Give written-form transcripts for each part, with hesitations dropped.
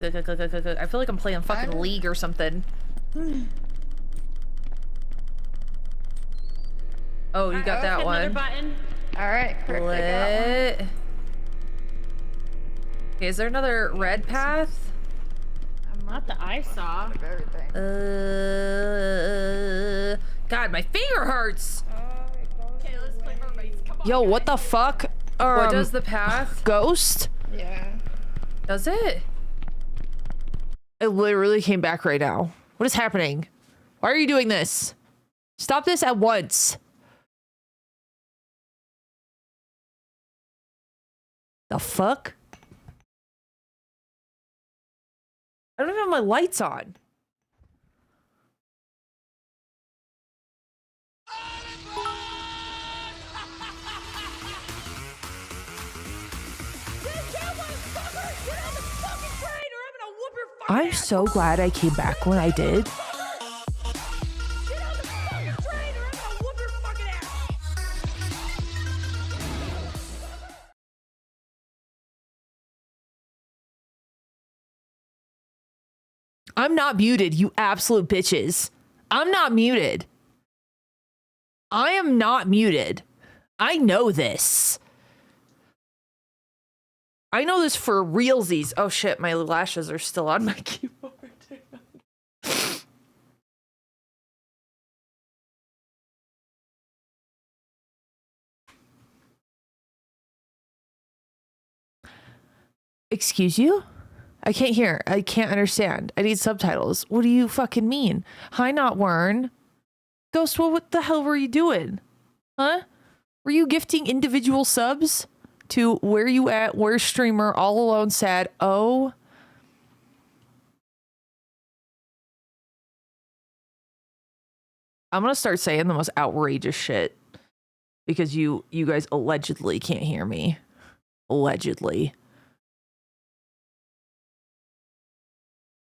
I feel like I'm playing fucking League or something. Oh, you got that one. Button. All right, Lit. Okay, is there another red path? Not that I saw. God, my finger hurts. Okay, let's play mermaids. Come on. Yo, what the fuck? What does the path? Ghost? Yeah. Does it? It literally came back right now. What is happening? Why are you doing this? Stop this at once. The fuck? I don't even have my lights on. I'm so glad I came back when I did. I'm not muted, you absolute bitches. I'm not muted. I am not muted. I know this. I know this for realsies. Oh shit, my lashes are still on my keyboard. Excuse you? I can't hear. I can't understand. I need subtitles. What do you fucking mean? Hi, not Wern. Ghost, what the hell were you doing? Huh? Were you gifting individual subs to Where You At, Where Streamer, All Alone Sad? Oh. I'm gonna start saying the most outrageous shit because you guys allegedly can't hear me. Allegedly.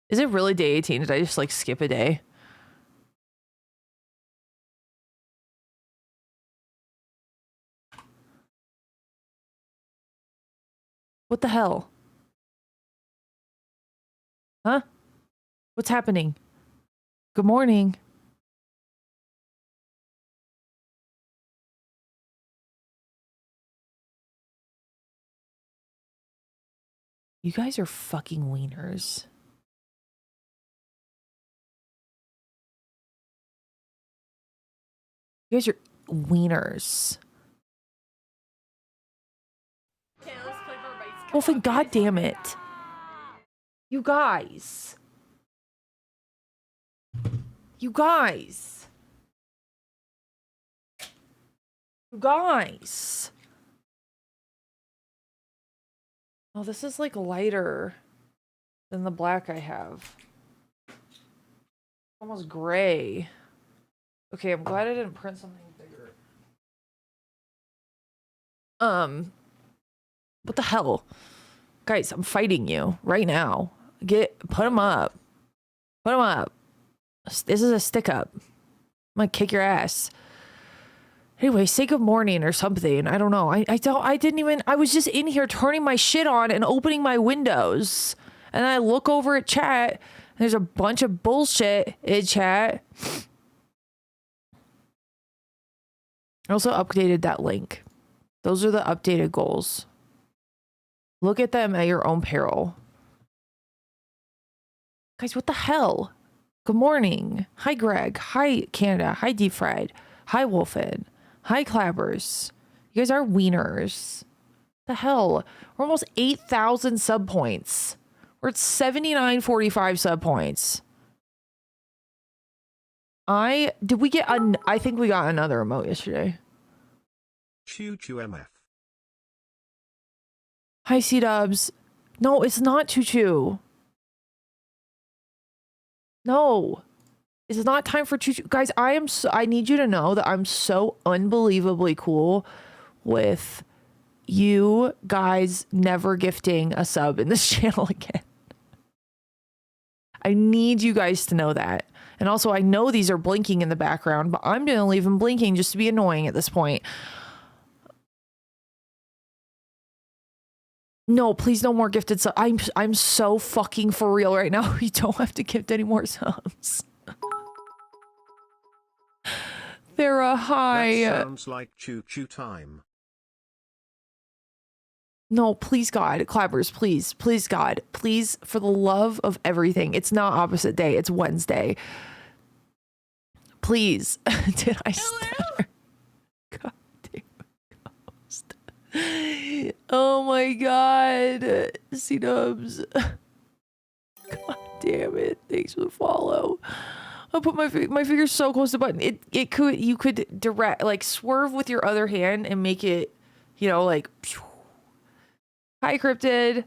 Is it really day 18? Did I just like skip a day? What the hell? Huh? What's happening? Good morning. You guys are fucking wieners. You guys are wieners. Okay, let's play mermaids. Wolfen, goddamn it. You guys. You guys. You guys. Oh, this is like lighter than the black I have. Almost gray. Okay, I'm glad I didn't print something bigger. What the hell? Guys, I'm fighting you right now. Put him up. Put him up. This is a stick up. I'm gonna kick your ass. Anyway, say good morning or something. I don't know. I was just in here turning my shit on and opening my windows. And I look over at chat. And there's a bunch of bullshit in chat. I also updated that link. Those are the updated goals. Look at them at your own peril. Guys, what the hell? Good morning. Hi, Greg. Hi, Canada. Hi, Deep Fried. Hi, Wolfen. Hi, Clabbers. You guys are wieners. The hell? We're almost 8,000 sub points. We're at 79.45 sub points. I think we got another emote yesterday. Choo choo MF. Hi, C-dubs. No, it's not Choo Choo. No. It's not time for Choo Choo. Guys, I need you to know that I'm so unbelievably cool with you guys never gifting a sub in this channel again. I need you guys to know that. And also, I know these are blinking in the background, but I'm going to leave them blinking just to be annoying at this point. No, please no more gifted subs. I'm so fucking for real right now. You don't have to gift any more subs. They're a high. That sounds like choo-choo time. No, please God, clappers, please, please God, please, for the love of everything. It's not opposite day, it's Wednesday. Please. Did I stutter? God damn it, Ghost. Oh my God. C-dubs. God damn it. Thanks for the follow. I'll put my finger's so close to the button. You could direct, like, swerve with your other hand and make it, you know, like, phew. Hi, Cryptid.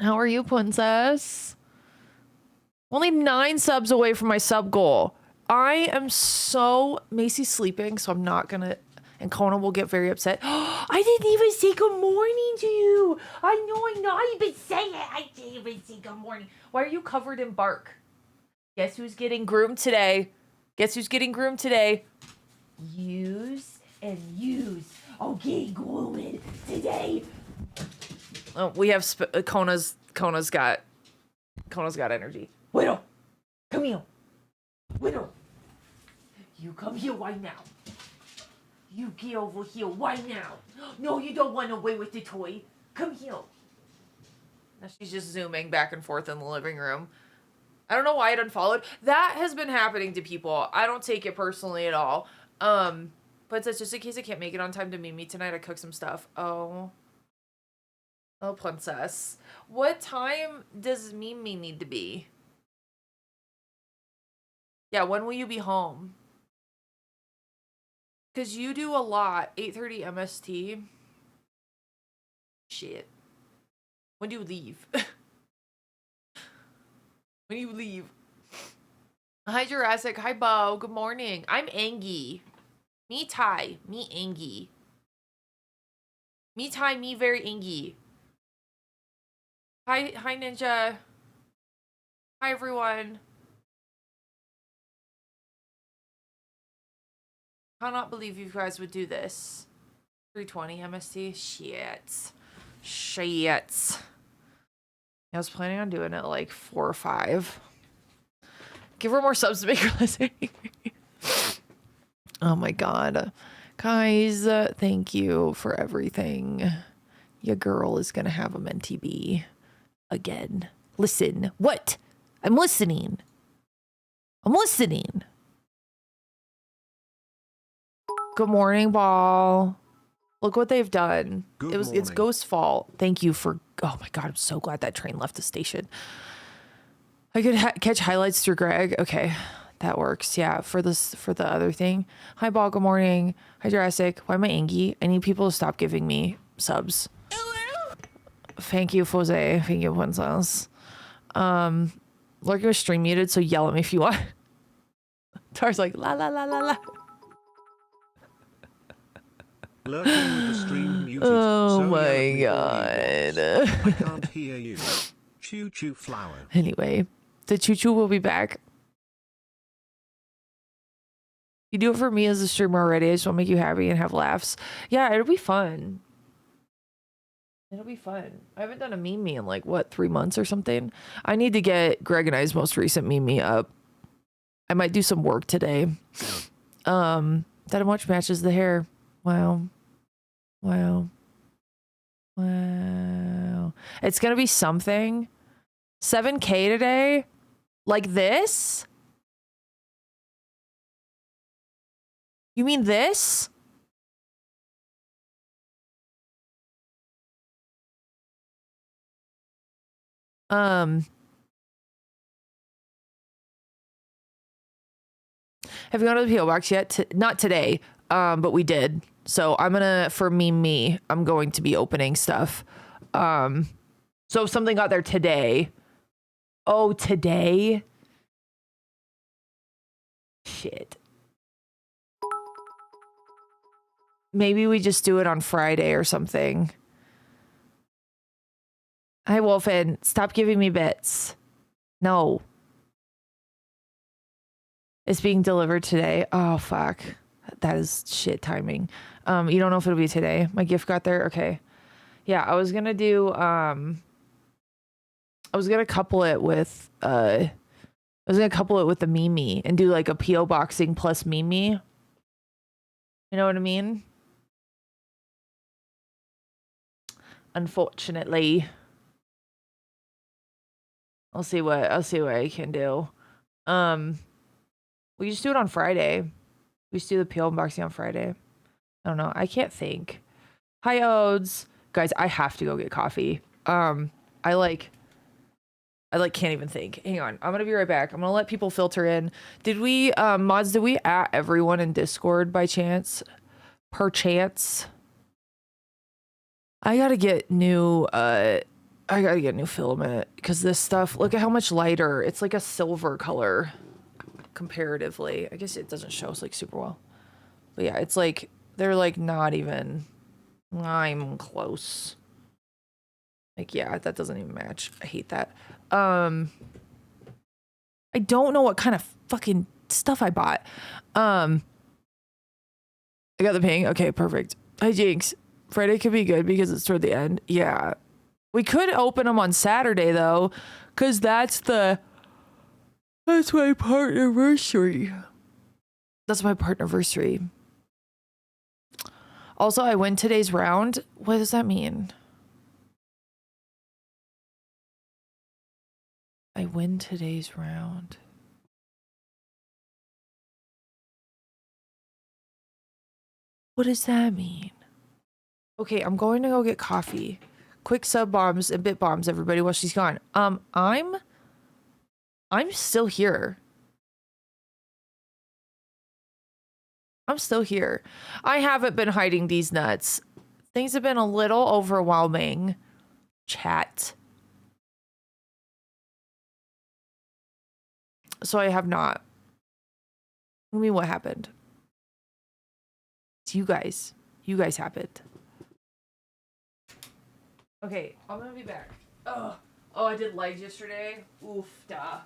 How are you, princess? Only 9 subs away from my sub goal. I am so... Macy's sleeping, so I'm not gonna... And Kona will get very upset. I didn't even say good morning to you. I know. I even say it. I didn't even say good morning. Why are you covered in bark? Guess who's getting groomed today? Guess who's getting groomed today? Use and use. Okay, groomed today. Oh, we have Kona's got energy. Widow, come here. Widow, you come here right now. You get over here right now. No, you don't run away with the toy. Come here. Now she's just zooming back and forth in the living room. I don't know why it unfollowed. That has been happening to people. I don't take it personally at all. But it's just in case I can't make it on time to meet me tonight, I cook some stuff. Oh, princess. What time does Mimi need to be? Yeah, when will you be home? Because you do a lot. 8:30 MST. Shit. When do you leave? When do you leave? Hi, Jurassic. Hi, Bo. Good morning. I'm Angie. Me Tai. Me Angie. Me Tai. Me very Angie. Hi, Ninja. Hi, everyone. Cannot believe you guys would do this. 3:20 MST. Shit. I was planning on doing it like 4 or 5. Give her more subs to make her less angry. Oh my God. Guys, thank you for everything. Your girl is gonna have a mentee bee again. Listen. What? I'm listening. Good morning, Ball. Look what they've done. It's Ghost's fault. Thank you for... Oh my God, I'm so glad that train left the station. I could catch highlights through Greg. Okay, that works. Yeah, for the other thing. Hi, Ball. Good morning. Hi, Jurassic. Why am I Angie? I need people to stop giving me subs. Thank you, Jose. Thank you, Princess. Lurking with stream muted, so yell at me if you want. Tar's like, la la la la la. Lurking with the stream muted. Oh so my God. I can't hear you. Choo choo flower. Anyway, the choo choo will be back. You do it for me as a streamer already. I just want to make you happy and have laughs. Yeah, it'll be fun. It'll be fun. I haven't done a meme in like, what, 3 months or something? I need to get Greg and I's most recent meme up. I might do some work today. That much matches the hair. Wow. It's gonna be something. 7K today? Like this? You mean this? Have you gone to the PO box yet? Not today, but we did. So I'm gonna, for me, I'm going to be opening stuff. So if something got there today. Oh, today? Shit. Maybe we just do it on Friday or something. Hi, Wolfen. Stop giving me bits. No. It's being delivered today. Oh, fuck. That is shit timing. You don't know if it'll be today. My gift got there? Okay. Yeah, I was gonna do I was gonna couple it with the Mimi and do like a PO boxing plus Mimi. You know what I mean? Unfortunately. I'll see what I can do. We just do it on Friday. We just do the PO unboxing on Friday. I don't know. I can't think. Hi Odes. Guys, I have to go get coffee. I can't even think. Hang on. I'm gonna be right back. I'm gonna let people filter in. Did we mods, did we add everyone in Discord by chance? Perchance? I gotta get new filament because this stuff, look at how much lighter. It's like a silver color comparatively. I guess it doesn't show us like super well. But yeah, it's like they're like not even, I'm close. Like, yeah, that doesn't even match. I hate that. I don't know what kind of fucking stuff I bought. I got the ping. Okay, perfect. Hi, Jinx. Friday could be good because it's toward the end. Yeah. We could open them on Saturday, though, because that's my partnerversary. That's my partnerversary. Also, I win today's round. What does that mean? I win today's round. What does that mean? Okay, I'm going to go get coffee. Quick sub bombs and bit bombs, everybody, while she's gone. I'm still here. I'm still here. I haven't been hiding these nuts. Things have been a little overwhelming. Chat. So I have not. I mean, what happened? It's you guys. You guys happened. Okay, I'm gonna be back. Oh, I did legs yesterday. Oof, duh.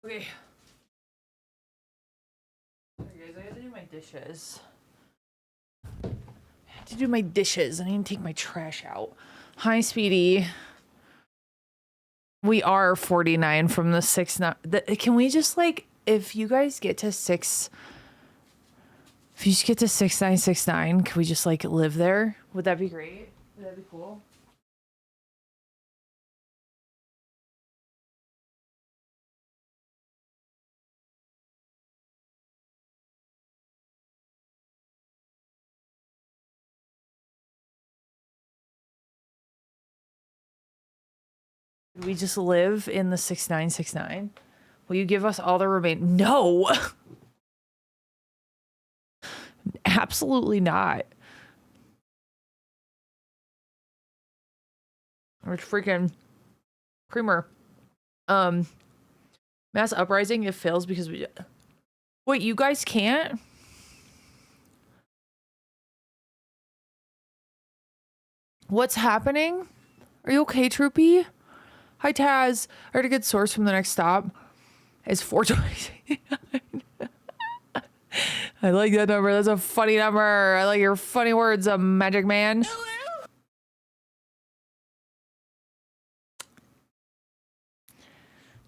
Okay. Sorry guys, I have to do my dishes. I have to do my dishes. I need to take my trash out. Hi, Speedy. We are 49 from the 6. Can we just like, if you guys get to 6, if you just get to 6969, can we just like live there? Would that be great? Would that be cool? We just live in the 6969. Will you give us all the remain? No, absolutely not. It's freaking creamer. Mass uprising. It fails because we. Wait, you guys can't? What's happening? Are you okay, Troopy? Hi, Taz. I heard a good source from the next stop. It's 420. I like that number. That's a funny number. I like your funny words, magic man.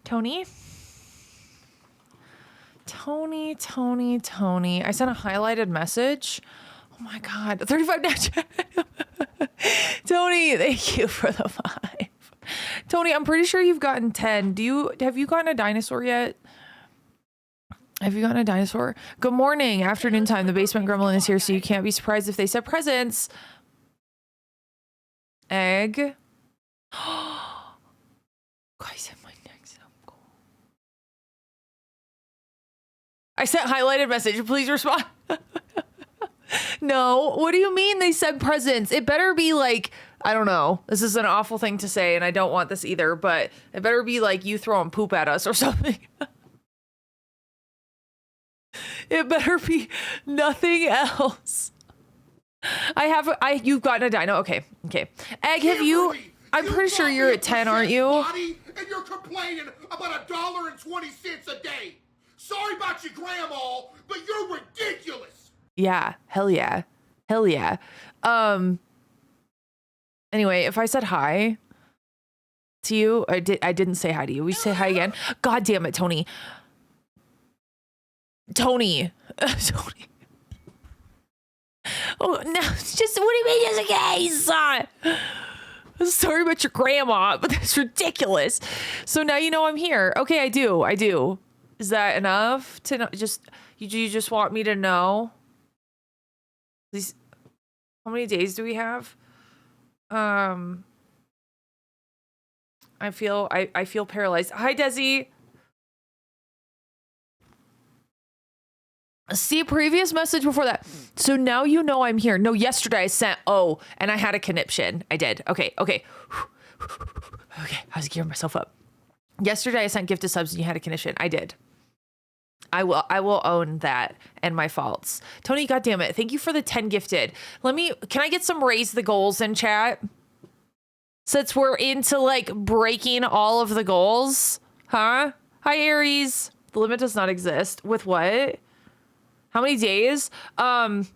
Tony? Tony. I sent a highlighted message. Oh my God. 35 net chat. Tony, thank you for the 5. Tony, I'm pretty sure you've gotten 10. Have you gotten a dinosaur yet? Have you gotten a dinosaur? Good morning, afternoon time. The basement gremlin is here, so you can't be surprised if they said presents. Egg. Guys, in my next uncle. I sent highlighted message. Please respond. No, what do you mean they said presents? It better be like, I don't know. This is an awful thing to say, and I don't want this either, but it better be like you throwing poop at us or something. It better be nothing else. You've gotten a dino. Okay. Egg, have you? I'm pretty sure you're at 10, aren't you? And you're complaining about $1.20 a day. Sorry about your grandma, but you're ridiculous. Yeah, hell yeah. Anyway, if I said hi to you, I didn't say hi to you. We say hi again. God damn it, Tony. Tony. Oh no, just what do you mean just a case? Sorry about your grandma, but that's ridiculous. So now you know I'm here. Okay, I do. Is that enough to know? You just want me to know? These, how many days do we have? I feel paralyzed. Hi, Desi. See, previous message before that. So now you know I'm here. No, yesterday I sent, and I had a conniption. I did. Okay. Okay, I was gearing myself up. Yesterday I sent gifted subs and you had a conniption. I did. I will own that and my faults. Tony, goddammit, thank you for the 10 gifted. Can I get some raise the goals in chat? Since we're into like breaking all of the goals. Huh? Hi, Aries. The limit does not exist. With what? How many days? I'm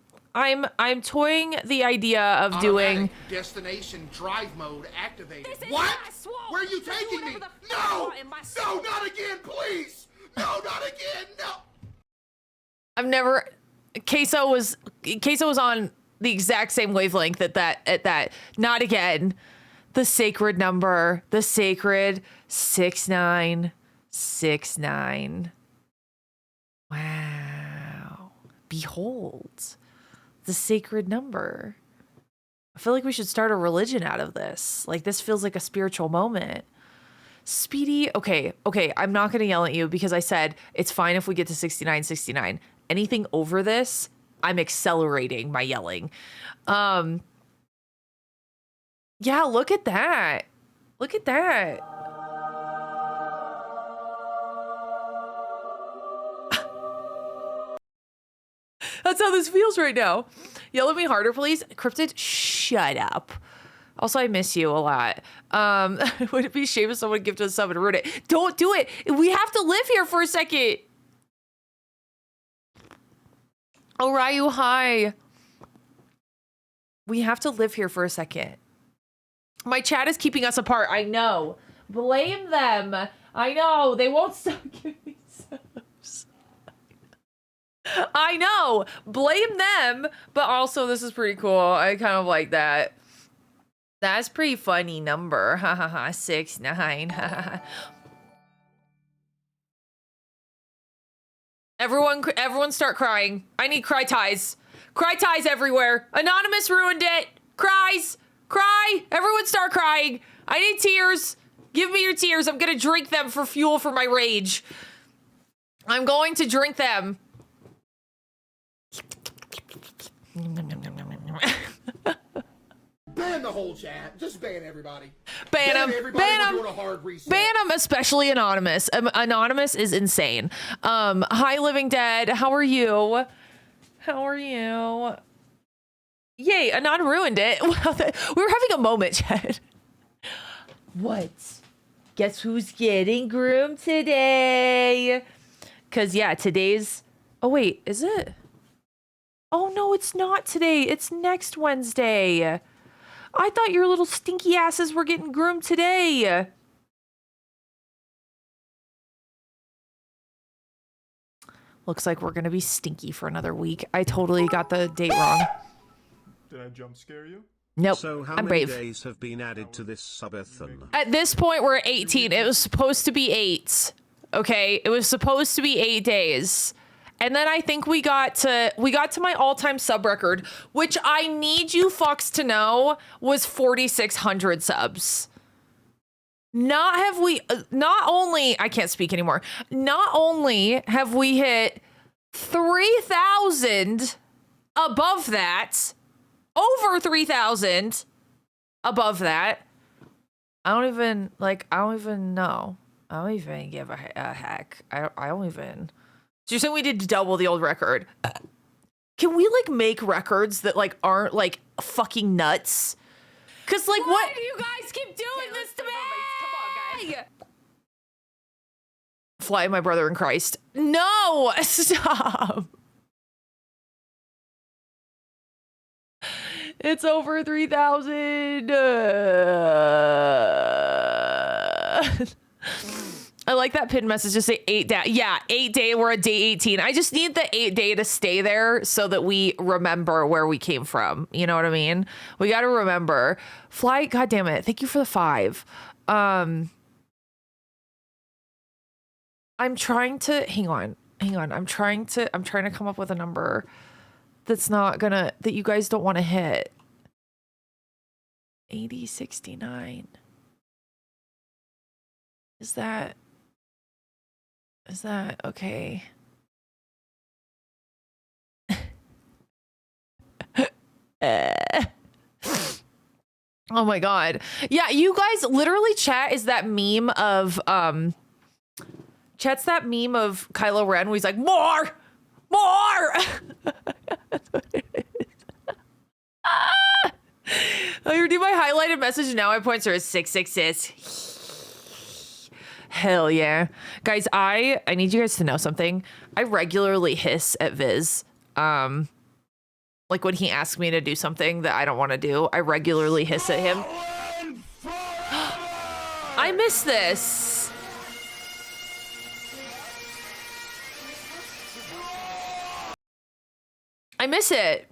toying the idea of doing destination drive mode activated. What? Where are you taking me? No! No, not again, please! No, not again, no! I've never Queso was on the exact same wavelength at that not again. The sacred number, the sacred 6969. Wow. Behold. The sacred number. I feel like we should start a religion out of this. Like, this feels like a spiritual moment. Speedy, okay, I'm not gonna yell at you because I said it's fine if we get to 6969. Anything over this, I'm accelerating my yelling. Yeah, look at that. Look at that. That's how this feels right now. Yell at me harder, please. Cryptid, shut up. Also, I miss you a lot. Would it be a shame if someone gifted a sub and ruined it? Don't do it. We have to live here for a second. Oh, Ryu, hi. We have to live here for a second. My chat is keeping us apart. I know. Blame them. I know. They won't stop giving me subs. I know. Blame them. But also, this is pretty cool. I kind of like that. That's pretty funny number. Ha ha ha. 6 9. Everyone start crying. I need cry ties. Cry ties everywhere. Anonymous ruined it. Cries. Cry. Everyone start crying. I need tears. Give me your tears. I'm gonna drink them for fuel for my rage. I'm going to drink them. Ban the whole chat. Just ban everybody. Ban them. Everybody. Ban We're them. doing a hard reset. Ban them, especially Anonymous. Anonymous is insane. Hi, Living Dead. How are you? How are you? Yay, Anon ruined it. We were having a moment, Chad. What? Guess who's getting groomed today? Because, yeah, today's... Oh, wait, is it? Oh, no, it's not today. It's next Wednesday. I thought your little stinky asses were getting groomed today. Looks like we're going to be stinky for another week. I totally got the date wrong. Did I jump scare you? Nope, So how I'm many brave. days have been added to this subathon? At this point, we're at 18. It was supposed to be 8. Okay, it was supposed to be 8 days. And then I think we got to my all-time sub record, which I need you fucks to know was 4,600 subs. Not only I can't speak anymore. Not only have we hit 3,000 above that, over 3,000 above that. I don't even know. I don't even give a heck. I don't even. So you're saying we did double the old record? Can we like make records that like aren't like fucking nuts? Cause like Why do you guys keep doing this to me? Come on, guys. Fly, my brother in Christ. No, stop. It's over 3,000. I like that pin message. Just say 8 day. Yeah, 8 day. We're at day 18. I just need the 8 day to stay there so that we remember where we came from. You know what I mean? We got to remember. Fly, God damn it. Thank you for the 5. I'm trying to hang on. I'm trying to come up with a number that's not gonna, that you guys don't want to hit. 8069. Is that okay? Oh my God. Yeah, you guys, literally chat is that meme of chat's that meme of Kylo Ren where he's like, more. That's what it is. Oh, you do my highlighted message now. My points are at 666. Hell yeah. Guys, I need you guys to know something. I regularly hiss at Viz. Like when he asks me to do something that I don't want to do, I regularly hiss at him. I miss this. I miss it.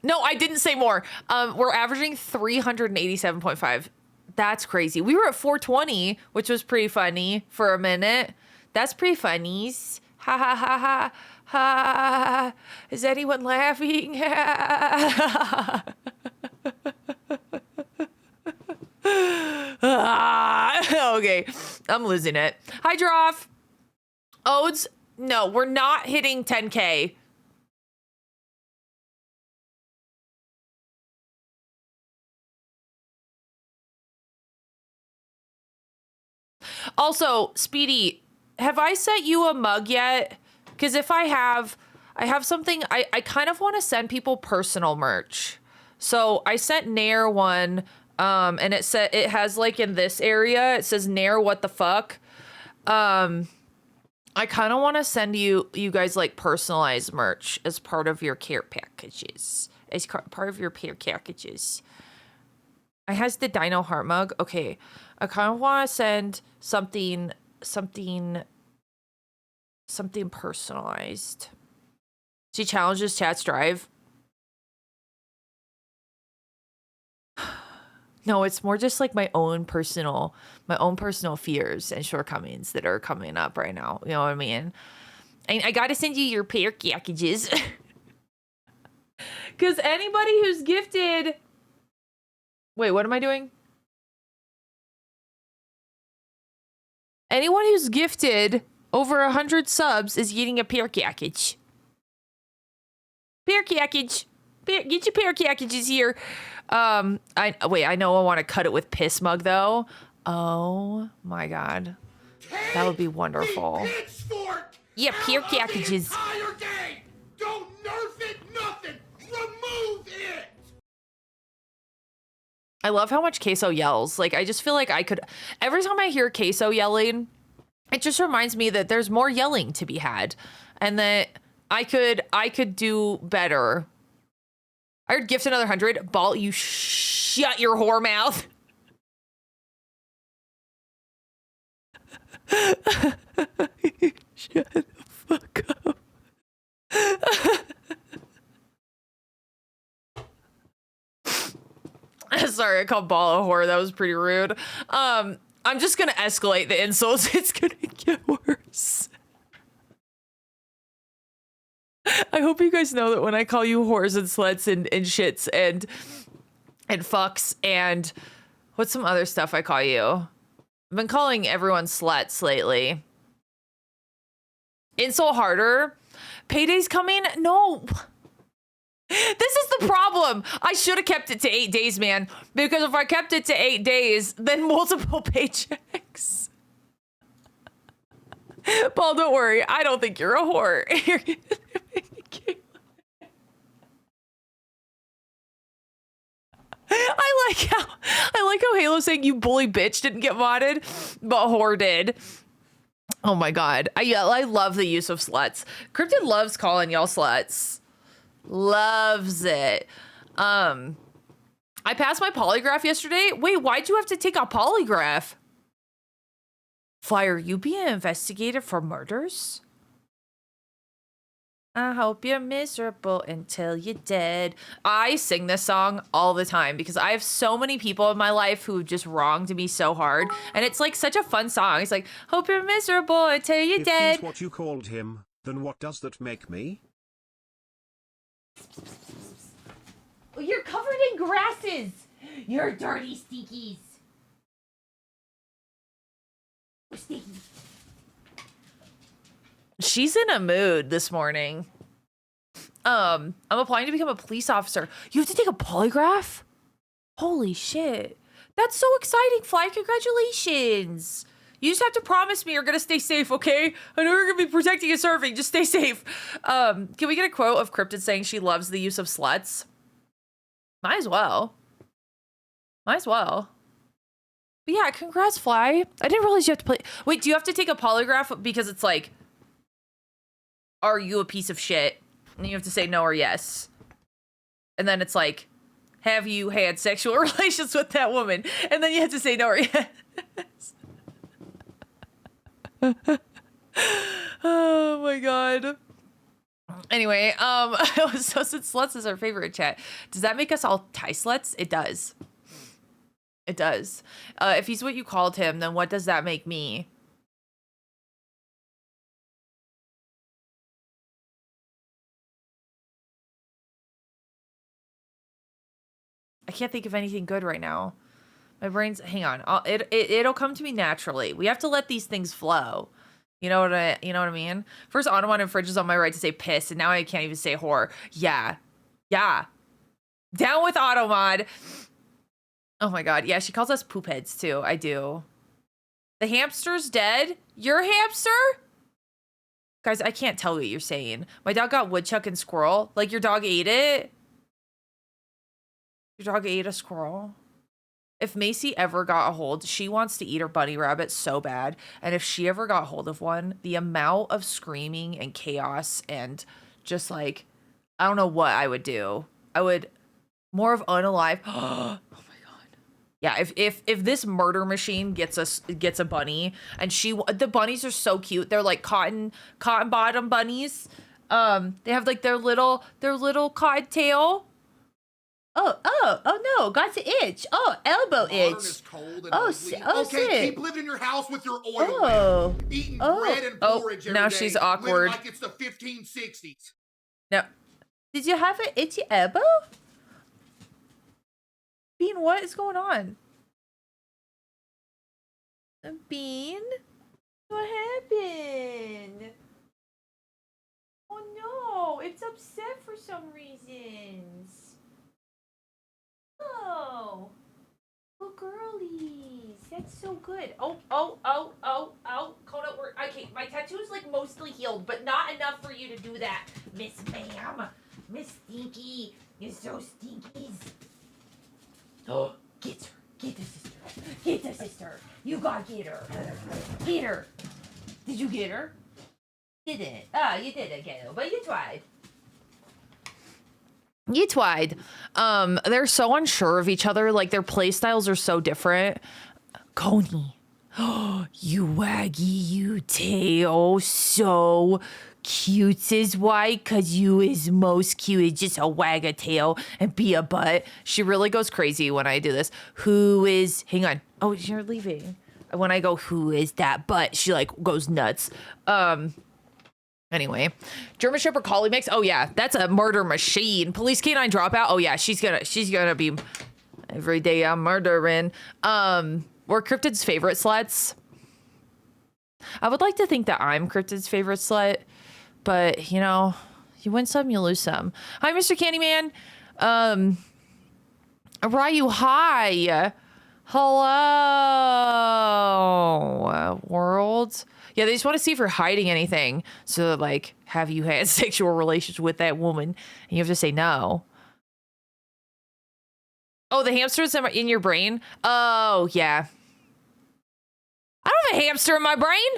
No, I didn't say more. We're averaging 387.5. That's crazy. We were at 420, which was pretty funny for a minute. That's pretty funny. Ha ha ha ha ha. Is anyone laughing? Okay, I'm losing it. Hi, Droff. Odes, no, we're not hitting 10K. Also, Speedy, have I sent you a mug yet? Because if I have something, I kind of want to send people personal merch. So I sent Nair one, and it said it has like in this area, it says Nair what the fuck. I kind of want to send you guys like personalized merch as part of your care packages. As part of your care packages. I has the Dino Heart mug. Okay, I kind of want to send something personalized. She challenges chat's drive. No, it's more just like my own personal fears and shortcomings that are coming up right now. You know what I mean? I gotta send you your pair packages. Because anybody who's gifted... Wait, what am I doing? Anyone who's gifted over 100 subs is getting a pair package. Pair package. Get your pair packages here. I know I want to cut it with piss mug though. Oh my god. That would be wonderful. Yeah, pair packages. Don't nerf it, nothing. Remove it. I love how much Queso yells. Like, I just feel like I could... Every time I hear Queso yelling, it just reminds me that there's more yelling to be had. And that I could do better. I heard gift another 100. Ball, you shut your whore mouth. Shut the fuck up. Sorry, I called Ball a whore. That was pretty rude. I'm just gonna escalate the insults. It's gonna get worse. I hope you guys know that when I call you whores and sluts and shits and fucks and what's some other stuff I call you? I've been calling everyone sluts lately. Insult harder. Payday's coming? No. This is the problem. I should have kept it to 8 days, man. Because if I kept it to 8 days, then multiple paychecks. Paul, don't worry. I don't think you're a whore. I like how Halo saying you bully bitch didn't get modded, but whore did. Oh my god. I love the use of sluts. Cryptid loves calling y'all sluts. Loves it. I passed my polygraph yesterday. Wait, why'd you have to take a polygraph? Flyer, you being investigated for murders? I hope you're miserable until you're dead. I sing this song all the time because I have so many people in my life who've just wronged me so hard. And it's like such a fun song. It's like, hope you're miserable until you're dead. If he's what you called him, then what does that make me? You're covered in grasses. You're dirty stinkies. Stinky. She's in a mood this morning. I'm applying to become a police officer. You have to take a polygraph? Holy shit. That's so exciting, Fly. Congratulations. You just have to promise me you're going to stay safe, okay? I know you're going to be protecting and serving. Just stay safe. Can we get a quote of Cryptid saying she loves the use of sluts? Might as well. Might as well. But yeah, congrats, Fly. I didn't realize you have to play. Wait, do you have to take a polygraph because it's like, are you a piece of shit? And you have to say no or yes. And then it's like, have you had sexual relations with that woman? And then you have to say no or yes. Oh my god. Anyway, so since sluts is our favorite chat, does that make us all Thai sluts? It does. It does. If he's what you called him, then what does that make me? I can't think of anything good right now. My brain's, hang on. It'll come to me naturally. We have to let these things flow. You know what I mean? First, Automon infringes on my right to say piss, and now I can't even say whore. Yeah. Yeah. Down with Automod. Oh my god. Yeah, she calls us poop heads too. I do. The hamster's dead? Your hamster? Guys, I can't tell what you're saying. My dog got woodchuck and squirrel. Like your dog ate it? Your dog ate a squirrel. If Macy ever got a hold, she wants to eat her bunny rabbit so bad. And if she ever got hold of one, the amount of screaming and chaos and just like, I don't know what I would do. I would more of unalive. Oh my God. Yeah. If this murder machine gets a bunny and the bunnies are so cute. They're like cotton bottom bunnies. They have like their little cotton tail. Oh no, got the itch. Oh, elbow Modern itch. is cold and Oh, ugly. oh, okay, shit. keep living in your house with your oil Oh. lamp, eating Oh. bread and Oh, porridge every now day, she's living awkward. like it's the 1560s. No. Did you have an itchy elbow? Bean, what is going on? Bean? What happened? Oh no, it's upset for some reasons. Oh. Oh, girlies. That's so good. Oh. Coda, okay, my tattoo is like mostly healed, but not enough for you to do that, Miss Ma'am. Miss Stinky. You're so stinkies. Oh, get her. Get the sister. Get the sister. You gotta get her. Get her. Did you get her? Didn't. Oh, you didn't get her, but you tried. You tried. They're so unsure of each other. Like, their play styles are so different. Coney. Oh, you waggy, you tail. So cute is why, cause you is most cute. Just a wag a tail and be a butt. She really goes crazy when I do this. Who is, hang on. Oh, you're leaving. When I go, who is that butt? She like goes nuts. Anyway, German Shepherd Collie mix. Oh yeah, that's a murder machine. Police Canine Dropout. Oh yeah, she's gonna be every day I'm murdering. We're Cryptid's favorite sluts. I would like to think that I'm Cryptid's favorite slut, but you know, you win some, you lose some. Hi, Mr. Candyman. Ryu, hi. Hello, world. Yeah, they just want to see if you're hiding anything. So, like, have you had sexual relations with that woman? And you have to say no. Oh, the hamster's in your brain? Oh, yeah. I don't have a hamster in my brain.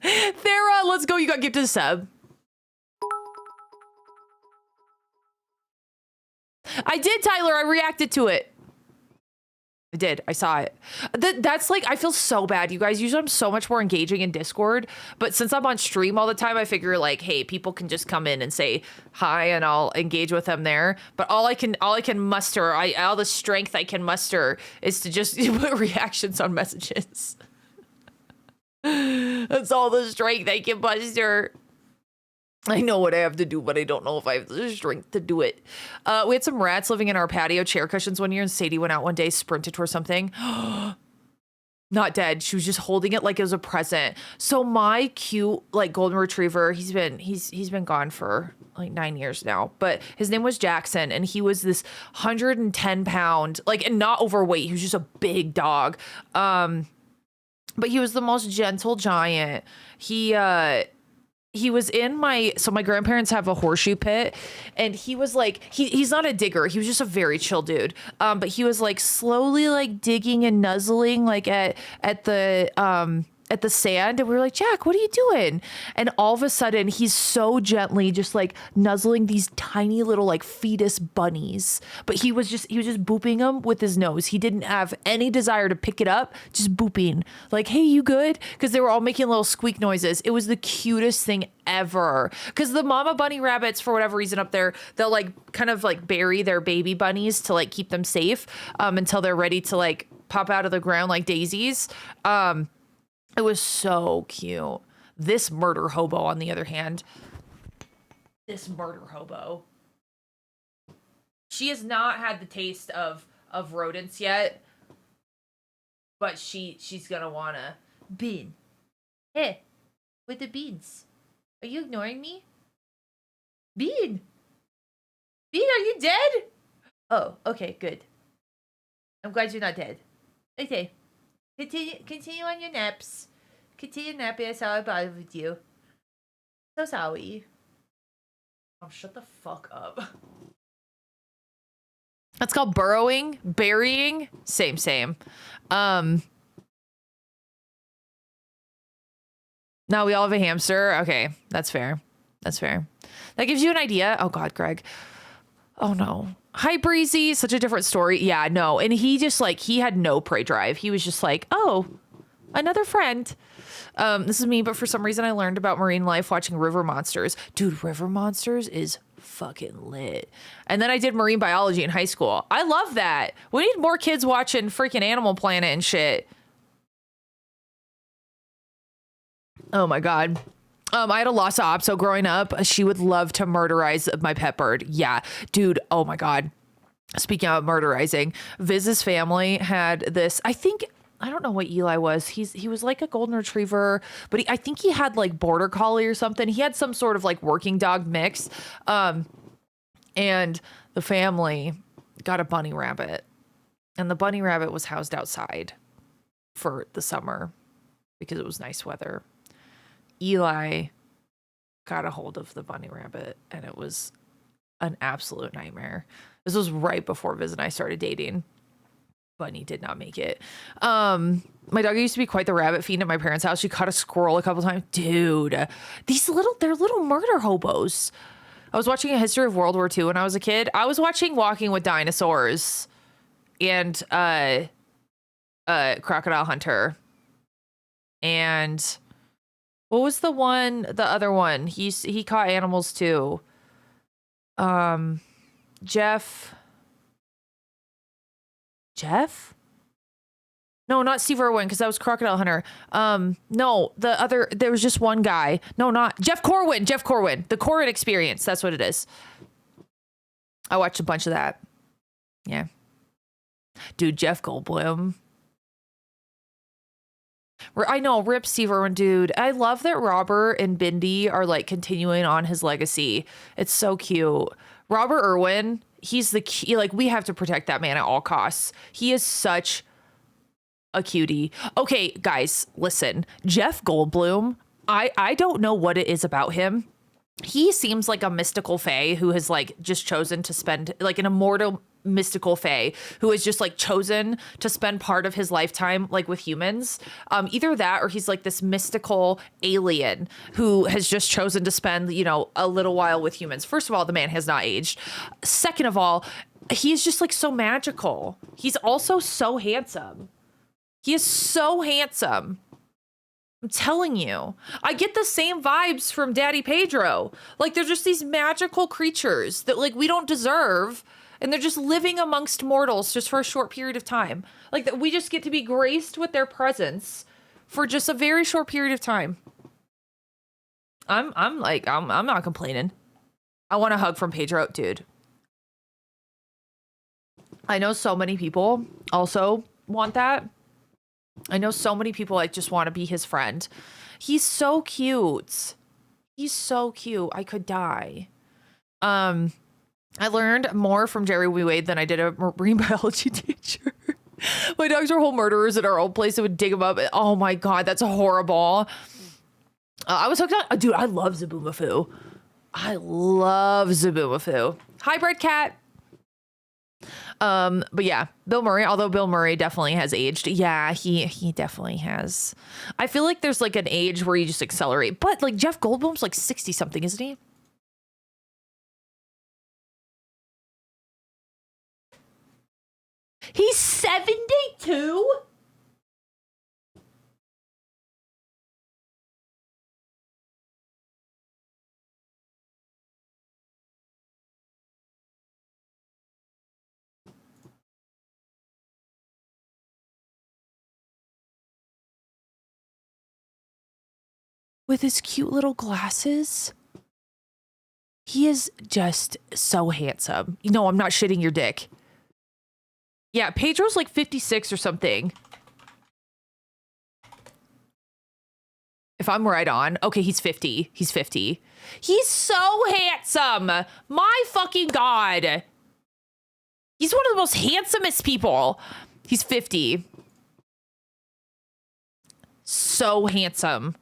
Thera, let's go. You got gifted a sub. I did, Tyler. I reacted to it. I did. I saw it. That's like, I feel so bad, you guys. Usually I'm so much more engaging in Discord, but since I'm on stream all the time, I figure like, hey, people can just come in and say hi and I'll engage with them there. But all I can muster, all the strength I can muster is to just put reactions on messages. That's all the strength I can muster. I know what I have to do, but I don't know if I have the strength to do it. We had some rats living in our patio chair cushions one year, and Sadie went out one day, sprinted towards something. Not dead. She was just holding it like it was a present. So my cute like golden retriever, he's been gone for like 9 years now, but his name was Jackson, and he was this 110-pound, like, and not overweight. He was just a big dog. But he was the most gentle giant. He was in my grandparents have a horseshoe pit, and he was like, he's not a digger. He was just a very chill dude. But he was like slowly like digging and nuzzling like at the sand, and we were like, Jack, what are you doing? And all of a sudden he's so gently just like nuzzling these tiny little like fetus bunnies, but he was just booping them with his nose. He didn't have any desire to pick it up, just booping like, hey, you good? Because they were all making little squeak noises. It was the cutest thing ever, because the mama bunny rabbits, for whatever reason up there, they'll like kind of like bury their baby bunnies to like keep them safe until they're ready to like pop out of the ground like daisies. It was so cute. This murder hobo, on the other hand, she has not had the taste of rodents yet, but she's gonna wanna. Bean, hey, with the beans, are you ignoring me? Bean, are you dead? Oh, okay, good. I'm glad you're not dead. Okay. Continue on your naps. Continue napping. That's how I bothered with you. So sorry. Oh, shut the fuck up. That's called burrowing, burying. Same. No, we all have a hamster. Okay, that's fair. That gives you an idea. Oh God, Greg. Oh no. Hi, Breezy. Such a different story. Yeah, no. And he just like, he had no prey drive. He was just like, oh, another friend. This is me, but for some reason I learned about marine life watching River Monsters. Dude, River Monsters is fucking lit. And then I did marine biology in high school. I love that. We need more kids watching freaking Animal Planet and shit. Oh my God. I had a Lhasa Apso growing up. She would love to murderize my pet bird. Yeah, dude. Oh my God. Speaking of murderizing, Viz's family had this, I don't know what Eli was. He was like a golden retriever, but I think he had like border collie or something. He had some sort of like working dog mix. And the family got a bunny rabbit, and the bunny rabbit was housed outside for the summer because it was nice weather. Eli got a hold of the bunny rabbit, and it was an absolute nightmare. This was right before Viz and I started dating. Bunny did not make it. My dog used to be quite the rabbit fiend at my parents' house. She caught a squirrel a couple times. Dude, they're little murder hobos. I was watching A History of World War II when I was a kid. I was watching Walking with Dinosaurs and Crocodile Hunter. And what was the other one? He caught animals too. Jeff? No, not Steve Irwin, because that was Crocodile Hunter. No, there was just one guy. No, not Jeff Corwin. The Corwin Experience. That's what it is. I watched a bunch of that. Yeah. Dude, Jeff Goldblum. I know, rip Steve Irwin, dude. I love that Robert and Bindi are like continuing on his legacy. It's so cute. Robert Irwin, he's the key. Like, we have to protect that man at all costs. He is such a cutie. Okay, guys, listen. Jeff Goldblum, I don't know what it is about him. He seems like a mystical fae who has like just chosen to spend like an immortal mystical fae who has just like chosen to spend part of his lifetime like with humans. Either that or he's like this mystical alien who has just chosen to spend, you know, a little while with humans. First of all, the man has not aged. Second of all, he's just like so magical. He's also so handsome. He is so handsome. I'm telling you, I get the same vibes from Daddy Pedro. Like, they're just these magical creatures that like we don't deserve. And they're just living amongst mortals just for a short period of time. Like, that we just get to be graced with their presence for just a very short period of time. I'm not complaining. I want a hug from Pedro, dude. I know so many people also want that. I know so many people like just want to be his friend. He's so cute. He's so cute. I could die. I learned more from Jerry Wade than I did a marine biology teacher. My dogs are whole murderers at our old place that would dig them up. Oh my God, that's horrible. I was hooked on, dude, I love Zaboomafoo. Hi, Bread Cat. But yeah, Bill Murray, although Bill Murray definitely has aged. Yeah, he definitely has. I feel like there's like an age where you just accelerate, but like Jeff Goldblum's like 60 something, isn't he? He's 72? With his cute little glasses. He is just so handsome. You know, I'm not shitting your dick. Yeah, Pedro's like 56 or something. If I'm right on. Okay, he's 50. He's 50. He's so handsome. My fucking God. He's one of the most handsomest people. He's 50. So handsome.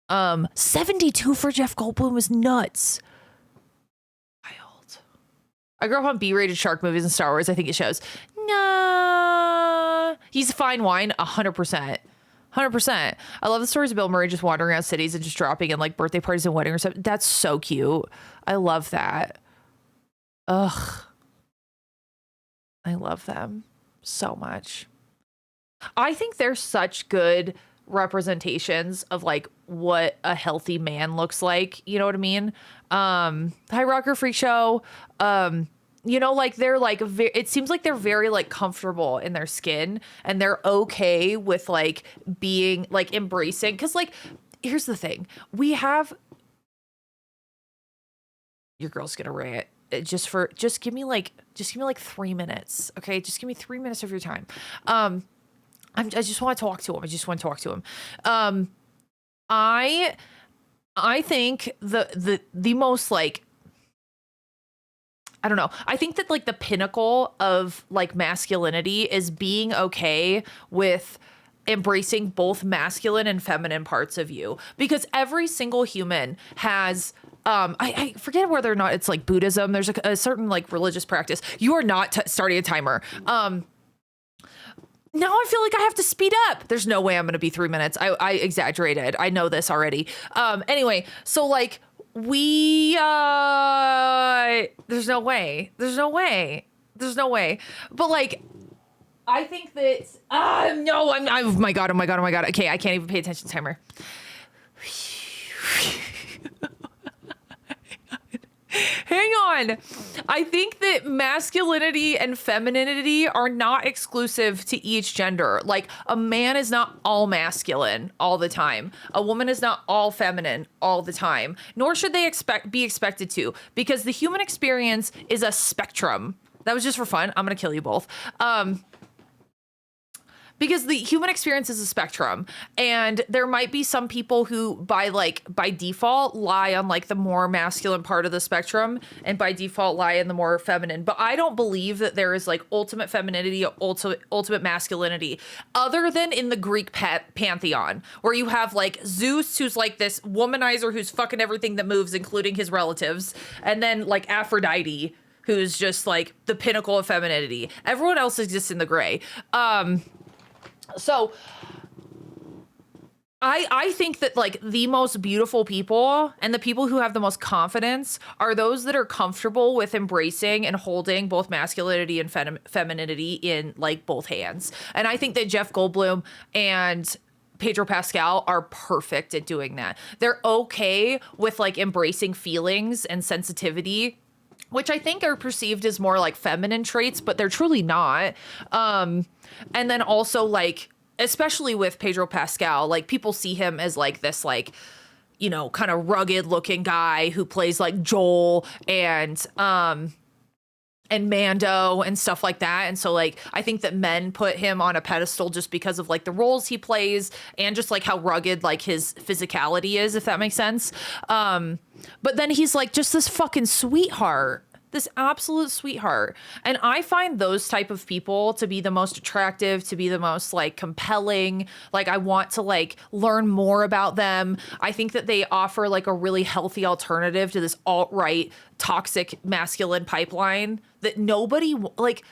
72 for Jeff Goldblum is nuts. I grew up on B-rated shark movies and Star Wars. I think it shows. Nah. He's a fine wine, 100%. 100%. I love the stories of Bill Murray just wandering around cities and just dropping in like birthday parties and weddings or something. That's so cute. I love that. Ugh. I love them so much. I think they're such good representations of like what a healthy man looks like. You know what I mean? Hi Rocker Freak Show. You know, like they're like, it seems like they're very like comfortable in their skin and they're okay with like being like embracing. Cause like, here's the thing. We have, your girl's gonna rant. Just give me like 3 minutes. Okay. Just give me 3 minutes of your time. I just want to talk to him. I think the most like, I don't know. I think that like the pinnacle of like masculinity is being okay with embracing both masculine and feminine parts of you, because every single human has, I forget whether or not it's like Buddhism. There's a certain like religious practice. You are not starting a timer. Now I feel like I have to speed up. There's no way I'm going to be 3 minutes. I exaggerated. I know this already. Anyway, so like there's no way. But like, I think that, no, oh my God. Okay. I can't even pay attention to timer. Hang on. I think that masculinity and femininity are not exclusive to each gender. Like a man is not all masculine all the time. A woman is not all feminine all the time, nor should they be expected to, because the human experience is a spectrum. That was just for fun. I'm going to kill you both. Because the human experience is a spectrum, and there might be some people who by default lie on like the more masculine part of the spectrum and by default lie in the more feminine. But I don't believe that there is like ultimate femininity, ultimate masculinity, other than in the Greek pantheon, where you have like Zeus, who's like this womanizer who's fucking everything that moves, including his relatives. And then like Aphrodite, who's just like the pinnacle of femininity. Everyone else exists in the gray. So I think that like the most beautiful people and the people who have the most confidence are those that are comfortable with embracing and holding both masculinity and femininity in like both hands. And I think that Jeff Goldblum and Pedro Pascal are perfect at doing that. They're okay with like embracing feelings and sensitivity, which I think are perceived as more like feminine traits, but they're truly not. And then also like, especially with Pedro Pascal, like people see him as like this, like, you know, kind of rugged looking guy who plays like Joel and Mando and stuff like that. And so like, I think that men put him on a pedestal just because of like the roles he plays and just like how rugged like his physicality is, if that makes sense. But then he's like just this fucking sweetheart, this absolute sweetheart. And I find those type of people to be the most attractive, to be the most like compelling. Like I want to like learn more about them. I think that they offer like a really healthy alternative to this alt-right toxic masculine pipeline that nobody like,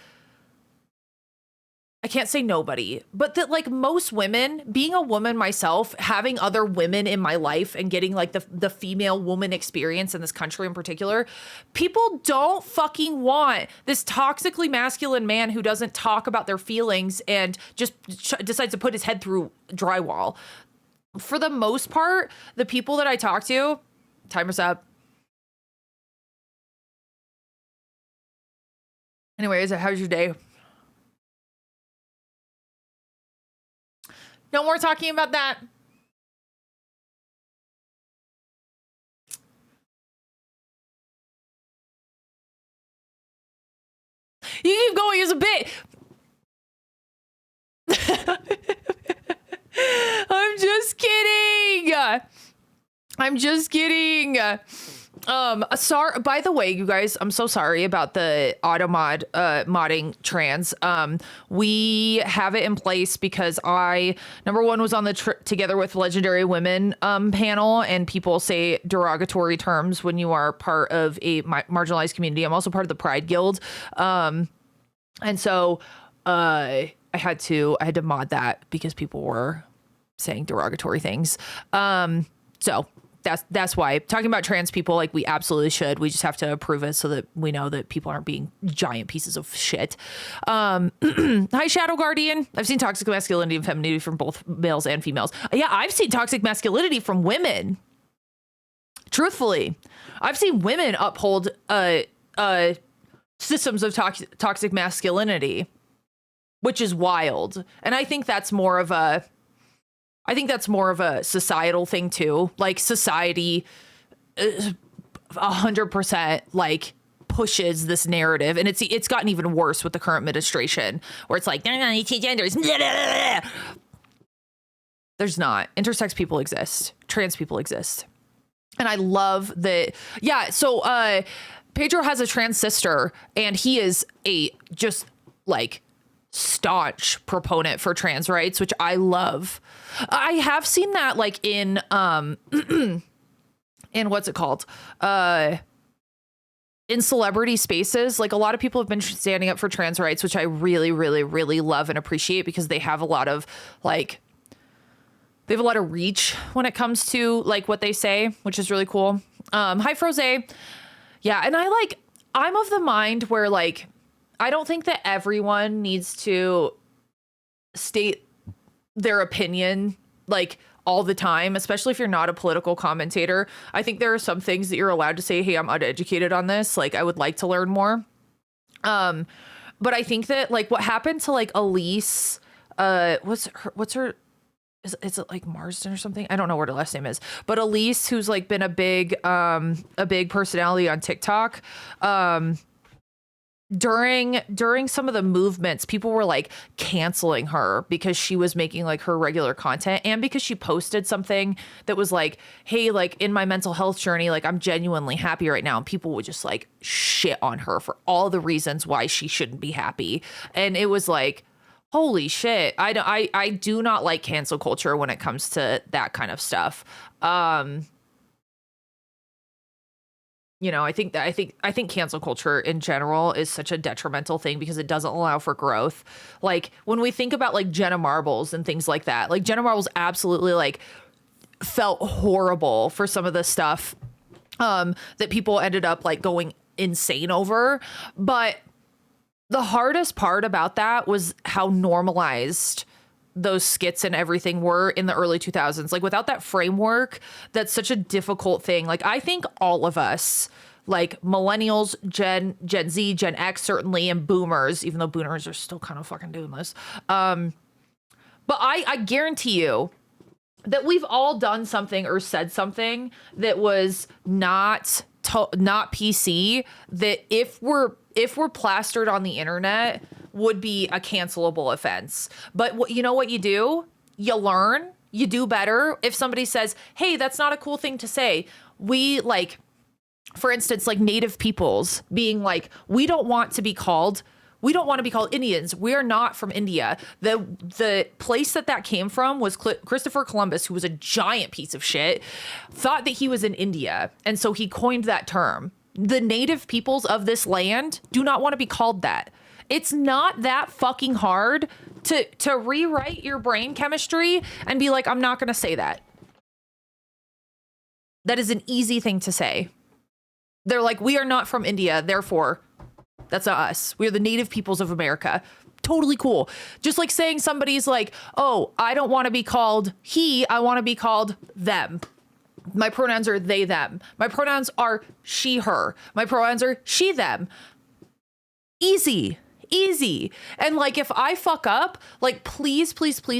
I can't say nobody, but that like most women, being a woman myself, having other women in my life and getting like the female woman experience in this country in particular, people don't fucking want this toxically masculine man who doesn't talk about their feelings and just decides to put his head through drywall. For the most part, the people that I talk to, timer's up. Anyways, how's your day? No more talking about that. You keep going as a bit. I'm just kidding. I'm just kidding. Sorry, by the way, you guys, I'm so sorry about the automod modding trans. We have it in place because I, number one, was on the Together with Legendary Women panel, and people say derogatory terms when you are part of a marginalized community. I'm also part of the Pride Guild. And so I had to mod that because people were saying derogatory things. So that's why talking about trans people, like, we absolutely should. We just have to approve it so that we know that people aren't being giant pieces of shit. Hi, Shadow Guardian. I've seen toxic masculinity and femininity from both males and females. Yeah, I've seen toxic masculinity from women. Truthfully, I've seen women uphold systems of toxic masculinity, which is wild. And I think that's more of a societal thing too. Like, society 100% like pushes this narrative, and it's gotten even worse with the current administration, where it's like, no, two genders. There's not. Intersex people exist. Trans people exist. And I love that. Yeah. So Pedro has a trans sister, and he is a just like staunch proponent for trans rights, which I love. I have seen that like in in what's it called? In celebrity spaces. Like, a lot of people have been standing up for trans rights, which I really, really, really love and appreciate, because they have a lot of reach when it comes to like what they say, which is really cool. Hi, Froze. Yeah. And I'm of the mind where, like, I don't think that everyone needs to state their opinion like all the time, especially if you're not a political commentator. I think there are some things that you're allowed to say, hey, I'm uneducated on this. Like, I would like to learn more. But I think that like what happened to like Elise, what's her, is it like Marsden or something? I don't know what her last name is, but Elise, who's like been a big personality on TikTok, during some of the movements, people were like canceling her because she was making like her regular content, and because she posted something that was like, hey, like, in my mental health journey, like, I'm genuinely happy right now. And people would just like shit on her for all the reasons why she shouldn't be happy. And it was like, holy shit. I do not like cancel culture when it comes to that kind of stuff. You know, I think cancel culture in general is such a detrimental thing because it doesn't allow for growth. Like, when we think about like Jenna Marbles and things like that, like, Jenna Marbles absolutely like felt horrible for some of the stuff that people ended up like going insane over. But the hardest part about that was how normalized those skits and everything were in the early 2000s. Like, without that framework, that's such a difficult thing. Like, I think all of us, like millennials, Gen Z, Gen X, certainly, and boomers, even though boomers are still kind of fucking doing this. But I guarantee you that we've all done something or said something that was not PC, that if we're plastered on the internet would be a cancelable offense. But you know what you do? You learn, you do better. If somebody says, hey, that's not a cool thing to say. We like, for instance, like native peoples being like, we don't want to be called Indians. We are not from India. The place that came from was Christopher Columbus, who was a giant piece of shit, thought that he was in India. And so he coined that term. The native peoples of this land do not want to be called that. It's not that fucking hard to rewrite your brain chemistry and be like, I'm not going to say that. That is an easy thing to say. They're like, we are not from India, therefore that's not us. We are the native peoples of America. Totally cool. Just like saying somebody's like, oh, I don't want to be called he, I want to be called them. My pronouns are they, them. My pronouns are she, her. My pronouns are she, them. Easy. And like, if I fuck up, like, please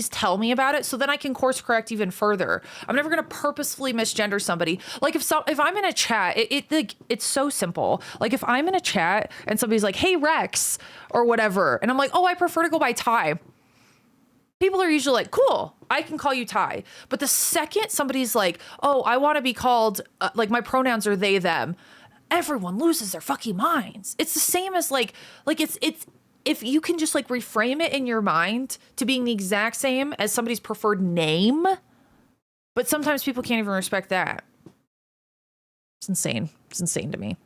tell me about it so then I can course correct even further. I'm never going to purposefully misgender somebody. Like, if I'm in a chat, it's so simple. Like, if I'm in a chat and somebody's like, hey, Rex, or whatever, and I'm like, oh, I prefer to go by Ty. people are usually like, cool, I can call you Ty. But the second somebody's like, oh, I want to be called, like my pronouns are they, them, everyone loses their fucking minds. It's the same as like it's if you can just like reframe it in your mind to being the exact same as somebody's preferred name, but sometimes people can't even respect that. It's insane. It's insane to me.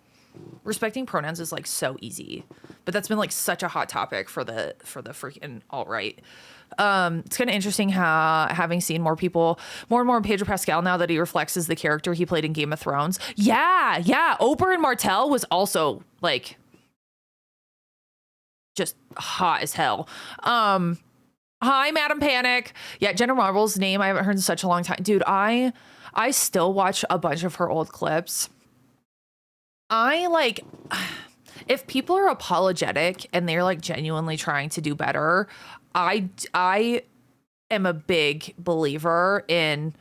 Respecting pronouns is like so easy, but that's been like such a hot topic for the freaking alt-right. It's kind of interesting how having seen more and more Pedro Pascal now that he reflects as the character he played in Game of Thrones. Yeah. Oberyn Martell was also like just hot as hell. Hi, Madam Panic. Yeah, Jenna Marbles' name I haven't heard in such a long time. Dude, I still watch a bunch of her old clips. I like, if people are apologetic and they're like genuinely trying to do better, I am a big believer in,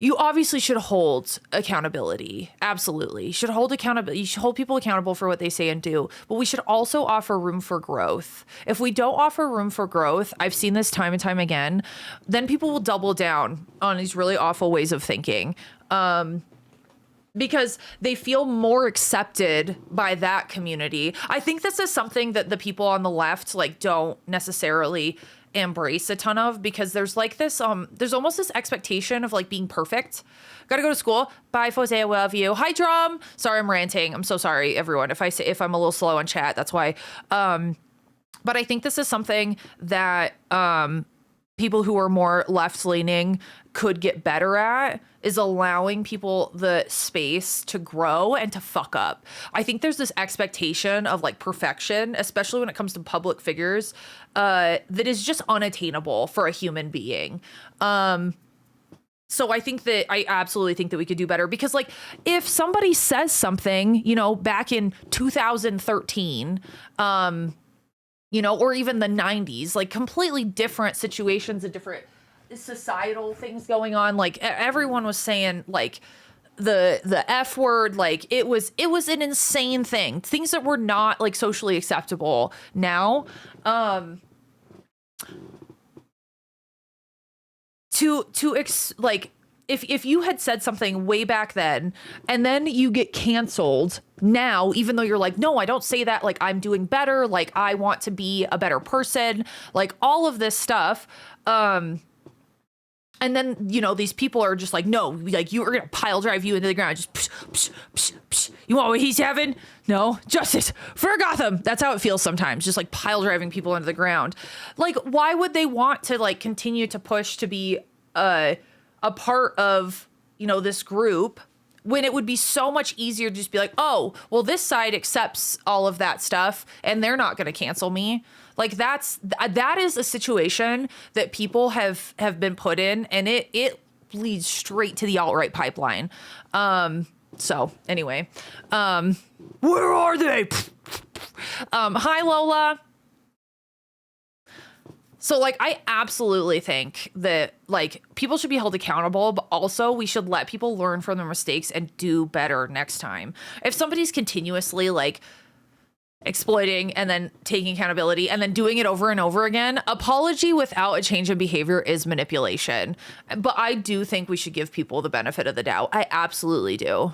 you obviously should hold accountability. Absolutely. You should hold accountability. You should hold people accountable for what they say and do, but we should also offer room for growth. If we don't offer room for growth, I've seen this time and time again, then people will double down on these really awful ways of thinking. Because they feel more accepted by that community. I think this is something that the people on the left like don't necessarily embrace a ton of, because there's like this there's almost this expectation of like being perfect. Gotta go to school. Bye, Jose, I love you. Hi, Drum. Sorry, I'm ranting. I'm so sorry, everyone. If I'm a little slow on chat, that's why. But I think this is something that people who are more left leaning could get better at, is allowing people the space to grow and to fuck up. I think there's this expectation of like perfection, especially when it comes to public figures, that is just unattainable for a human being. So I absolutely think that we could do better, because like if somebody says something, you know, back in 2013, you know, or even the 90s, like completely different situations and different societal things going on. Like everyone was saying like the F word, like it was an insane thing. Things that were not like socially acceptable now. Like if you had said something way back then and then you get canceled now, even though you're like, no, I don't say that, like I'm doing better, like I want to be a better person, like all of this stuff. And then, you know, these people are just like, no, like you are going to pile drive you into the ground. Just, psh, psh, psh, psh. You want what he's having? No, justice for Gotham. That's how it feels sometimes. Just like pile driving people into the ground. Like, why would they want to like continue to push to be a part of, you know, this group, when it would be so much easier to just be like, oh, well, this side accepts all of that stuff and they're not going to cancel me. Like that is a situation that people have been put in, and it leads straight to the alt-right pipeline. So anyway, where are they? Hi, Lola. So like, I absolutely think that like people should be held accountable, but also we should let people learn from their mistakes and do better next time. If somebody's continuously like exploiting and then taking accountability and then doing it over and over again, apology without a change in behavior is manipulation. But I do think we should give people the benefit of the doubt. I absolutely do.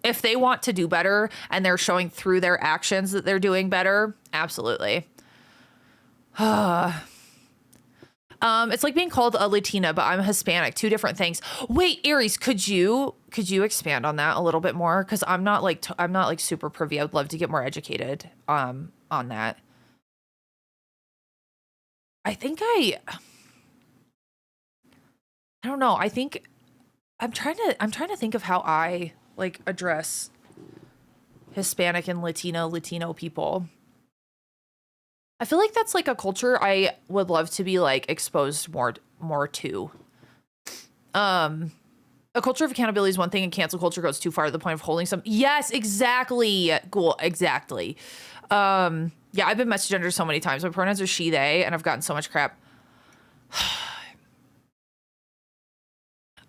If they want to do better and they're showing through their actions that they're doing better, absolutely. It's like being called a Latina, but I'm Hispanic. Two different things. Wait, Aries, could you expand on that a little bit more? Because I'm not like super privy. I would love to get more educated on that. I think I don't know. I think I'm trying to think of how I like address Hispanic and Latino people. I feel like that's like a culture I would love to be like exposed more to. A culture of accountability is one thing, and cancel culture goes too far to the point of holding some. Yes, exactly. Cool. Exactly. Yeah, I've been misgendered so many times. My pronouns are she, they, and I've gotten so much crap.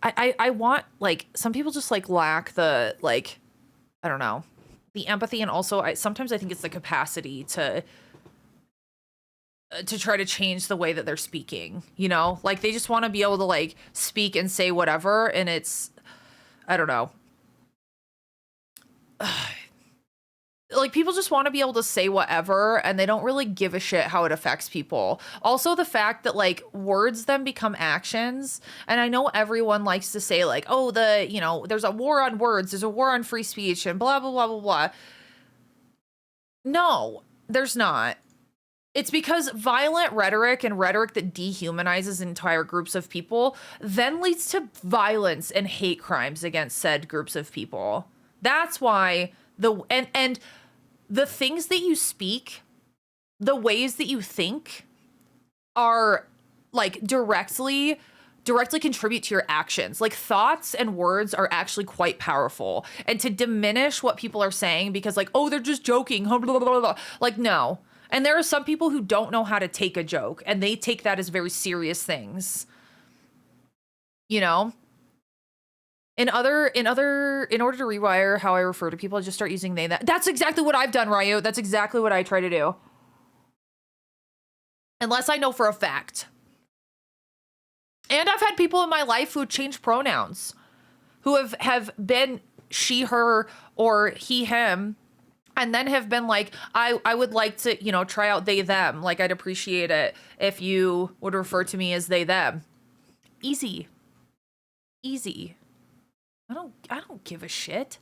I want, like, some people just like lack the, like, I don't know, the empathy. And also sometimes I think it's the capacity to to try to change the way that they're speaking, you know? Like they just want to be able to like speak and say whatever, and it's, I don't know. Like people just want to be able to say whatever, and they don't really give a shit how it affects people. Also the fact that like words then become actions, and I know everyone likes to say like, oh, there's a war on words, there's a war on free speech and blah blah blah blah blah. No, there's not. It's because violent rhetoric and rhetoric that dehumanizes entire groups of people then leads to violence and hate crimes against said groups of people. That's why and the things that you speak, the ways that you think are like directly contribute to your actions. Like thoughts and words are actually quite powerful. And to diminish what people are saying because like, oh, they're just joking, blah, blah, blah, blah. Like, no. And there are some people who don't know how to take a joke, and they take that as very serious things. You know? In order to rewire how I refer to people, I just start using they, that. That's exactly what I've done, Ryu. That's exactly what I try to do. Unless I know for a fact. And I've had people in my life who change pronouns, who have been she, her, or he, him, and then have been like, I would like to, try out they, them. Like, I'd appreciate it if you would refer to me as they, them. Easy. Easy. I don't give a shit.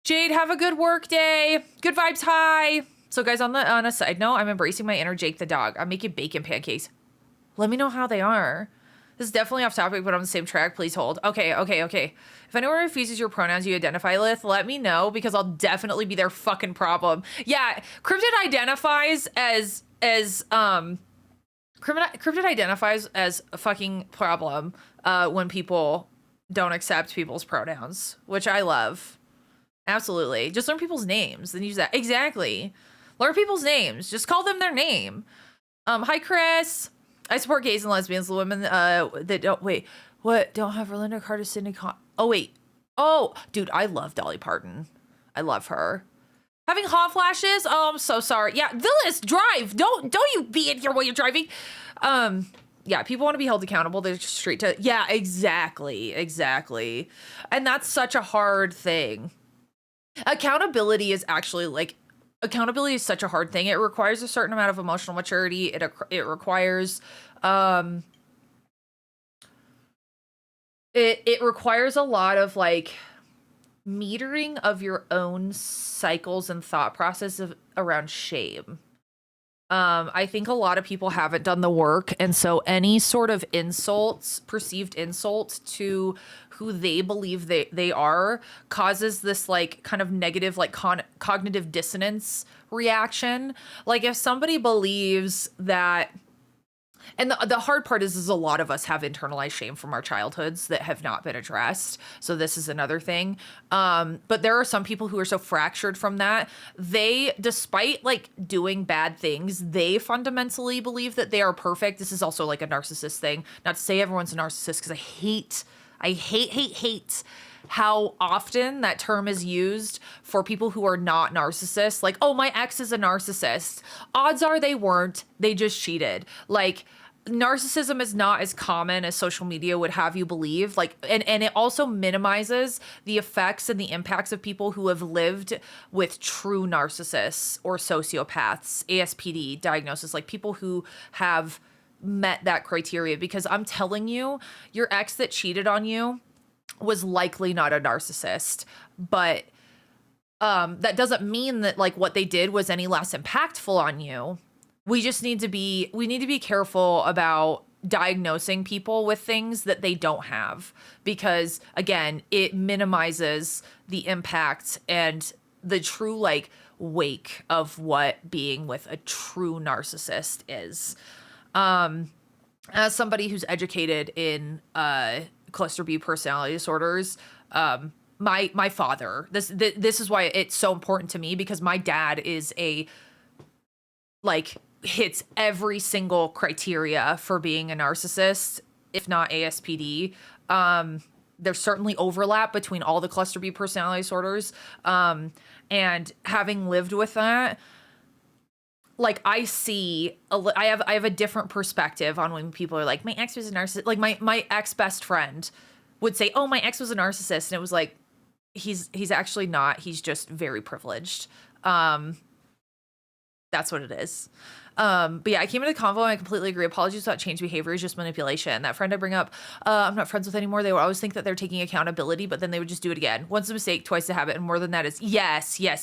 Jade, have a good work day. Good vibes, hi. So guys, on a side note, I'm embracing my inner Jake the dog. I'm making bacon pancakes. Let me know how they are. This is definitely off topic, but on the same track. Please hold. Okay. If anyone refuses your pronouns you identify with, let me know, because I'll definitely be their fucking problem. Yeah, Cryptid identifies as Cryptid identifies as a fucking problem when people don't accept people's pronouns, which I love. Absolutely. Just learn people's names and use that. Exactly. Learn people's names. Just call them their name. Hi, Chris. I support gays and lesbians, the women that don't have Rolinda Carter, Sidney Oh, dude, I love Dolly Parton. I love her. Having hot flashes? Oh, I'm so sorry. Yeah, Villas, drive. Don't you be in here while you're driving. Yeah, people want to be held accountable. They're just straight to, yeah, exactly. And that's such a hard thing. Accountability is such a hard thing. It requires a certain amount of emotional maturity. It requires, it requires a lot of like metering of your own cycles and thought process around shame. I think a lot of people haven't done the work, and so any sort of perceived insult to who they believe they are causes this like kind of negative like cognitive dissonance reaction. Like if somebody believes that, and the hard part is a lot of us have internalized shame from our childhoods that have not been addressed. So this is another thing. But there are some people who are so fractured from that. They, despite like doing bad things, they fundamentally believe that they are perfect. This is also like a narcissist thing. Not to say everyone's a narcissist, because I hate how often that term is used for people who are not narcissists. Like, oh, my ex is a narcissist. Odds are they weren't. They just cheated. Like, narcissism is not as common as social media would have you believe. Like, and it also minimizes the effects and the impacts of people who have lived with true narcissists or sociopaths, ASPD diagnosis, like people who have met that criteria. Because I'm telling you, your ex that cheated on you was likely not a narcissist, but that doesn't mean that like what they did was any less impactful on you. We need to be careful about diagnosing people with things that they don't have, because again, it minimizes the impact and the true like wake of what being with a true narcissist is. As somebody who's educated in cluster B personality disorders, my father, this is why it's so important to me, because my dad is hits every single criteria for being a narcissist, if not ASPD. There's certainly overlap between all the cluster B personality disorders. And having lived with that, like I see, I have a different perspective on when people are like, my ex was a narcissist. Like my ex best friend would say, oh, my ex was a narcissist. And it was like, he's actually not. He's just very privileged. That's what it is. But yeah, I came into the convo and I completely agree. Apologies about change behavior is just manipulation. That friend I bring up, I'm not friends with anymore. They would always think that they're taking accountability, but then they would just do it again. Once a mistake, twice a habit, and more than that is yes. I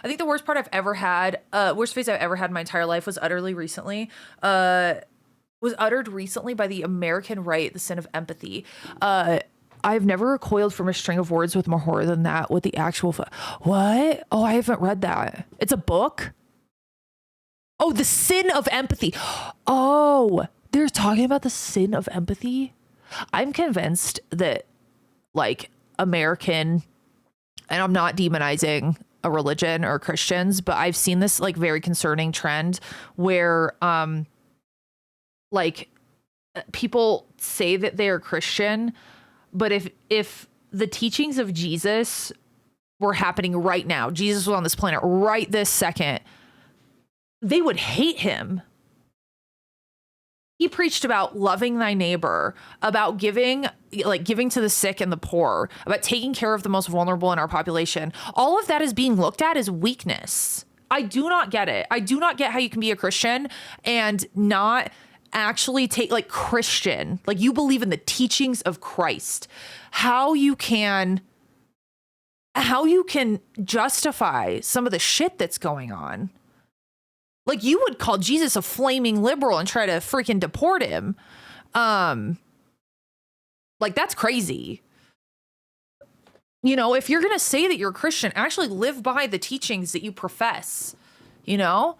think the worst part I've ever had, worst phase I've ever had in my entire life was uttered recently by the American right, the sin of empathy. I've never recoiled from a string of words with more horror than that with the actual what? Oh, I haven't read that. It's a book? Oh, the sin of empathy. Oh, they're talking about the sin of empathy. I'm convinced that like American, and I'm not demonizing a religion or Christians, but I've seen this like very concerning trend where like people say that they are Christian, but if the teachings of Jesus were happening right now, Jesus was on this planet right this second, they would hate him. He preached about loving thy neighbor, about giving to the sick and the poor, about taking care of the most vulnerable in our population. All of that is being looked at as weakness. I do not get it. I do not get how you can be a Christian and not actually take like Christian, like you believe in the teachings of Christ, how you can justify some of the shit that's going on. Like you would call Jesus a flaming liberal and try to freaking deport him. Like that's crazy. You know, if you're going to say that you're a Christian, actually live by the teachings that you profess, you know?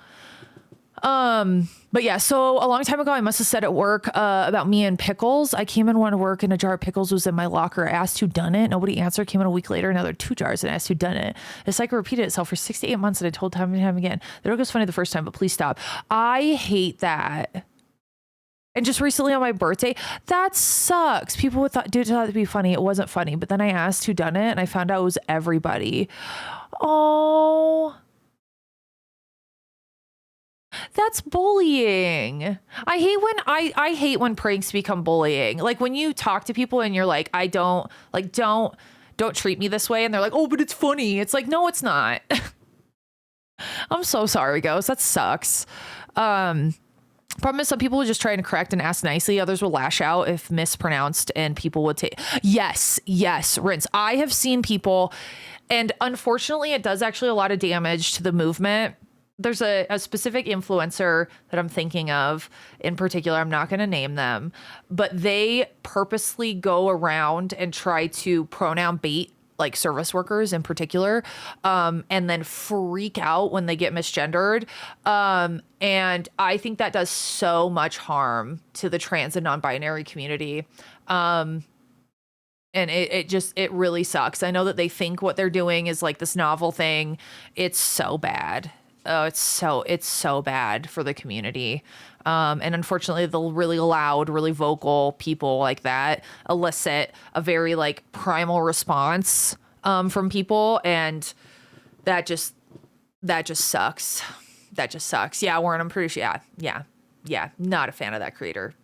But yeah, so a long time ago, I must have said at work, about me and pickles. I came in one work and a jar of pickles was in my locker. I asked who done it. Nobody answered. Came in a week later, another 2 jars and asked who done it. The cycle repeated itself for 6 to 8 months and I told time and time again. The joke was funny the first time, but please stop. I hate that. And just recently on my birthday, that sucks. People would thought it to be funny. It wasn't funny. But then I asked who done it and I found out it was everybody. Oh, that's bullying. I hate when pranks become bullying. Like when you talk to people and you're like, don't treat me this way. And they're like, oh, but it's funny. It's like, no, it's not. I'm so sorry, ghost. That sucks. Problem is some people will just try and correct and ask nicely. Others will lash out if mispronounced and people would take, yes, rinse. I have seen people, and unfortunately it does actually a lot of damage to the movement. There's a specific influencer that I'm thinking of in particular. I'm not going to name them, but they purposely go around and try to pronoun bait like service workers in particular, and then freak out when they get misgendered. And I think that does so much harm to the trans and non-binary community. And it really sucks. I know that they think what they're doing is like this novel thing. It's so bad. Oh, it's so bad for the community. And unfortunately, the really loud, really vocal people like that elicit a very like primal response from people. And that just sucks. That just sucks. Yeah, Warren, I'm pretty sure. Yeah. Not a fan of that creator.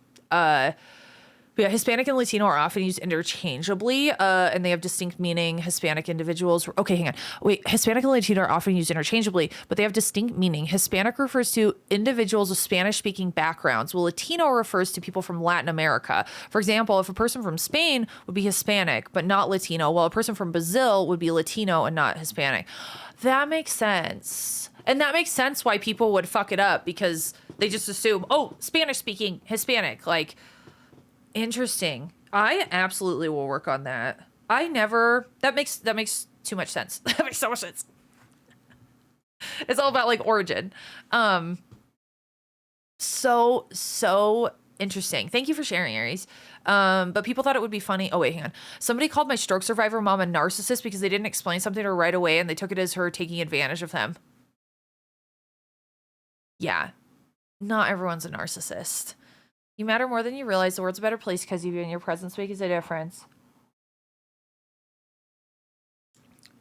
Yeah, Hispanic and Latino are often used interchangeably, and they have distinct meaning. Hispanic individuals. Okay, hang on. Wait, Hispanic and Latino are often used interchangeably, but they have distinct meaning. Hispanic refers to individuals with Spanish-speaking backgrounds, while Latino refers to people from Latin America. For example, if a person from Spain would be Hispanic, but not Latino, while a person from Brazil would be Latino and not Hispanic. That makes sense. And that makes sense why people would fuck it up, because they just assume, oh, Spanish-speaking Hispanic, like... Interesting. I absolutely will work on that. That makes too much sense. That makes so much sense. It's all about like origin. So interesting. Thank you for sharing, Aries. But people thought it would be funny. Oh wait, hang on. Somebody called my stroke survivor mom a narcissist because they didn't explain something to her right away and they took it as her taking advantage of them. Yeah. Not everyone's a narcissist. You matter more than you realize. The world's a better place because of you, and your presence makes a difference.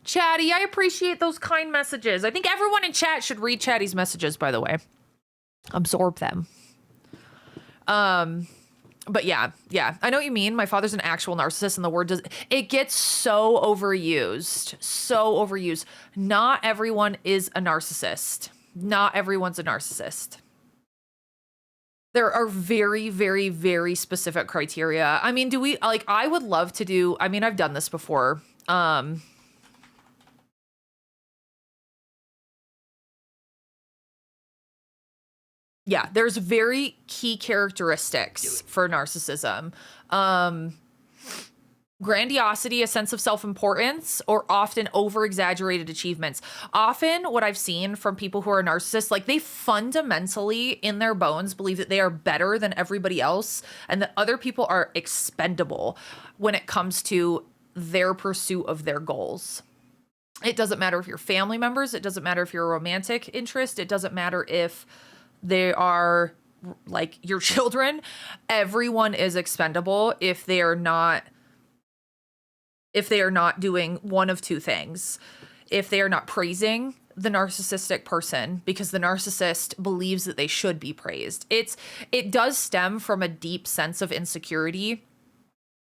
Chatty, I appreciate those kind messages. I think everyone in chat should read Chatty's messages, by the way. Absorb them. But yeah, I know what you mean. My father's an actual narcissist, and the word it gets so overused. Not everyone is a narcissist. Not everyone's a narcissist. There are very, very, very specific criteria. I mean, I would love to do, I mean, I've done this before. Yeah, there's very key characteristics for narcissism. Grandiosity, a sense of self-importance, or often over-exaggerated achievements. Often what I've seen from people who are narcissists, like they fundamentally in their bones believe that they are better than everybody else and that other people are expendable when it comes to their pursuit of their goals. It doesn't matter if you're family members. It doesn't matter if you're a romantic interest. It doesn't matter if they are like your children. Everyone is expendable if they are not doing one of two things. If they are not praising the narcissistic person because the narcissist believes that they should be praised. It does stem from a deep sense of insecurity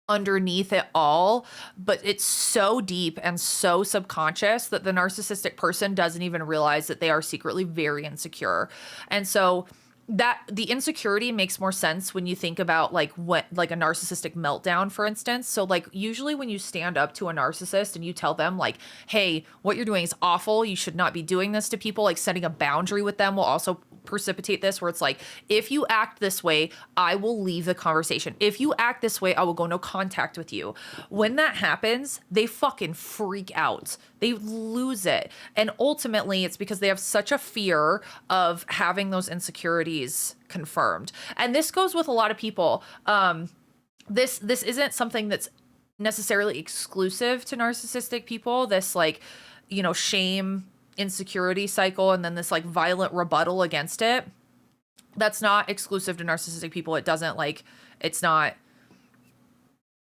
underneath it all, but it's so deep and so subconscious that the narcissistic person doesn't even realize that they are secretly very insecure. And so that the insecurity makes more sense when you think about like what, like a narcissistic meltdown, for instance. So like usually when you stand up to a narcissist and you tell them like, hey, what you're doing is awful. You should not be doing this to people. Like setting a boundary with them will also precipitate this, where it's like, if you act this way, I will leave the conversation. If you act this way, I will go no contact with you. When that happens, they fucking freak out. They lose it. And ultimately it's because they have such a fear of having those insecurities confirmed. And this goes with a lot of people. This isn't something that's necessarily exclusive to narcissistic people. This like, you know, shame, insecurity cycle, and then this like violent rebuttal against it. That's not exclusive to narcissistic people. It doesn't like, it's not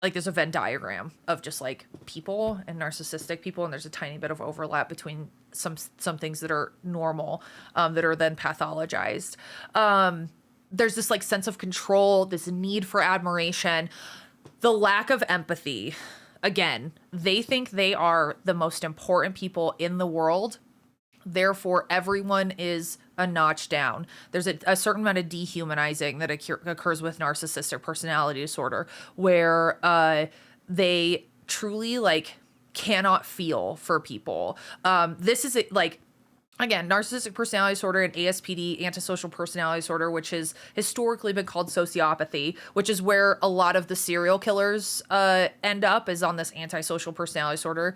like there's a Venn diagram of just like people and narcissistic people, and there's a tiny bit of overlap between some things that are normal, that are then pathologized. There's this like sense of control, this need for admiration, the lack of empathy. Again, they think they are the most important people in the world. Therefore, everyone is a notch down. There's a certain amount of dehumanizing that occurs with narcissistic personality disorder, where they truly like cannot feel for people. This is like, again, narcissistic personality disorder and ASPD, antisocial personality disorder, which has historically been called sociopathy, which is where a lot of the serial killers end up, is on this antisocial personality disorder.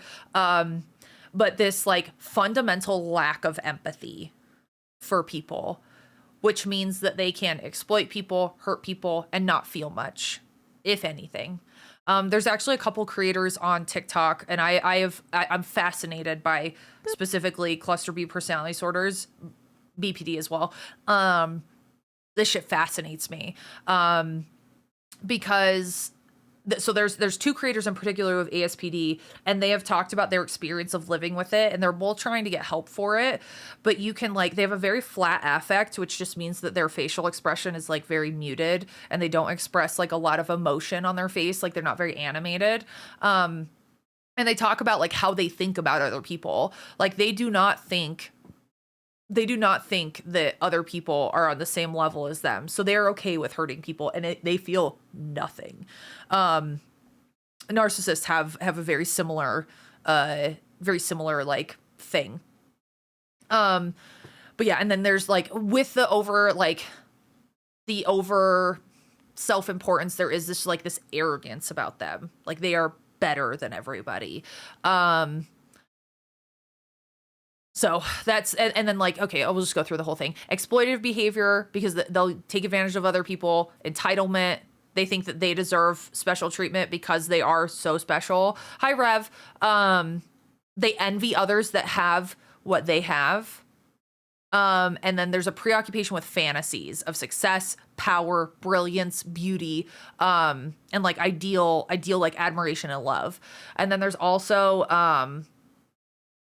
But this like fundamental lack of empathy for people, which means that they can exploit people, hurt people, and not feel much, if anything. There's actually a couple creators on TikTok, and I'm fascinated by specifically cluster B personality disorders, BPD as well. This shit fascinates me, because so there's two creators in particular with ASPD, and they have talked about their experience of living with it, and they're both trying to get help for it. But you can like, they have a very flat affect, which just means that their facial expression is like very muted, and they don't express like a lot of emotion on their face. Like they're not very animated. And they talk about like how they think about other people. Like they do not think that other people are on the same level as them. So they're okay with hurting people, and they feel nothing. Narcissists have a very similar like thing. But yeah, and then there's like with the over self-importance, there is this like this arrogance about them. Like they are better than everybody. So that's, and then like, okay, I'll just go through the whole thing. Exploitative behavior, because they'll take advantage of other people. Entitlement. They think that they deserve special treatment because they are so special. Hi, Rev. They envy others that have what they have. And then there's a preoccupation with fantasies of success, power, brilliance, beauty, and like ideal like admiration and love. And then there's also,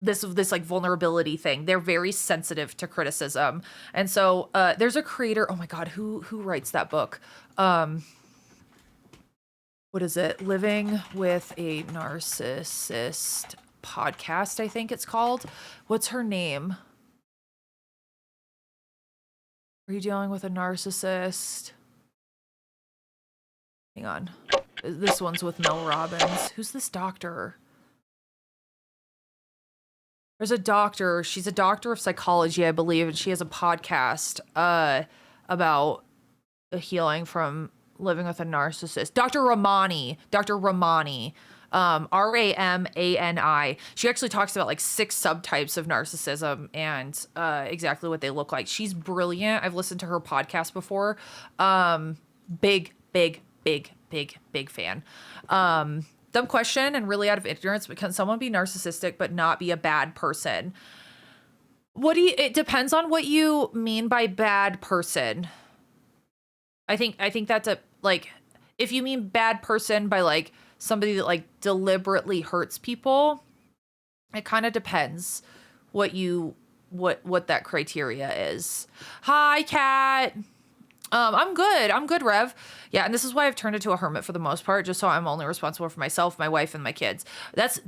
this like vulnerability thing. They're very sensitive to criticism. And so there's a creator, oh my God, who writes that book? What is it? Living with a Narcissist podcast, I think it's called. What's her name? Are you dealing with a narcissist? Hang on. This one's with Mel Robbins. Who's this doctor? There's a doctor. She's a doctor of psychology, I believe, and she has a podcast about healing from living with a narcissist. Dr. Ramani. Ramani. She actually talks about like 6 subtypes of narcissism and exactly what they look like. She's brilliant. I've listened to her podcast before. Big fan. Dumb question and really out of ignorance, but can someone be narcissistic but not be a bad person? It depends on what you mean by bad person. I think that's if you mean bad person by like somebody that like deliberately hurts people, it kind of depends what that criteria is. Hi, Kat. I'm good, Rev. Yeah, and this is why I've turned into a hermit for the most part, just so I'm only responsible for myself, my wife, and my kids. That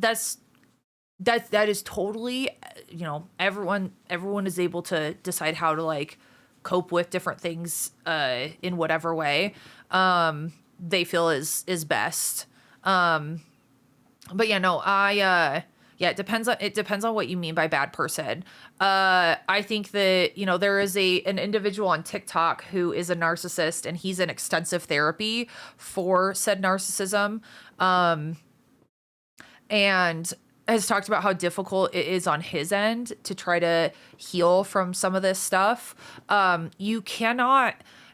is totally, everyone is able to decide how to like cope with different things in whatever way they feel is best. But yeah, no, it depends on what you mean by bad person. I think that, there is an individual on TikTok who is a narcissist, and he's in extensive therapy for said narcissism. And has talked about how difficult it is on his end to try to heal from some of this stuff.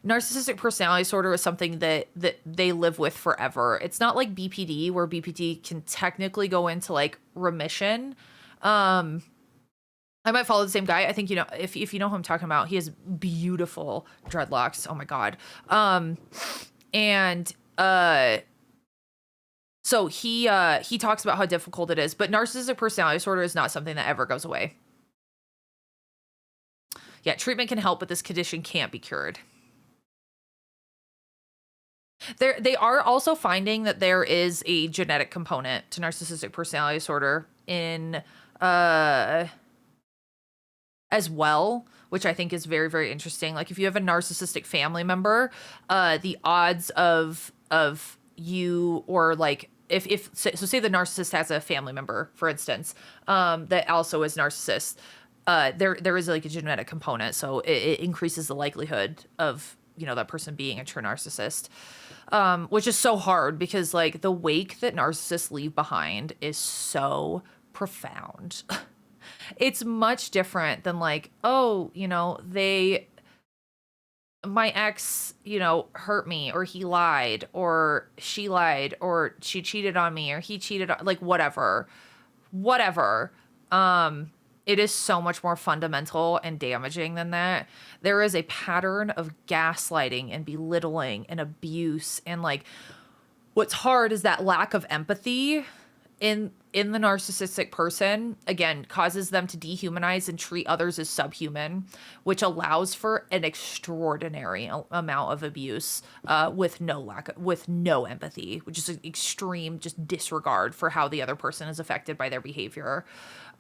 Narcissistic personality disorder is something that they live with forever. It's not like BPD, where BPD can technically go into like remission. I might follow the same guy. I think, if you know who I'm talking about, he has beautiful dreadlocks. Oh my God. So he talks about how difficult it is, but narcissistic personality disorder is not something that ever goes away. Yeah, treatment can help, but this condition can't be cured. They are also finding that there is a genetic component to narcissistic personality disorder in as well, which I think is very, very interesting. Like if you have a narcissistic family member, the odds of you, or like if say the narcissist has a family member, for instance, that also is narcissist, there is like a genetic component, so it increases the likelihood of that person being a true narcissist, which is so hard because like the wake that narcissists leave behind is so profound. It's much different than like, my ex, hurt me, or he lied, or she lied, or she cheated on me, or he cheated on, like whatever. It is so much more fundamental and damaging than that. There is a pattern of gaslighting and belittling and abuse. And like, what's hard is that lack of empathy in the narcissistic person, again, causes them to dehumanize and treat others as subhuman, which allows for an extraordinary amount of abuse with no empathy, which is an extreme just disregard for how the other person is affected by their behavior.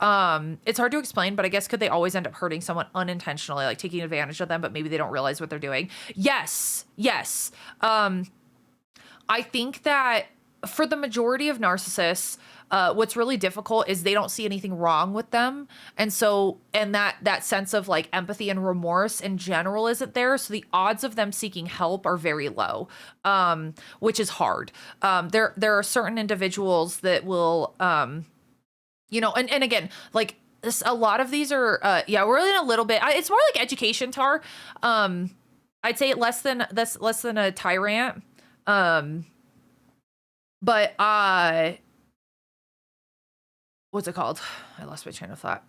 It's hard to explain, but I guess could they always end up hurting someone unintentionally, like taking advantage of them, but maybe they don't realize what they're doing? Yes. I think that for the majority of narcissists, what's really difficult is they don't see anything wrong with them. And that sense of like empathy and remorse in general isn't there. So the odds of them seeking help are very low, which is hard. There are certain individuals that will, and again, like a lot of these are, we're in a little bit, it's more like education, Tar. I'd say less than a tyrant. But what's it called? I lost my train of thought.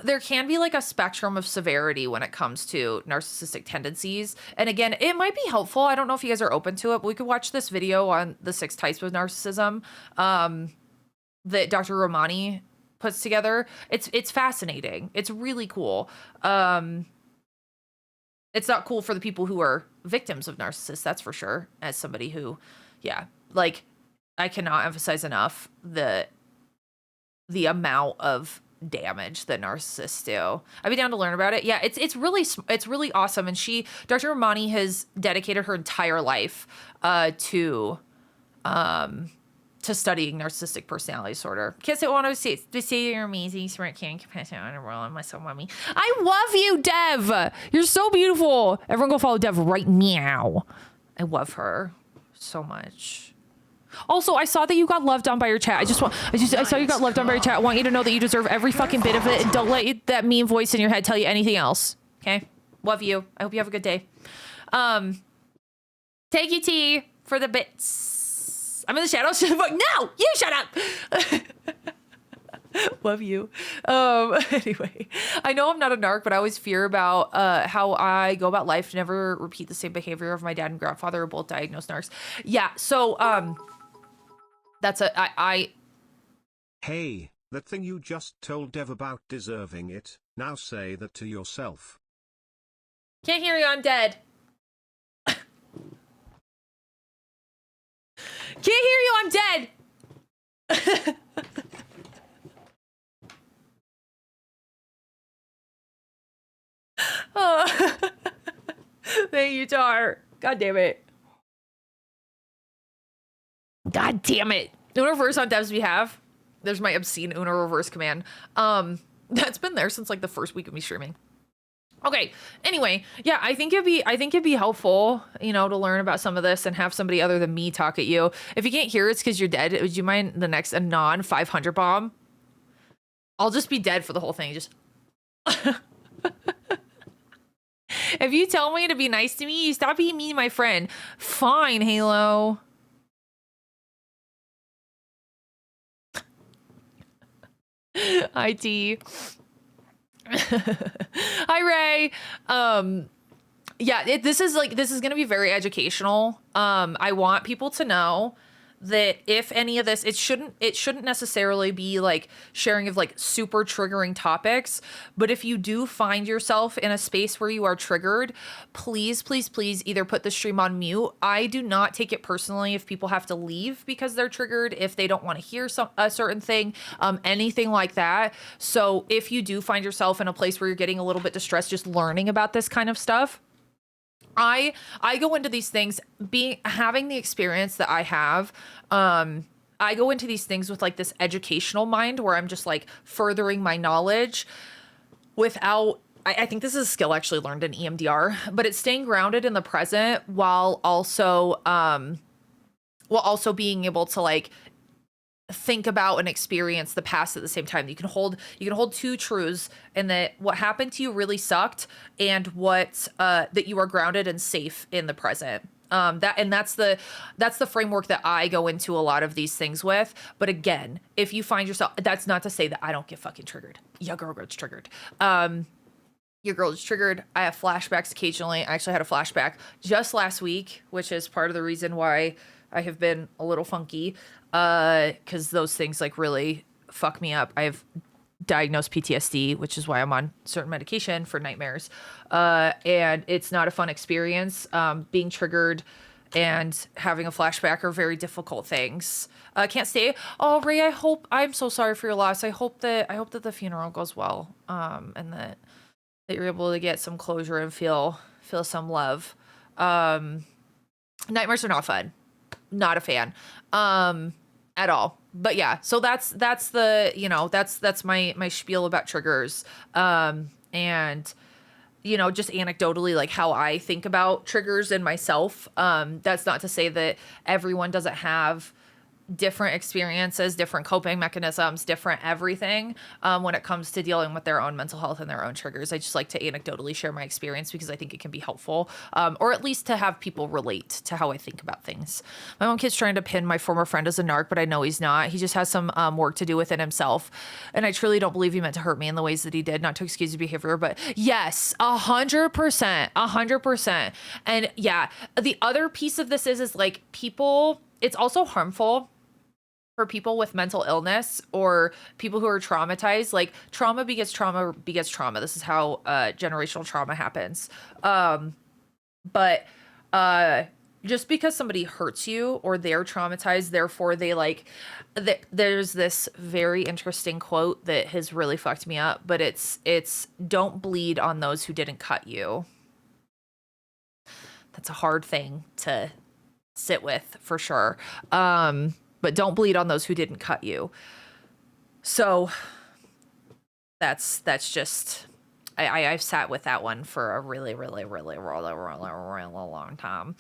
There can be like a spectrum of severity when it comes to narcissistic tendencies. And again, it might be helpful. I don't know if you guys are open to it, but we could watch this video on the 6 types of narcissism that Dr. Ramani puts together. It's fascinating. It's really cool. It's not cool for the people who are victims of narcissists, that's for sure. As somebody who, yeah, like I cannot emphasize enough the amount of damage that narcissists do. I'd be down to learn about it. Yeah, it's really awesome. And Dr. Romani has dedicated her entire life to studying narcissistic personality disorder. Kids that want to say you're amazing, smart, caring, compassionate, honorable, and my so mommy. I love you, Dev. You're so beautiful. Everyone go follow Dev right now. I love her so much. Also, I saw that you got loved on by your chat. I saw you got loved on by your chat. I want you to know that you deserve every fucking bit of it, and don't let that mean voice in your head tell you anything else. Okay? Love you. I hope you have a good day. Thank you, T, for the bits. I'm in the shadows. No, you shut up. Love you. Anyway, I know I'm not a narc, but I always fear about how I go about life to never repeat the same behavior of my dad and grandfather, who are both diagnosed narcs. Yeah. So Hey, that thing you just told Dev about deserving it. Now say that to yourself. Can't hear you. I'm dead. Can't hear you. I'm dead. Oh. Thank you, Tar. God damn it. God damn it. Uno reverse on Dev's behalf. There's my obscene Uno reverse command. That's been there since like the first week of me streaming. Okay. Anyway, yeah, I think it'd be helpful, you know, to learn about some of this and have somebody other than me talk at you. If you can't hear it's because you're dead. Would you mind the next Anon 500 bomb? I'll just be dead for the whole thing. Just if you tell me to be nice to me, you stop being mean, my friend. Fine, Halo. IT. Hi, Ray. Yeah, this is going to be very educational. I want people to know that if any of this, it shouldn't necessarily be like sharing of like super triggering topics, but if you do find yourself in a space where you are triggered, please either put the stream on mute. I do not take it personally if people have to leave because they're triggered, if they don't want to hear a certain thing, anything like that. So if you do find yourself in a place where you're getting a little bit distressed just learning about this kind of stuff, I go into these things having the experience that I have. I go into these things with like this educational mind where I'm just like furthering my knowledge without, I think this is a skill actually learned in EMDR, but it's staying grounded in the present while also being able to like think about and experience the past at the same time. You can hold two truths, and that what happened to you really sucked, and what that you are grounded and safe in the present. That's the framework that I go into a lot of these things with. But again, if you find yourself, that's not to say that I don't get fucking triggered. Your girl gets triggered. Your girl is triggered. I have flashbacks occasionally. I actually had a flashback just last week, which is part of the reason why I have been a little funky. Because those things like really fuck me up. I have diagnosed PTSD, which is why I'm on certain medication for nightmares. And it's not a fun experience. Being triggered and having a flashback are very difficult things. Can't stay. Oh, Ray, I'm so sorry for your loss. I hope that the funeral goes well. And that you're able to get some closure and feel some love. Nightmares are not fun. Not a fan. At all. But yeah, so that's the, you know, that's my spiel about triggers. And, you know, just anecdotally, like how I think about triggers in myself. That's not to say that everyone doesn't have different experiences, different coping mechanisms, different everything when it comes to dealing with their own mental health and their own triggers. I just like to anecdotally share my experience because I think it can be helpful, or at least to have people relate to how I think about things. My own kid's trying to pin my former friend as a narc, but I know he's not. He just has some work to do within himself. And I truly don't believe he meant to hurt me in the ways that he did, not to excuse his behavior, but yes, 100%. And yeah, the other piece of this is like people, it's also harmful for people with mental illness or people who are traumatized, like trauma begets trauma begets trauma. This is how generational trauma happens. But just because somebody hurts you or they're traumatized, therefore they like, there's this very interesting quote that has really fucked me up, but it's don't bleed on those who didn't cut you. That's a hard thing to sit with for sure. But don't bleed on those who didn't cut you. So that's just, I've sat with that one for a really long time.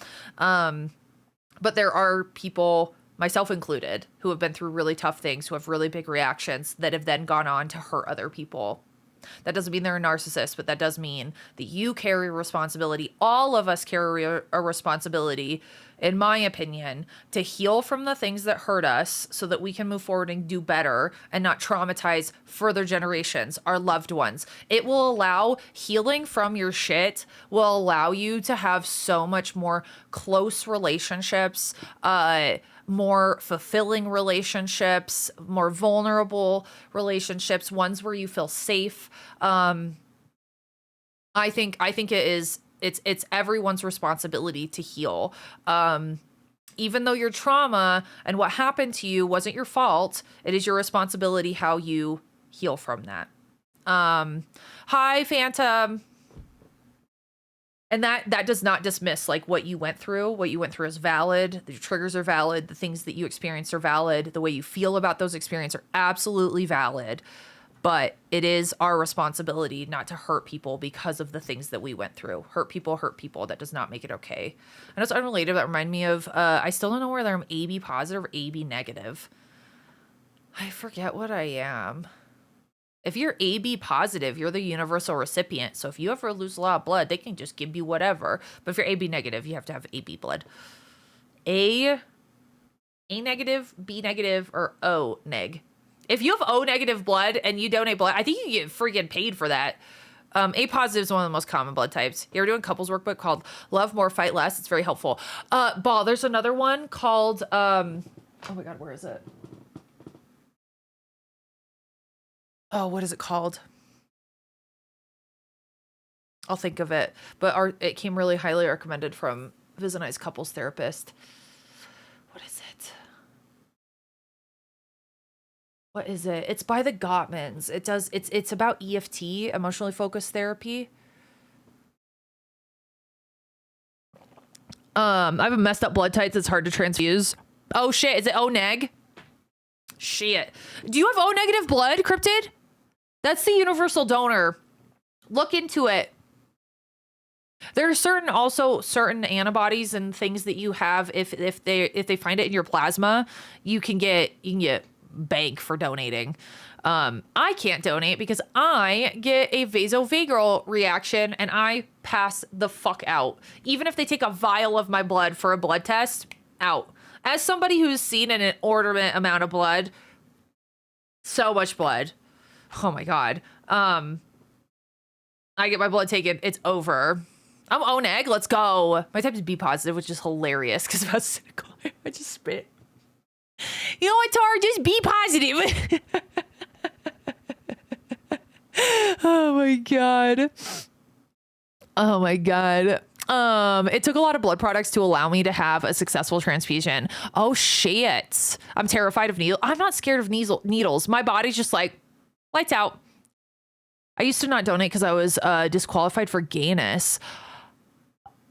But there are people, myself included, who have been through really tough things, who have really big reactions that have then gone on to hurt other people. That doesn't mean they're a narcissist, but that does mean that you carry responsibility. All of us carry a responsibility, in my opinion, to heal from the things that hurt us so that we can move forward and do better and not traumatize further generations, our loved ones. It will allow healing from your shit, will allow you to have so much more close relationships, more fulfilling relationships, more vulnerable relationships, ones where you feel safe. I think it's everyone's responsibility to heal. Even though your trauma and what happened to you wasn't your fault, it is your responsibility how you heal from that. Hi, Phantom. And that does not dismiss like what you went through. What you went through is valid. Your triggers are valid. The things that you experienced are valid. The way you feel about those experiences are absolutely valid. But it is our responsibility not to hurt people because of the things that we went through. Hurt people. That does not make it okay. And it's unrelated. That reminded me of, I still don't know whether I'm AB positive or AB negative. I forget what I am. If you're AB positive, you're the universal recipient. So if you ever lose a lot of blood, they can just give you whatever. But if you're AB negative, you have to have AB blood. A negative, B negative, or O neg. If you have O negative blood and you donate blood, I think you get freaking paid for that. A positive is one of the most common blood types. You're doing couples workbook called Love More, Fight Less. It's very helpful. Ball, there's another one called, oh my God, where is it? Oh, what is it called? I'll think of it. But it came really highly recommended from Viz and I's couples therapist. What is it? What is it? It's by the Gottmans. It's about EFT, emotionally focused therapy. I have a messed up blood type that's hard to transfuse. Oh shit, is it O neg? Shit. Do you have O negative blood, Cryptid? That's the universal donor. Look into it. There are certain antibodies and things that you have if they find it in your plasma, you can get bank for donating. I can't donate because I get a vasovagal reaction and I pass the fuck out. Even if they take a vial of my blood for a blood test, out. As somebody who's seen an inordinate amount of blood, so much blood. Oh my God. I get my blood taken. It's over. I'm O neg. Let's go. My type is B positive, which is hilarious because if I was cynical, I just spit. You know what, Tar? Just be positive. Oh my God. Oh my God. It took a lot of blood products to allow me to have a successful transfusion. Oh shit. I'm terrified of needles. I'm not scared of needles. My body's just like, lights out. I used to not donate because I was disqualified for gayness.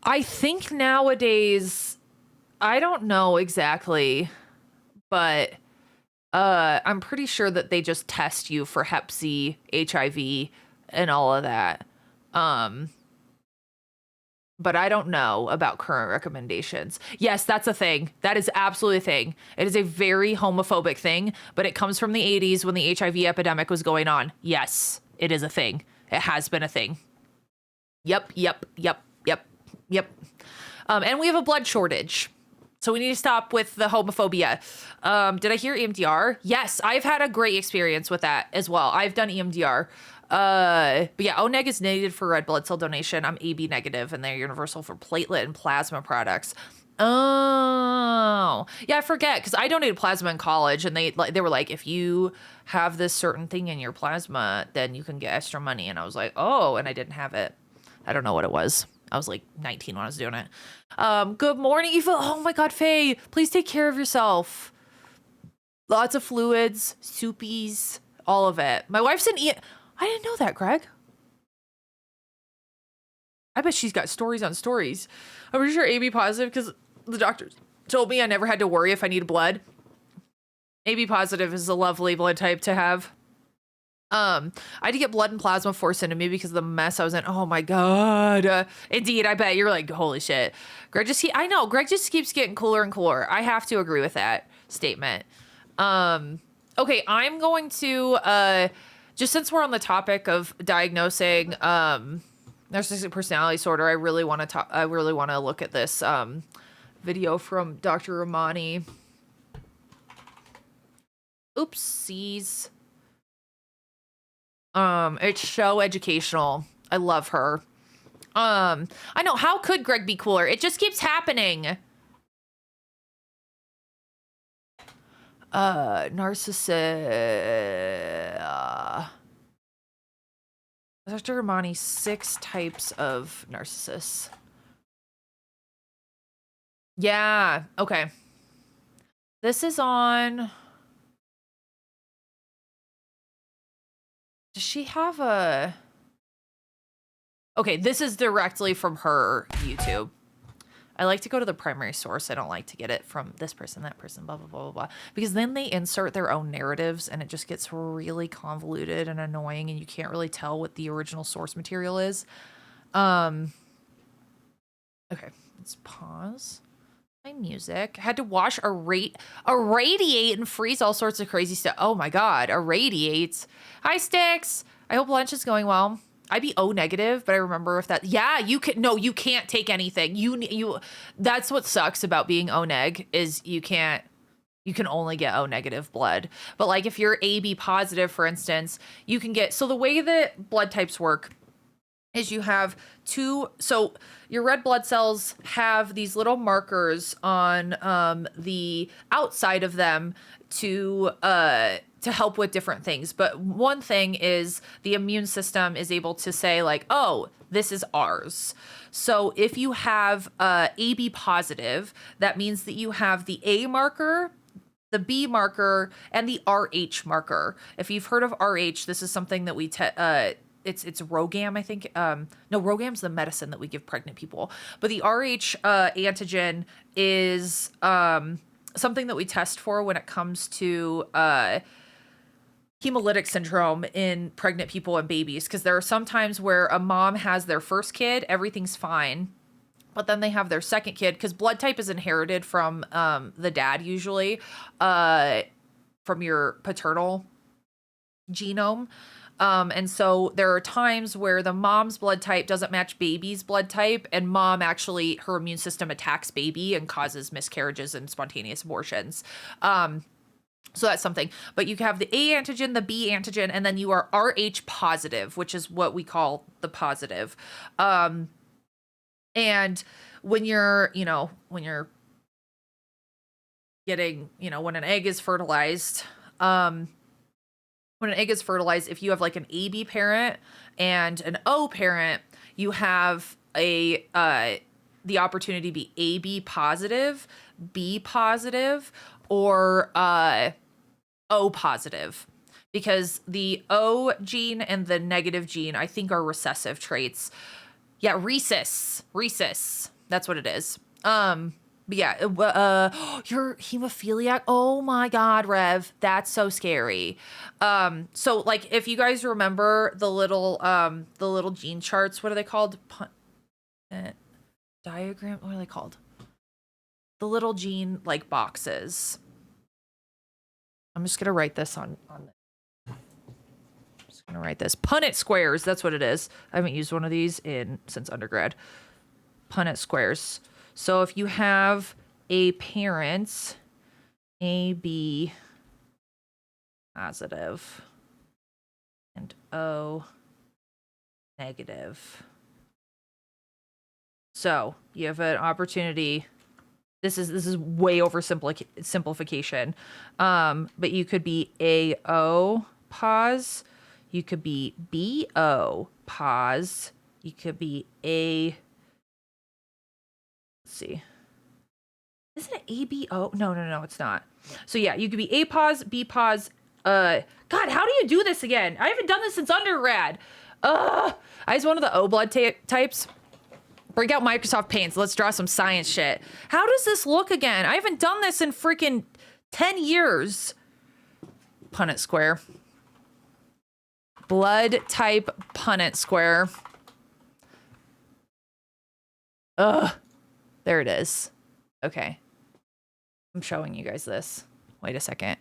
I think nowadays, I don't know exactly, but I'm pretty sure that they just test you for Hep C, HIV, and all of that. But I don't know about current recommendations. Yes, that's a thing. That is absolutely a thing. It is a very homophobic thing, but it comes from the 80s when the HIV epidemic was going on. Yes, it is a thing. It has been a thing. Yep. And we have a blood shortage. So we need to stop with the homophobia. Did I hear EMDR? Yes, I've had a great experience with that as well. I've done EMDR. But yeah, O neg is needed for red blood cell donation. I'm AB negative and they're universal for platelet and plasma products. Oh, yeah, I forget because I donated plasma in college, and they were like, if you have this certain thing in your plasma, then you can get extra money. And I was like, oh, and I didn't have it. I don't know what it was. I was like 19 when I was doing it. Good morning, Eva. Oh my God, Faye, please take care of yourself. Lots of fluids, soupies, all of it. My wife's an I didn't know that, Greg. I bet she's got stories on stories. I'm pretty sure AB positive because the doctors told me I never had to worry if I needed blood. AB positive is a lovely blood type to have. I had to get blood and plasma forced into me because of the mess I was in. Oh my God. Indeed, I bet you're like, holy shit. Greg I know, Greg just keeps getting cooler and cooler. I have to agree with that statement. Okay, I'm going to, just since we're on the topic of diagnosing, narcissistic personality disorder, I really want to look at this, video from Dr. Ramani. Oopsies. It's so educational. I love her. I know, how could Greg be cooler? It just keeps happening. Narcissist. Dr. Ramani, 6 types of narcissists. Yeah, okay. This is on... Does she have a... Okay, this is directly from her YouTube. I like to go to the primary source. I don't like to get it from this person, that person, blah, blah, blah, blah, blah. Because then they insert their own narratives and it just gets really convoluted and annoying and you can't really tell what the original source material is. Okay, let's pause my music. I had to wash, irradiate, and freeze all sorts of crazy stuff. Oh my God, irradiate. Hi, Sticks. I hope lunch is going well. I'd be O negative, but I remember if that, yeah, you can't take anything. That's what sucks about being O neg is you can only get O negative blood. But like if you're AB positive, for instance, you can get, so the way that blood types work is you have so your red blood cells have these little markers on the outside of them to help with different things. But one thing is the immune system is able to say like, oh, this is ours. So if you have AB positive, that means that you have the A marker, the B marker, and the RH marker. If you've heard of RH, this is something that we it's Rogam, I think. No, Rogam's the medicine that we give pregnant people. But the RH antigen is something that we test for when it comes to hemolytic syndrome in pregnant people and babies. Because there are some times where a mom has their first kid, everything's fine. But then they have their second kid, because blood type is inherited from the dad usually, from your paternal genome. And so there are times where the mom's blood type doesn't match baby's blood type, and mom actually, her immune system attacks baby and causes miscarriages and spontaneous abortions. So that's something. But you have the A antigen, the B antigen, and then you are RH positive, which is what we call the positive. And when you're getting, when an egg is fertilized, if you have like an AB parent and an O parent, you have the opportunity to be AB positive, B positive, or O positive, because the O gene and the negative gene, I think, are recessive traits. Yeah, rhesus. That's what it is. But yeah, you're hemophiliac. Oh my God, Rev, that's so scary. So like, if you guys remember the little gene charts, what are they called? Diagram. What are they called? The little gene like boxes. I'm just gonna write this on. I'm just gonna write this. Punnett squares. That's what it is. I haven't used one of these since undergrad. Punnett squares. So if you have a parent, AB positive and O negative. So you have an opportunity This is way simplification. But you could be AO pause. You could be BO pause. You could be Let's see. Isn't it ABO? No, it's not. So yeah, you could be A pause, B pause. God, how do you do this again? I haven't done this since undergrad. I was one of the O blood types. Break out Microsoft Paint. Let's draw some science shit. How does this look again? I haven't done this in freaking 10 years. Punnett square. Blood type Punnett square. Ugh. There it is. Okay. I'm showing you guys this. Wait a second.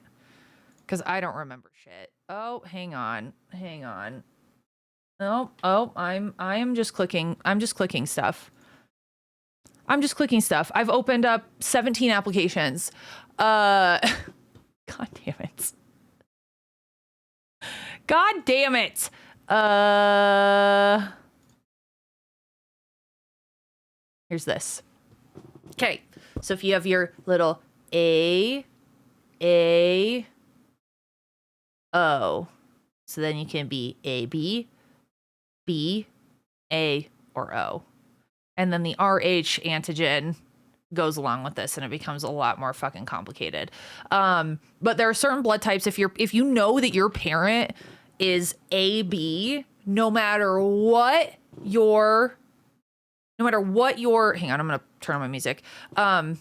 Because I don't remember shit. Oh, hang on. Oh, I am just clicking. I'm just clicking stuff. I've opened up 17 applications. God damn it. Here's this. Okay. So if you have your little A, O, so then you can be A, B, A, or O. And then the RH antigen goes along with this and it becomes a lot more fucking complicated. But there are certain blood types, if you know that your parent is AB, no matter what your, hang on, I'm going to turn on my music. No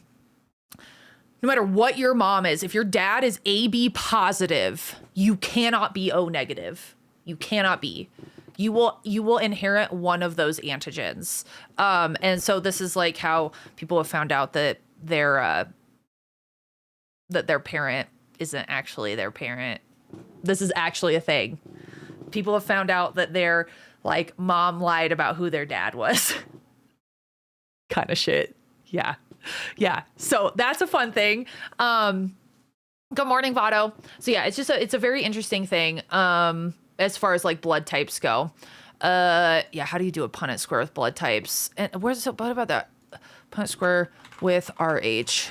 matter what your mom is, if your dad is AB positive, you cannot be O negative. You cannot be. You will inherit one of those antigens. And so this is like how people have found out that their parent isn't actually their parent. This is actually a thing. People have found out that their like mom lied about who their dad was. Kind of shit. Yeah. So that's a fun thing. Good morning, Votto. So yeah, it's a very interesting thing. As far as like blood types go. Yeah, how do you do a Punnett square with blood types? And what about that Punnett square with RH?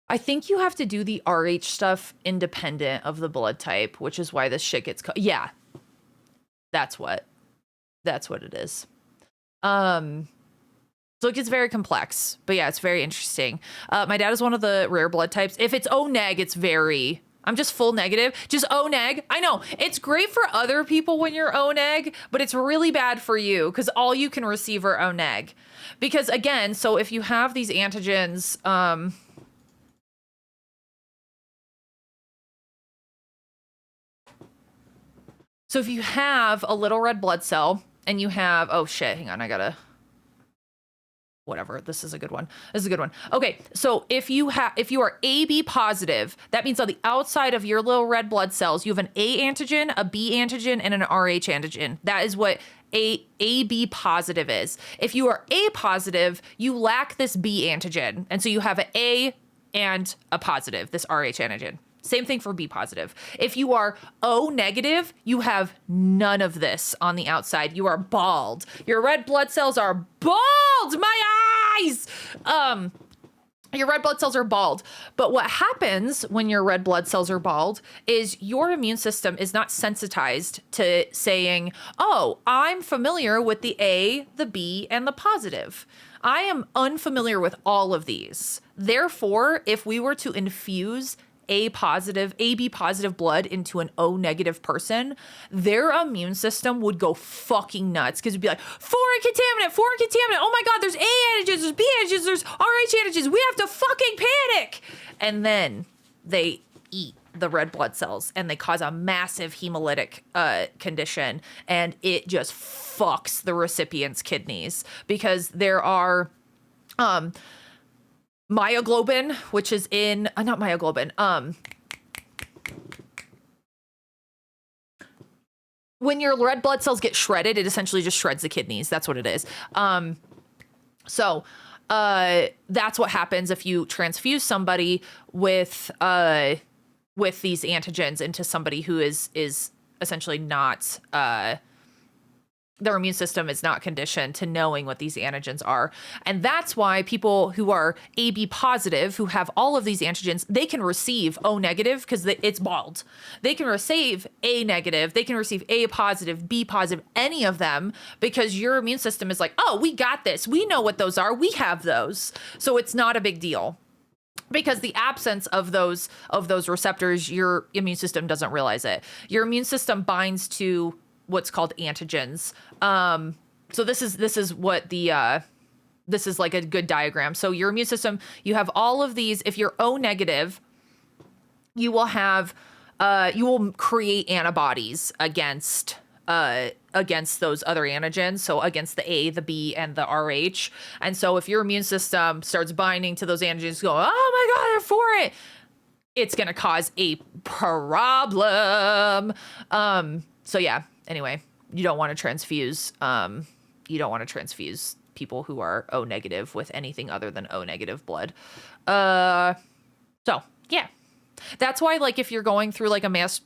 I think you have to do the RH stuff independent of the blood type, which is why this shit gets yeah. That's what it is. So it gets very complex, but yeah, it's very interesting. My dad is one of the rare blood types. If it's O neg, I'm just full negative. Just O neg. I know it's great for other people when you're O neg, but it's really bad for you because all you can receive are O neg. Because again, so if you have these antigens, so if you have a little red blood cell and you have, oh shit, hang on, whatever. This is a good one. Okay. So if you are AB positive, that means on the outside of your little red blood cells, you have an A antigen, a B antigen, and an RH antigen. That is what AB positive is. If you are A positive, you lack this B antigen. And so you have an A and a positive, this RH antigen. Same thing for B positive. If you are O negative, you have none of this on the outside. You are bald. Your red blood cells are bald. My eyes. Your red blood cells are bald. But what happens when your red blood cells are bald is your immune system is not sensitized to saying, oh, I'm familiar with the A, the B, and the positive. I am unfamiliar with all of these. Therefore, if we were to infuse AB positive blood into an O negative person, their immune system would go fucking nuts because it'd be like, foreign contaminant. Oh my God, there's A antigens, there's B antigens, there's RH antigens. We have to fucking panic. And then they eat the red blood cells and they cause a massive hemolytic condition. And it just fucks the recipient's kidneys because there are, myoglobin, which is in not myoglobin. When your red blood cells get shredded, it essentially just shreds the kidneys. That's what it is. So that's what happens if you transfuse somebody with these antigens into somebody who is essentially not their immune system is not conditioned to knowing what these antigens are. And that's why people who are AB positive, who have all of these antigens, they can receive O negative because it's bald. They can receive A negative, they can receive A positive, B positive, any of them, because your immune system is like, oh, we got this. We know what those are. We have those. So it's not a big deal. Because the absence of those receptors, your immune system doesn't realize it. Your immune system binds to what's called antigens. So this is what this is like a good diagram. So your immune system, you have all of these. If you're O negative, you will have, you will create antibodies against those other antigens. So against the A, the B, and the RH. And so if your immune system starts binding to those antigens, go, oh my God, they're for it, it's going to cause a problem. So yeah. Anyway, you don't want to transfuse. You don't want to transfuse people who are O negative with anything other than O negative blood. So yeah, that's why, like, if you're going through like a mass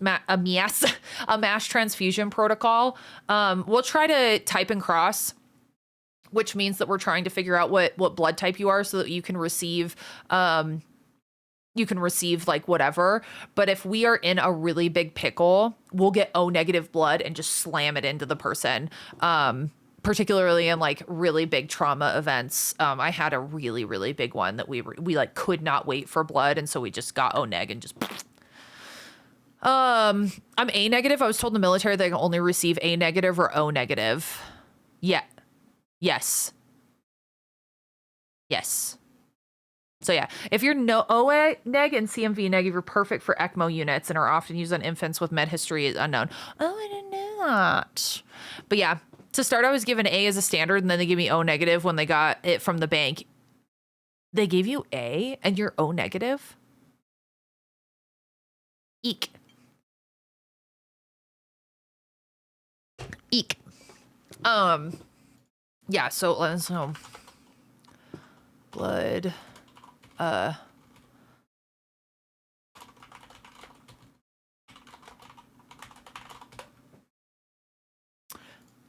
transfusion protocol, we'll try to type and cross, which means that we're trying to figure out what blood type you are so that you can receive. You can receive like whatever. But if we are in a really big pickle, we'll get O negative blood and just slam it into the person. Particularly in like really big trauma events. I had a really, really big one that we like could not wait for blood. And so we just got O neg and just, I'm A negative. I was told in the military they can only receive A negative or O negative. Yeah. Yes. Yes. So yeah, if you're no OA neg and CMV negative, you're perfect for ECMO units and are often used on infants with med history is unknown. Oh, I didn't know that. But yeah, to start, I was given A as a standard, and then they gave me O negative when they got it from the bank. They gave you A and you're O negative? Eek. Eek. Yeah, so blood.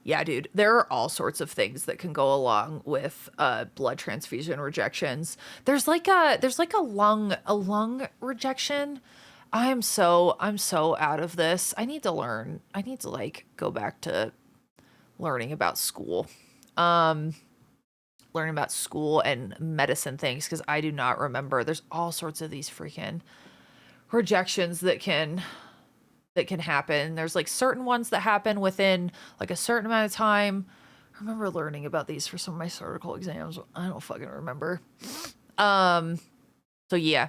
Yeah, dude, there are all sorts of things that can go along with blood transfusion rejections. There's like a lung rejection. I'm so out of this. I need to learn. I need to like go back to learning about school. Learning about school and medicine things, because I do not remember. There's all sorts of these freaking rejections that can happen. There's like certain ones that happen within like a certain amount of time. I remember learning about these for some of my surgical exams. I don't fucking remember. So yeah.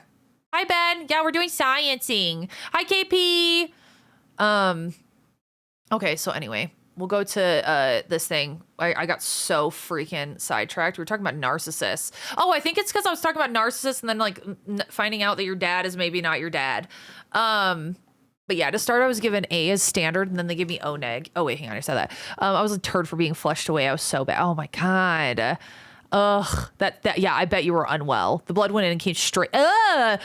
Hi Ben. Yeah, we're doing sciencing. Hi KP. Okay, so anyway, we'll go to this thing. I got so freaking sidetracked. We were talking about narcissists. Oh, I think it's because I was talking about narcissists and then like finding out that your dad is maybe not your dad. But yeah, to start, I was given A as standard, and then they gave me O neg. Oh wait, hang on, I said that. I was a turd for being flushed away. I was so bad. Oh my God. Ugh. That yeah, I bet you were unwell. The blood went in and came straight. Oh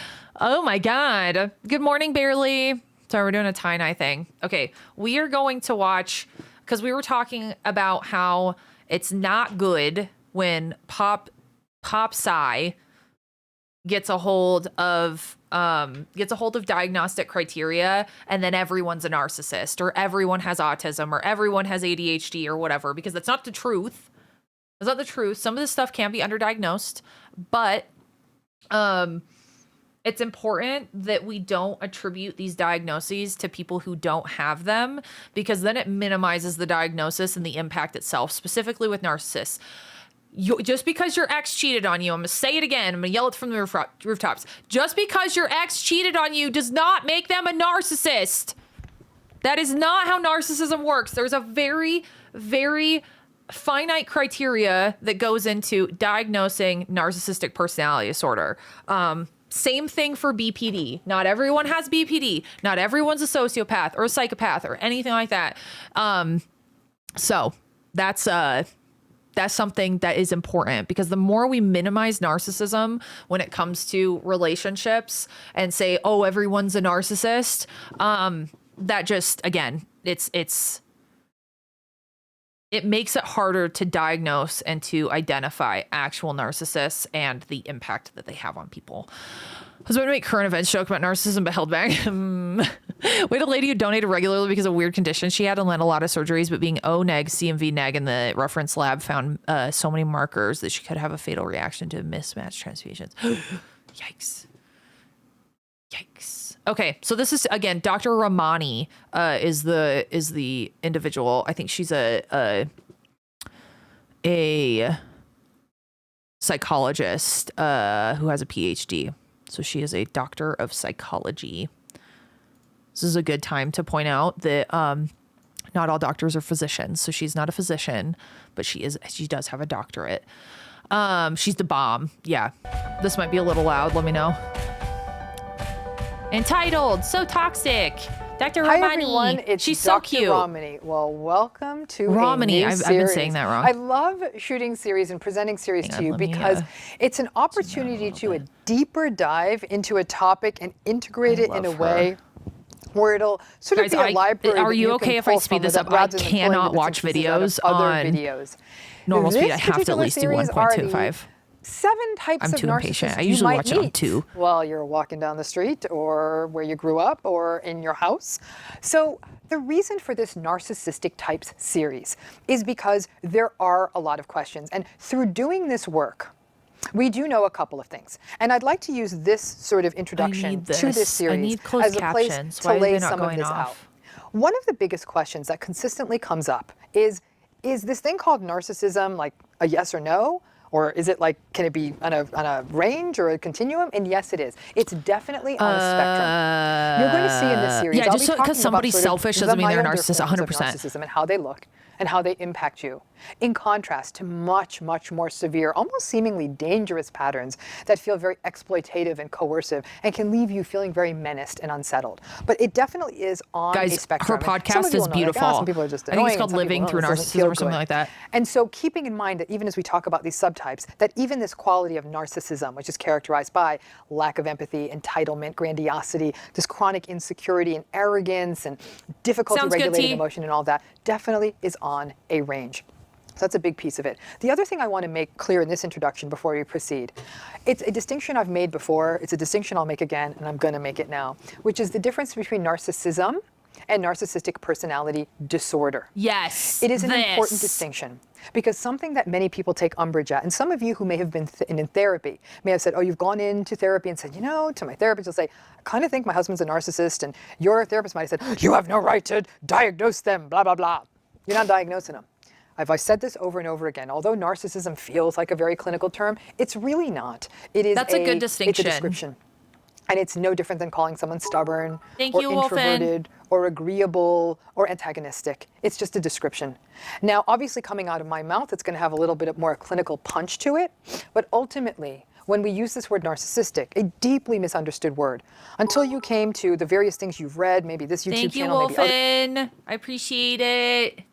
my God. Good morning, Barely. Sorry, we're doing a tie-dye thing. Okay, we are going to watch, because we were talking about how it's not good when Pop Sci gets a hold of diagnostic criteria, and then everyone's a narcissist, or everyone has autism, or everyone has ADHD, or whatever, because that's not the truth. That's not the truth. Some of this stuff can be underdiagnosed, but it's important that we don't attribute these diagnoses to people who don't have them, because then it minimizes the diagnosis and the impact itself, specifically with narcissists. Just because your ex cheated on you, I'm going to say it again, I'm going to yell it from the rooftops. Just because your ex cheated on you does not make them a narcissist. That is not how narcissism works. There's a very, very finite criteria that goes into diagnosing narcissistic personality disorder. Same thing for BPD. Not everyone has BPD. Not everyone's a sociopath or a psychopath or anything like that. So that's something that is important, because the more we minimize narcissism when it comes to relationships and say, oh, everyone's a narcissist, that just, again, it's it makes it harder to diagnose and to identify actual narcissists and the impact that they have on people. I was about to make current events joke about narcissism, but held back. We had a lady who donated regularly because of a weird condition she had and had a lot of surgeries, but being O neg, CMV neg, and the reference lab found so many markers that she could have a fatal reaction to mismatched transfusions. Yikes. Yikes. Okay, so this is, again, Dr. Ramani is the individual. I think she's a psychologist who has a PhD. So she is a doctor of psychology. This is a good time to point out that not all doctors are physicians. So she's not a physician, but she does have a doctorate. She's the bomb. Yeah. This might be a little loud. Let me know. Entitled, So Toxic. Dr. Ramani. Hi everyone, it's She's Dr. so cute. Ramani. Well, welcome to Ramani. a new I've been saying that wrong. I love shooting series and presenting series to you because it's an opportunity to a deeper dive into a topic and integrate it in a way where it'll sort of be a library. Are you that okay can if I pull speed from this it up? I rather than pulling cannot bits and watch pieces out of videos other on videos. normal speed. This I have to at particular least do series are the 1.25. 7 types I'm of too narcissists impatient. I you usually might watch it on meet 2. while you're walking down the street or where you grew up or in your house. So the reason for this narcissistic types series is because there are a lot of questions. And through doing this work, we do know a couple of things. And I'd like to use this sort of introduction to this series as a place to lay some of this out. One of the biggest questions that consistently comes up is this thing called narcissism like a yes or no? Or is it like, can it be on a range or a continuum? And yes, it is. It's definitely on a spectrum. You're going to see in this series. Yeah, just because somebody's selfish doesn't mean they're a narcissist 100%. Narcissism and how they look and how they impact you. In contrast to much, much more severe, almost seemingly dangerous patterns that feel very exploitative and coercive and can leave you feeling very menaced and unsettled. But it definitely is on a spectrum. Her podcast is beautiful. Some people are just annoying. I think it's called Living Through Narcissism or something like that. And so keeping in mind that even as we talk about these subtypes, that even this quality of narcissism, which is characterized by lack of empathy, entitlement, grandiosity, this chronic insecurity and arrogance and difficulty regulating emotion and all that, definitely is on a range. So that's a big piece of it. The other thing I want to make clear in this introduction before we proceed, it's a distinction I've made before, it's a distinction I'll make again, and I'm going to make it now, which is the difference between narcissism and narcissistic personality disorder. Yes. It is an important distinction because something that many people take umbrage at, and some of you who may have been in therapy may have said, oh, you've gone into therapy and said, you know, to my therapist, you'll say, I kind of think my husband's a narcissist, and your therapist might have said, you have no right to diagnose them, blah, blah, blah. You're not diagnosing them. I've said this over and over again. Although narcissism feels like a very clinical term, it's really not. It is That's a good distinction. It's a description. And it's no different than calling someone stubborn or you, introverted or agreeable or antagonistic. It's just a description. Now, obviously coming out of my mouth, it's going to have a little bit more clinical punch to it. But ultimately, when we use this word narcissistic, a deeply misunderstood word, until you came to the various things you've read, maybe this YouTube channel, maybe other. Thank you, Wolfen. I appreciate it.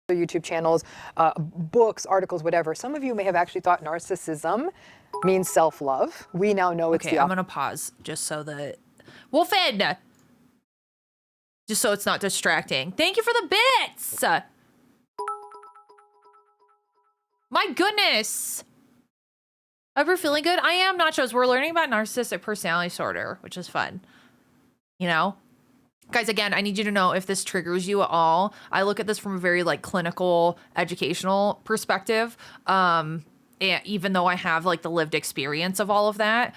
YouTube channels, books, articles, whatever. Some of you may have actually thought narcissism means self-love. We now know it's the opposite. I'm going to pause just so that... Wolfen! Just so it's not distracting. Thank you for the bits! My goodness! Ever feeling good? I am, Nachos. We're learning about narcissistic personality disorder, which is fun. You know? Guys, again, I need you to know if this triggers you at all. I look at this from a very like clinical, educational perspective. And even though I have like the lived experience of all of that,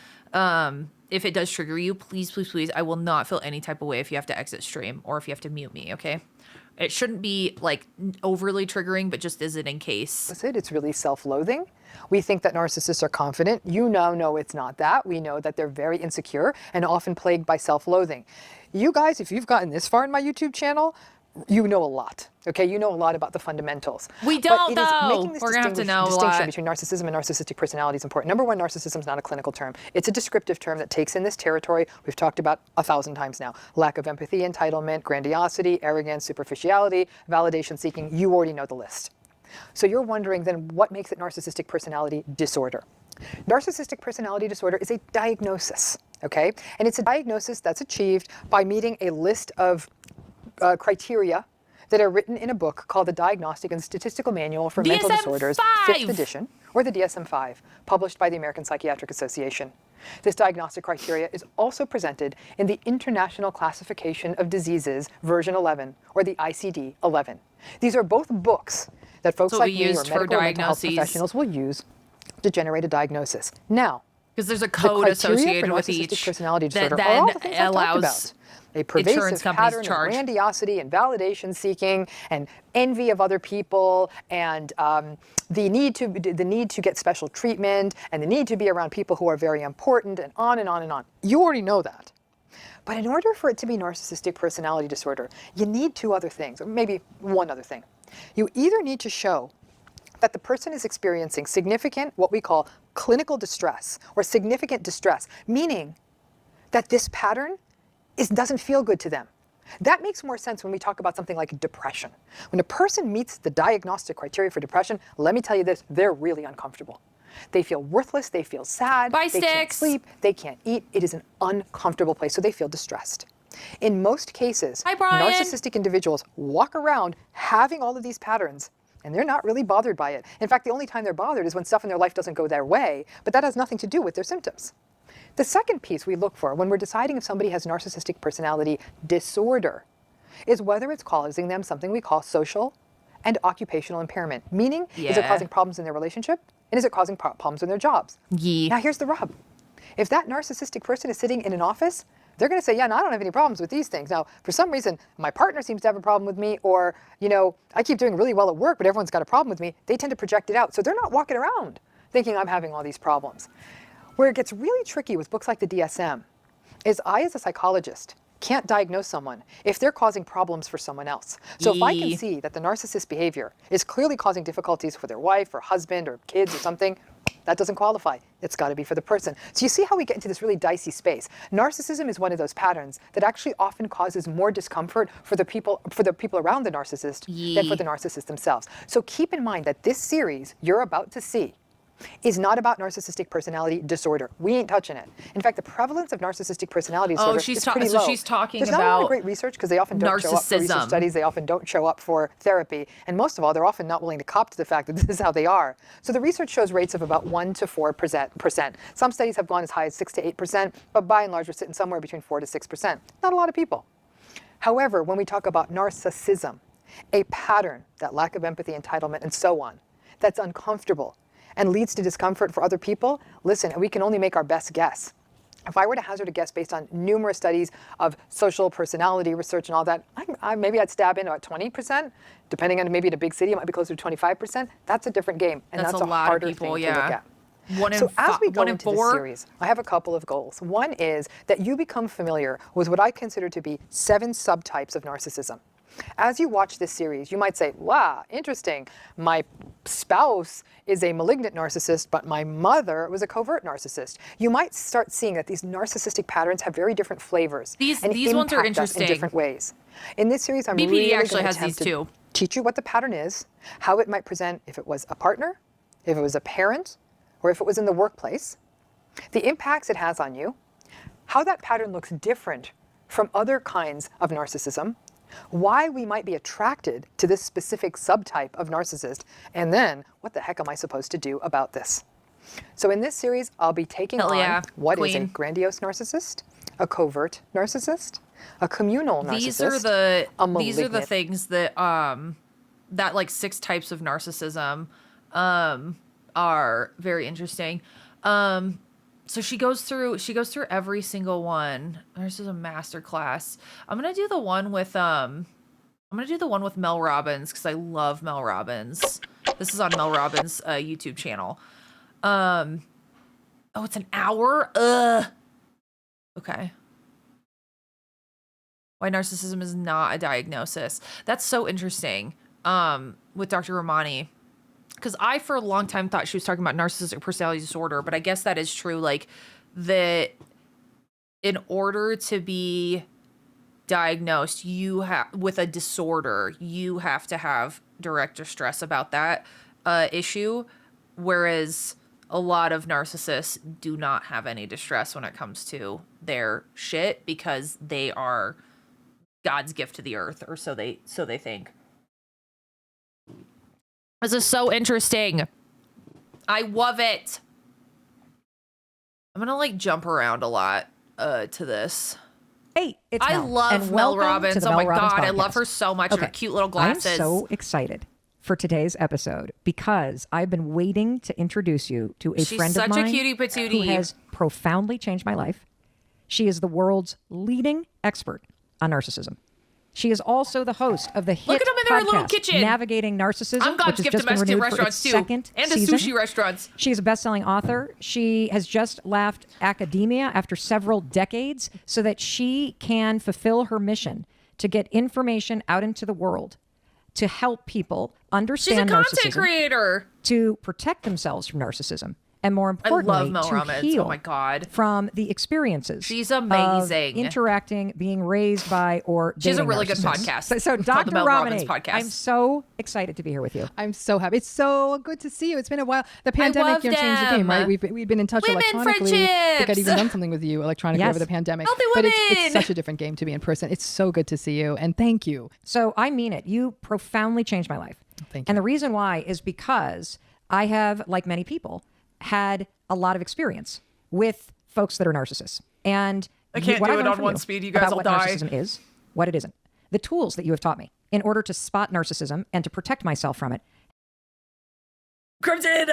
if it does trigger you, please, please, please, I will not feel any type of way if you have to exit stream or if you have to mute me, okay? It shouldn't be like overly triggering, but just is it in case. That's it. It's really self-loathing. We think that narcissists are confident. You now know it's not that. We know that they're very insecure and often plagued by self-loathing. You guys, if you've gotten this far in my YouTube channel, you know a lot. Okay, you know a lot about the fundamentals. We don't, though. Making this We're gonna have to know a distinction lot. between narcissism and narcissistic personality is important. Number one, narcissism is not a clinical term. It's a descriptive term that takes in this territory we've talked about 1,000 times now. Lack of empathy, entitlement, grandiosity, arrogance, superficiality, validation seeking. You already know the list. So you're wondering then what makes it narcissistic personality disorder? Narcissistic personality disorder is a diagnosis, okay? And it's a diagnosis that's achieved by meeting a list of criteria that are written in a book called the Diagnostic and Statistical Manual for Mental Disorders, 5th edition, or the DSM-5, published by the American Psychiatric Association. This diagnostic criteria is also presented in the International Classification of Diseases, version 11, or the ICD-11. These are both books that folks like me or medical or mental health professionals will use to generate a diagnosis. Now, because there's a code associated with each personality that disorder then are all the things I've talked allows about. A pervasive pattern of charge. grandiosity and validation seeking and envy of other people and the need to get special treatment and the need to be around people who are very important and on and on and on. You already know that. But in order for it to be narcissistic personality disorder, you need two other things, or maybe one other thing. You either need to show that the person is experiencing significant, what we call clinical distress, or significant distress, meaning that this pattern doesn't feel good to them. That makes more sense when we talk about something like depression. When a person meets the diagnostic criteria for depression, let me tell you this, they're really uncomfortable. They feel worthless, they feel sad, they can't sleep, they can't eat. It is an uncomfortable place, so they feel distressed. In most cases, narcissistic individuals walk around having all of these patterns, and they're not really bothered by it. In fact, the only time they're bothered is when stuff in their life doesn't go their way, but that has nothing to do with their symptoms. The second piece we look for when we're deciding if somebody has narcissistic personality disorder is whether it's causing them something we call social and occupational impairment. Meaning, is it causing problems in their relationship? And is it causing problems in their jobs? Now here's the rub. If that narcissistic person is sitting in an office, they're going to say, yeah, no, I don't have any problems with these things. Now, for some reason, my partner seems to have a problem with me, or, you know, I keep doing really well at work, but everyone's got a problem with me. They tend to project it out. So they're not walking around thinking I'm having all these problems. Where it gets really tricky with books like the DSM is I, as a psychologist, can't diagnose someone if they're causing problems for someone else. So if I can see that the narcissist behavior is clearly causing difficulties for their wife or husband or kids or something, that doesn't qualify. It's got to be for the person. So you see how we get into this really dicey space. Narcissism is one of those patterns that actually often causes more discomfort for the people around the narcissist than for the narcissist themselves. So keep in mind that this series you're about to see is not about narcissistic personality disorder. We ain't touching it. In fact, the prevalence of narcissistic personality disorder is pretty low. So she's talking There's about not a lot of great research because they often don't show up for research studies. They often don't show up for therapy. And most of all, they're often not willing to cop to the fact that this is how they are. So the research shows rates of about 1 to 4%. Some studies have gone as high as 6 to 8%, but by and large, we're sitting somewhere between 4 to 6%. Not a lot of people. However, when we talk about narcissism, a pattern, that lack of empathy, entitlement, and so on, that's uncomfortable and leads to discomfort for other people, listen, we can only make our best guess. If I were to hazard a guess based on numerous studies of social personality research and all that, maybe I'd stab in about 20%. Depending on maybe in a big city, it might be closer to 25%. That's a different game, and that's a harder thing to look at. So as we go into this series, I have a couple of goals. One is that you become familiar with what I consider to be 7 subtypes of narcissism. As you watch this series, you might say, wow, interesting. My spouse is a malignant narcissist, but my mother was a covert narcissist. You might start seeing that these narcissistic patterns have very different flavors. These ones are interesting in different ways. In this series, I'm BPD really actually going has to these attempt too. to teach you what the pattern is, how it might present if it was a partner, if it was a parent, or if it was in the workplace, the impacts it has on you, how that pattern looks different from other kinds of narcissism, why we might be attracted to this specific subtype of narcissist, and then what the heck am I supposed to do about this? So in this series, I'll be taking on what is a grandiose narcissist, a covert narcissist, a communal narcissist. These are the things that that like 6 types of narcissism are very interesting. So she goes through every single one. This is a master class. I'm gonna do the one with Mel Robbins because I love Mel Robbins. This is on Mel Robbins' YouTube channel. Oh, it's an hour. Okay. Why narcissism is not a diagnosis. That's so interesting. With Dr. Romani. Because I, for a long time, thought she was talking about narcissistic personality disorder, but I guess that is true. Like, that in order to be diagnosed, with a disorder, you have to have direct distress about that issue, whereas a lot of narcissists do not have any distress when it comes to their shit because they are God's gift to the earth, or so they think. This is so interesting. I love it. I'm gonna like jump around a lot to this. Hey, it's I Mel, love and Mel welcome to Robbins. the Oh Mel my Robbins God, I podcast. love her so much. Okay. Her cute little glasses. I'm so excited for today's episode because I've been waiting to introduce you to a She's friend such of a mine cutie patootie. who has profoundly changed my life. She is the world's leading expert on narcissism. She is also the host of the hit Look at 'em in their little podcast, kitchen. Navigating Narcissism, I'm God's which has gift to just been Mexican renewed for restaurants its too, second and to season. sushi restaurants. She is a best-selling author. She has just left academia after several decades so that she can fulfill her mission to get information out into the world to help people She's a understand content narcissism, creator. to protect themselves from narcissism, and more I importantly, love Mel to Robbins. heal Oh my God. from the experiences. She's amazing. Of interacting, being raised by, or She has a dating really good narcissists. podcast. So It's called the Dr. Mel Robbins Romney, Podcast. I'm so excited to be here with you. I'm so happy. It's so good to see you. It's been a while. The love pandemic changed the game, them. right? We've been in touch Women electronically. I think I'd even friendships. done something with you electronically Yes. over the pandemic. Healthy but it's women. such a different game to be in person. It's so good to see you, and thank you. So I mean it. You profoundly changed my life. Thank And you. the reason why is because I have, like many people, had a lot of experience with folks that are narcissists. And I can't what do I've it learned on from one you speed. You guys about will what die. narcissism is, what it isn't. The tools that you have taught me in order to spot narcissism and to protect myself from it Crimson.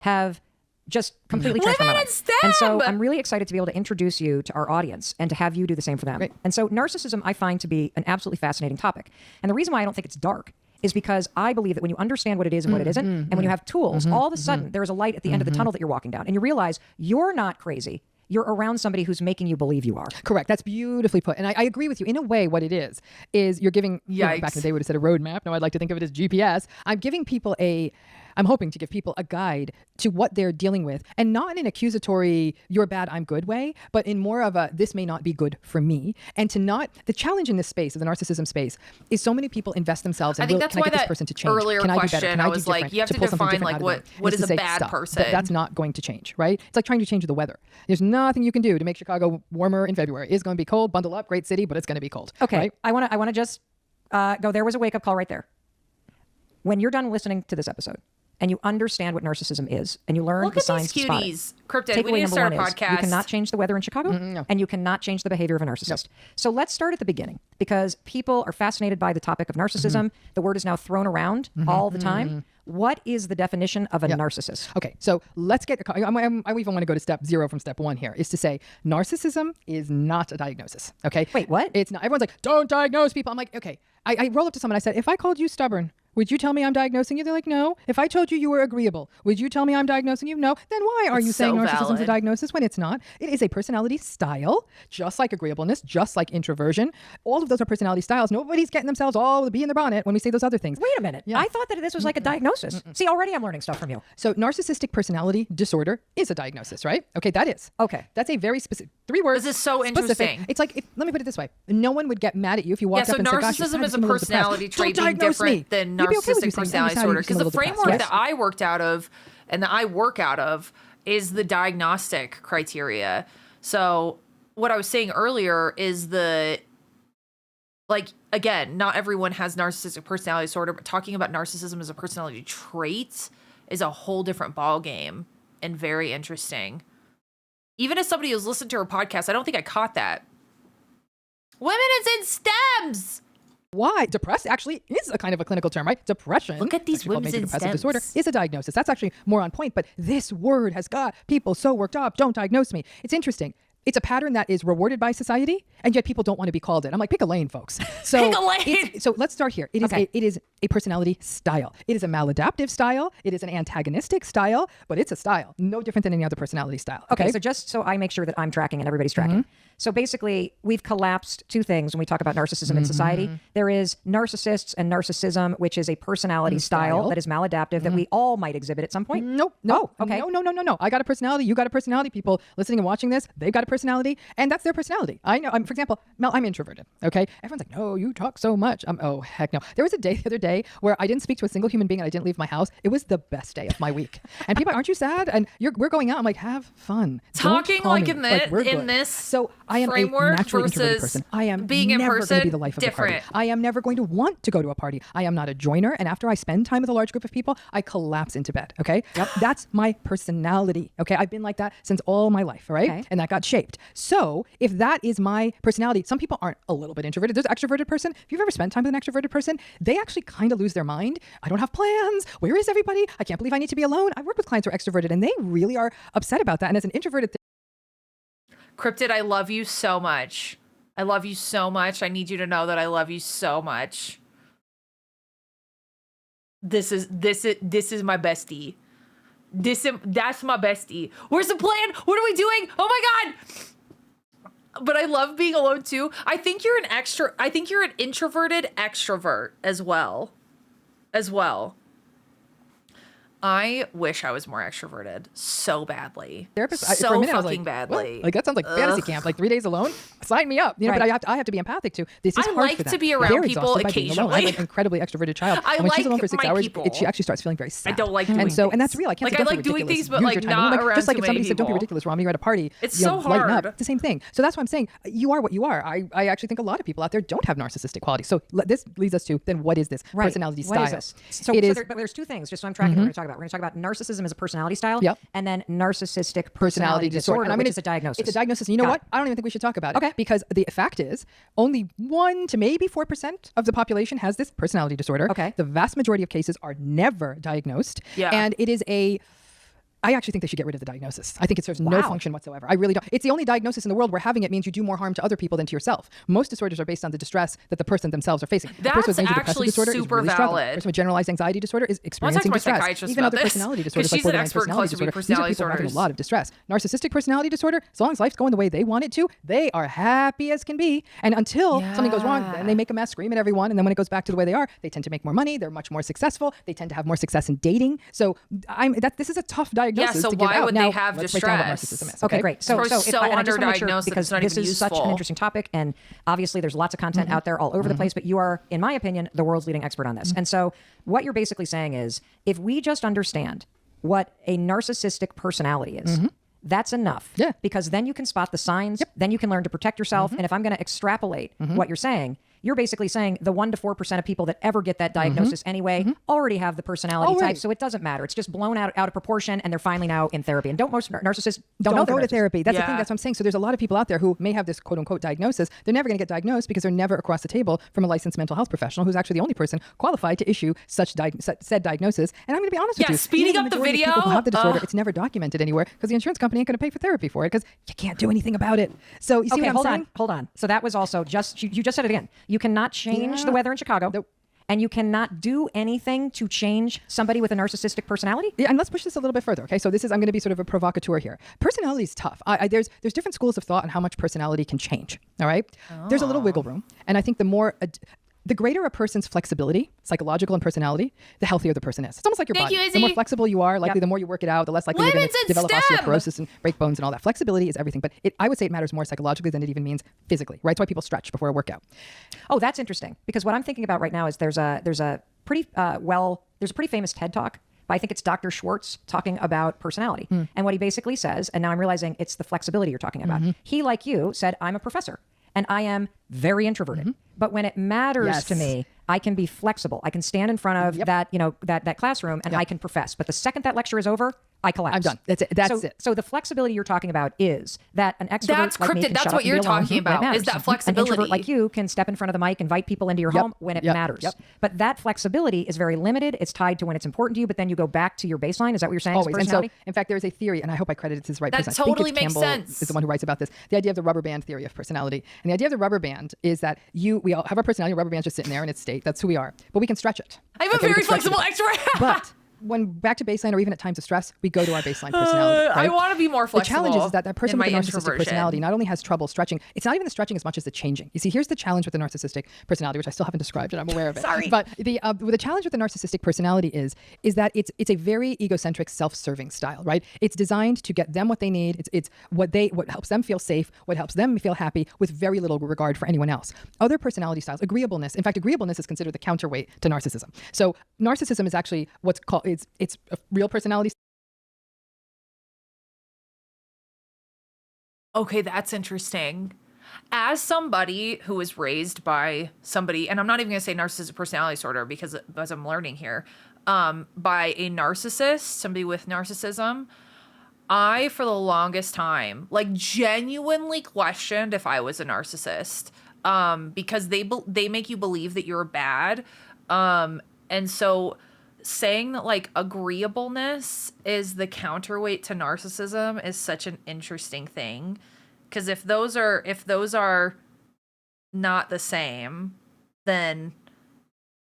have just completely Women transformed my in life. And so STEM! I'm really excited to be able to introduce you to our audience and to have you do the same for them. Great. And so narcissism I find to be an absolutely fascinating topic. And the reason why I don't think it's dark is because I believe that when you understand what it is and what it isn't, and when you have tools, all of a sudden there is a light at the end of the tunnel that you're walking down. And you realize you're not crazy. You're around somebody who's making you believe you are. Correct. That's beautifully put. And I agree with you. In a way, what it is you're giving, back in the day we would have said a roadmap. Now I'd like to think of it as GPS. I'm hoping to give people a guide to what they're dealing with, and not in an accusatory, you're bad, I'm good way, but in more of a, this may not be good for me. And the challenge in this space, of the narcissism space, is so many people invest themselves in, I think that's can I why get this that person to change? earlier Can I do better? question, Can I do was like, different you have to pull something define, different like, out of what them? And is to a say, bad stop. person? That's not going to change, right? It's like trying to change the weather. There's nothing you can do to make Chicago warmer in February. It's going to be cold, bundle up, great city, but it's going to be cold. Okay. Right? I want to just go, there was a wake up call right there. When you're done listening to this episode and you understand what narcissism is and you learn Look the at signs these to spot it. cuties. Cryptid, we Takeaway need to number start a one is podcast. you cannot change the weather in Chicago, no. and you cannot change the behavior of a narcissist. So let's start at the beginning because people are fascinated by the topic of narcissism. The word is now thrown around all the time. What is the definition of a narcissist? Okay, so let's get. I even want to go to step 0 from step 1 here. Is to say narcissism is not a diagnosis. Okay. Wait, what? It's not. Everyone's like, don't diagnose people. I'm like, okay. I roll up to someone. I said, if I called you stubborn, would you tell me I'm diagnosing you? They're like, no. If I told you you were agreeable, would you tell me I'm diagnosing you? No. Then why are It's you saying so narcissism is a valid. diagnosis when it's not? It is a personality style, just like agreeableness, just like introversion. All of those are personality styles. Nobody's getting themselves all the bee in their bonnet when we say those other things. Wait a minute. Yeah. I thought that this was like a diagnosis. See, already I'm learning stuff from you. So narcissistic personality disorder is a diagnosis, right? Okay, that is. Okay. That's a very specific, 3 words. This is so specific. interesting. It's like, let me put it this way. No one would get mad at you if you walked Yeah, up so and said, gosh, narcissism you is a seem little depressed. personality trait Don't being diagnose different me. than You'd be okay with you narcissistic saying, personality "Yeah, disorder. you seem Because a the little depressed." framework Yes. that I worked out of and that I work out of is the diagnostic criteria. So what I was saying earlier is again, not everyone has narcissistic personality disorder, but talking about narcissism as a personality trait is a whole different ballgame and very interesting. Even as somebody who's listened to her podcast, I don't think I caught that. Women is in STEMs. Why? Depressed actually is a kind of a clinical term, right? Depression. Look at these actually called women's major depressive disorder instance. is a diagnosis. That's actually more on point, but this word has got people so worked up. Don't diagnose me. It's interesting. It's a pattern that is rewarded by society, and yet people don't want to be called it. I'm like, pick a lane, folks. So Pick a lane. So let's start here. It is a personality style. It is a maladaptive style. It is an antagonistic style, but it's a style. No different than any other personality style. Okay, so just so I make sure that I'm tracking and everybody's tracking. So basically, we've collapsed 2 things when we talk about narcissism in society. There is narcissists and narcissism, which is a personality style that is maladaptive that we all might exhibit at some point. No. Oh, okay. No. I got a personality. You got a personality. People listening and watching this, they've got a personality, and that's their personality. I know. For example, Mel, I'm introverted. Okay, everyone's like, no, you talk so much. Oh heck no. There was a day the other day where I didn't speak to a single human being and I didn't leave my house. It was the best day of my week. And people, aren't you sad? And we're going out. I'm like, have fun. Talking Don't call like me. in this, we're in good. this So I am a framework naturally introverted versus person. I am being in never going to person, be the life of the different. party. I am never going to want to go to a party. I am not a joiner. And after I spend time with a large group of people, I collapse into bed. Okay. Yep. That's my personality. Okay. I've been like that since all my life. All right. Okay. And that got shaped. So if that is my personality, some people aren't a little bit introverted. There's an extroverted person. If you've ever spent time with an extroverted person, they actually kind of lose their mind. I don't have plans. Where is everybody? I can't believe I need to be alone. I've worked with clients who are extroverted and they really are upset about that. And as an introverted Cryptid, I love you so much. I love you so much. I need you to know that I love you so much. This is my bestie. That's my bestie. Where's the plan? What are we doing? Oh my god! But I love being alone too. I think you're an introverted extrovert as well. I wish I was more extroverted so badly. therapist, So for a minute, I was fucking like, badly. what? Like that sounds like fantasy camp. Like 3 days alone, sign me up. You know, Right. but I have to be empathic too. This is I hard like for them. to be around They're people exhausted by being alone. I have occasionally. an incredibly extroverted child. I and when she's like alone for 6 my hours, people. she actually starts feeling very sad. I don't like doing and so, and that's things. real. I can't Like, say, I "Don't like be doing ridiculous. things, but, Use like, your time." not I'm like, around just like too if somebody many said, "Don't be people. ridiculous, Rami, you're at a party." It's you know, so lighten hard. up. It's the same thing. So that's why I'm saying you are what you are. I actually think a lot of people out there don't have narcissistic qualities. So this leads us to then what is this personality What style? is this? So, It is but there's two things, just so I'm tracking what we're going to talk about. We're going to talk about narcissism as a personality style, Yep. and then narcissistic personality disorder. And which is a diagnosis. It's a diagnosis. And you know Got what? it. I don't even think we should talk about it. Okay. Because the fact is, only 1 to maybe 4% of the population has this personality disorder. Okay. The vast majority of cases are never diagnosed. Yeah. And it is I actually think they should get rid of the diagnosis. I think it serves no Wow. function whatsoever. I really don't. It's the only diagnosis in the world where having it means you do more harm to other people than to yourself. Most disorders are based on the distress that the person themselves are facing. A That's person with major depressive actually disorder is super really struggling. valid. A person with generalized anxiety disorder is I experiencing talk to my distress. psychiatrist Even about other this, personality 'cause disorders like she's an borderline expert personality cluster B disorder. These are personality people having a disorders. lot of distress. Narcissistic personality disorder, as long as life's going the way they want it to, they are happy as can be. And until something goes wrong, then they make a mess, scream at everyone. And then when it goes back to the way they are, they tend to make more money. They're much more successful. They tend to have more success in dating. So this is a tough diagnosis so to give why out. would Now, they have let's break down what distress? narcissism is. Okay, great. So, We're so, so and I just want to make sure, underdiagnosed that because it's not this even is such an useful. interesting topic, and obviously there's lots of content out there all over the place, but you are, in my opinion, the world's leading expert on this. And so what you're basically saying is, if we just understand what a narcissistic personality is, that's enough. Yeah. Because then you can spot the signs, then you can learn to protect yourself. And if I'm going to extrapolate what you're saying, you're basically saying the 1 to 4% of people that ever get that diagnosis anyway already have the personality Already. type, so it doesn't matter. It's just blown out of proportion, and they're finally now in therapy. And don't most narcissists don't know go they're to therapy. That's the thing. Yeah. That's what I'm saying. So there's a lot of people out there who may have this quote unquote diagnosis. They're never going to get diagnosed because they're never across the table from a licensed mental health professional who's actually the only person qualified to issue such said diagnosis. And I'm going to be honest with Yeah, you. speeding even up the majority of people video, who have the disorder, it's never documented anywhere because the insurance company ain't going to pay for therapy for it because you can't do anything about it. So you see Okay, what I'm saying? hold on. So that was also just, you just said it again. You cannot change the weather in Chicago. Nope. And you cannot do anything to change somebody with a narcissistic personality? Yeah, and let's push this a little bit further. Okay, so I'm going to be sort of a provocateur here. Personality is tough. There's different schools of thought on how much personality can change. All right, there's a little wiggle room, and I think the greater a person's flexibility, psychological and personality, the healthier the person is. It's almost like your Thank body. you, The more Izzy. flexible you are, likely the more you work it out, the less likely you're going Women's to in develop STEM. osteoporosis and break bones and all that. Flexibility is everything, but I would say it matters more psychologically than it even means physically. Right? That's why people stretch before a workout. Oh, that's interesting. Because what I'm thinking about right now is there's a pretty famous TED Talk. But I think it's Dr. Schwartz talking about personality. And what he basically says, and now I'm realizing it's the flexibility you're talking about. He, like you, said, I'm a professor and I am very introverted. But when it matters to me, I can be flexible. I can stand in front of that classroom and I can profess. But the second that lecture is over, I collapse. I'm done. That's it. That's it. So the flexibility you're talking about is that an extrovert That's like me cryptid. can That's shut what up and you're be alone talking when it about, is matters. that An flexibility. introvert like you can step in front of the mic, invite people into your home when it matters. But that flexibility is very limited. It's tied to when it's important to you, but then you go back to your baseline. Is that what you're saying? Always. And so, Personality? in fact, there is a theory, and I hope I credit it to the right That person. I think totally it's makes Campbell sense. is the one who writes about this. The idea of the rubber band theory of personality. And the idea of the rubber band is that we all have our personality, rubber band's just sitting there in its state. That's who we are. But we can stretch it. I'm a Okay, we very can stretch flexible it. extrovert. But when back to baseline or even at times of stress, we go to our baseline personality. Right? I want to be more flexible. The challenge is that person with a narcissistic introversion. personality not only has trouble stretching, it's not even the stretching as much as the changing. You see, here's the challenge with the narcissistic personality, which I still haven't described, and I'm aware of it. Sorry. But the challenge with the narcissistic personality is that it's a very egocentric, self-serving style, right? It's designed to get them what they need. It's what helps them feel safe, what helps them feel happy, with very little regard for anyone else. Other personality styles, agreeableness. In fact, agreeableness is considered the counterweight to narcissism. So narcissism is actually what's called it's a real personality. Okay, that's interesting. As somebody who was raised by somebody, and I'm not even going to say narcissistic personality disorder because as I'm learning here, by a narcissist, somebody with narcissism, I, for the longest time, like genuinely questioned if I was a narcissist, because they make you believe that you're bad. And so saying that like agreeableness is the counterweight to narcissism is such an interesting thing. Because if those are not the same, then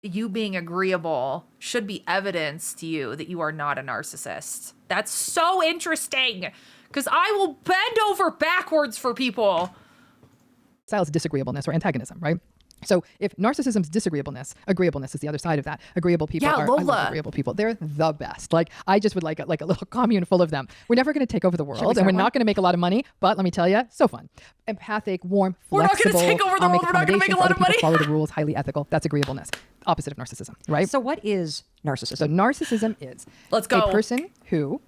you being agreeable should be evidence to you that you are not a narcissist. That's so interesting, because I will bend over backwards for people. Style is disagreeableness or antagonism, right? So if narcissism's disagreeableness, agreeableness is the other side of that. Agreeable people I love agreeable people. They're the best. Like, I just would like a little commune full of them. We're never going to take over the world, and we're not going to make a lot of money, but let me tell you, so fun. Empathic, warm, flexible. We're not going to take over the world. We're not going to make a lot of money. Follow the rules, highly ethical. That's agreeableness. Opposite of narcissism, right? So what is narcissism? So narcissism is Let's go. a person who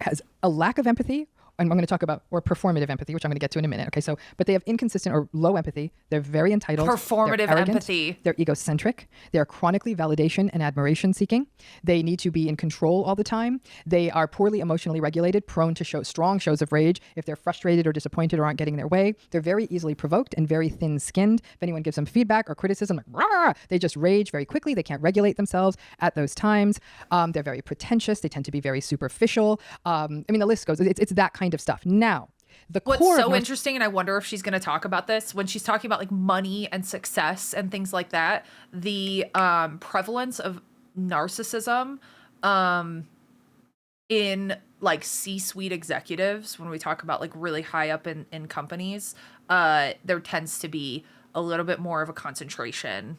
has a lack of empathy, and I'm going to talk about, or performative empathy, which I'm going to get to in a minute. Okay, so, but they have inconsistent or low empathy. They're very entitled. Performative they're arrogant, empathy. They're egocentric. They're chronically validation and admiration seeking. They need to be in control all the time. They are poorly emotionally regulated, prone to show strong shows of rage if they're frustrated or disappointed or aren't getting their way. They're very easily provoked and very thin-skinned. If anyone gives them feedback or criticism, like, rah, they just rage very quickly. They can't regulate themselves at those times. They're very pretentious. They tend to be very superficial. I mean, the list goes. It's that kind of stuff. Now, what's so interesting, and I wonder if she's going to talk about this when she's talking about like money and success and things like that, the prevalence of narcissism in like C-suite executives, when we talk about like really high up in companies, there tends to be a little bit more of a concentration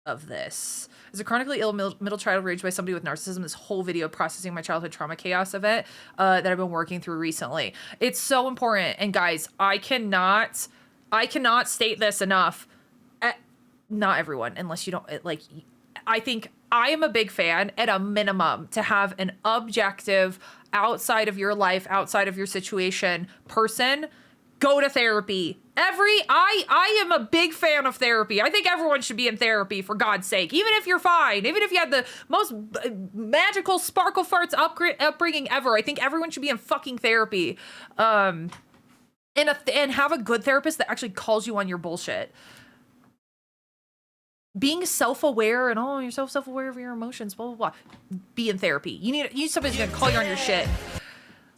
of this. As a chronically ill middle child raised by somebody with narcissism, this whole video processing my childhood trauma chaos of it that I've been working through recently. It's so important. And guys, I cannot state this enough. Not everyone, unless you don't like. I think I am a big fan, at a minimum, to have an objective, outside of your life, outside of your situation person. Go to therapy. I am a big fan of therapy. I think everyone should be in therapy, for God's sake. Even if you're fine, even if you had the most magical sparkle farts upbringing ever, I think everyone should be in fucking therapy. And have a good therapist that actually calls you on your bullshit. Being self-aware and you're so self-aware of your emotions, blah, blah, blah. Be in therapy. You need somebody who's gonna call you on your shit.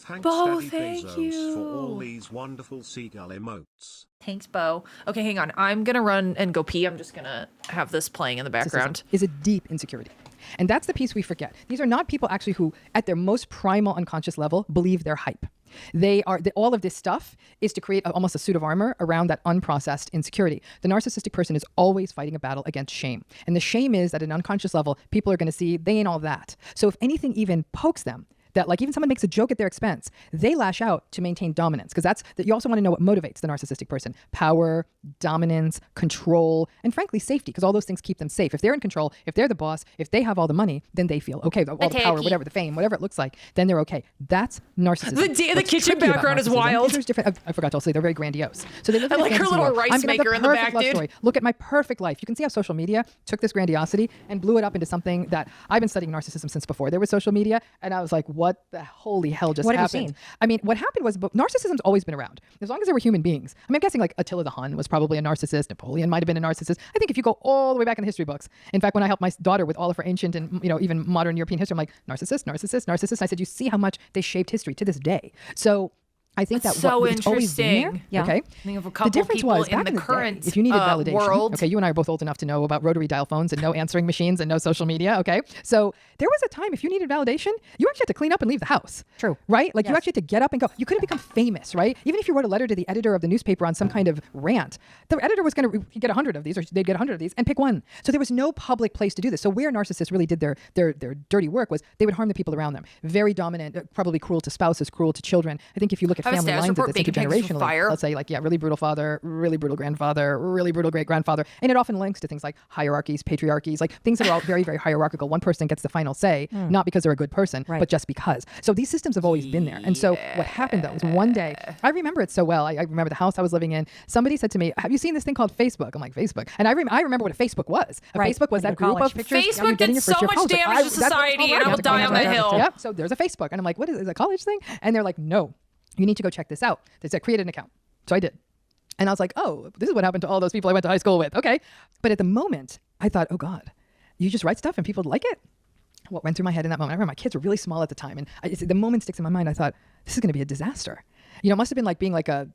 Thanks, Bo, Daddy thank Bezos, you. for all these wonderful seagull emotes. Thanks, Bo. Okay, hang on. I'm gonna run and go pee. I'm just gonna have this playing in the background. Is a deep insecurity. And that's the piece we forget. These are not people actually who, at their most primal unconscious level, believe they're hype. All of this stuff is to create almost a suit of armor around that unprocessed insecurity. The narcissistic person is always fighting a battle against shame. And the shame is that at an unconscious level, people are going to see they ain't all that. So if anything even pokes them, that like even someone makes a joke at their expense, they lash out to maintain dominance. Because you also want to know what motivates the narcissistic person. Power, dominance, control, and frankly, safety. Because all those things keep them safe. If they're in control, if they're the boss, if they have all the money, then they feel okay. All the power, whatever, the fame, whatever it looks like, then they're okay. That's narcissism. The kitchen background is wild. I forgot to say, they're very grandiose. So they live I in a like her fantasy little world. rice maker in the back, dude. Story. Look at my perfect life. You can see how social media took this grandiosity and blew it up into something that I've been studying narcissism since before there was social media. And I was like, what the holy hell just what happened? Have you seen? I mean, what happened was narcissism's always been around. As long as there were human beings. I mean, I'm guessing like Attila the Hun was probably a narcissist. Napoleon might have been a narcissist. I think if you go all the way back in the history books. In fact, when I helped my daughter with all of her ancient and even modern European history, I'm like, narcissist. I said, you see how much they shaped history to this day. So I think That's that so it's always been there. interesting. Yeah. Okay. Think of a The couple difference people was in back the in the current day, if you needed validation. world. Okay, you and I are both old enough to know about rotary dial phones and no answering machines and no social media. Okay, so there was a time if you needed validation, you actually had to clean up and leave the house. True. Right? Like you Yes. actually had to get up and go. You couldn't become famous, right? Even if you wrote a letter to the editor of the newspaper on some kind of rant, the editor was going to get 100 of these, or they'd get 100 of these and pick one. So there was no public place to do this. So where narcissists really did their dirty work was they would harm the people around them. Very dominant, probably cruel to spouses, cruel to children. I think if you look at Have a family status lines of report, this bacon pancakes with intergenerationally, fire. let's say like, yeah, really brutal father, really brutal grandfather, really brutal great grandfather. And it often links to things like hierarchies, patriarchies, like things that are all very, very hierarchical. One person gets the final say, not because they're a good person, Right. but just because. So these systems have always been there. And so what happened though is one day, I remember it so well. I remember the house I was living in. Somebody said to me, have you seen this thing called Facebook? I'm like, Facebook. And I remember what a Facebook was. A Right. Facebook was When you that go to group college. of pictures. Facebook you're getting did your first so year of much college. damage to That's what it's society, called, and right? I will Yeah, die on that hill. Yep. So there's a Facebook. And I'm like, what is it? Is it a college thing? And they're like, no, you need to go check this out. They said, create an account. So I did. And I was like, oh, this is what happened to all those people I went to high school with. Okay. But at the moment, I thought, oh God, you just write stuff and people like it. What went through my head in that moment? I remember my kids were really small at the time. And the moment sticks in my mind. I thought, this is going to be a disaster. You know, it must have been like being like a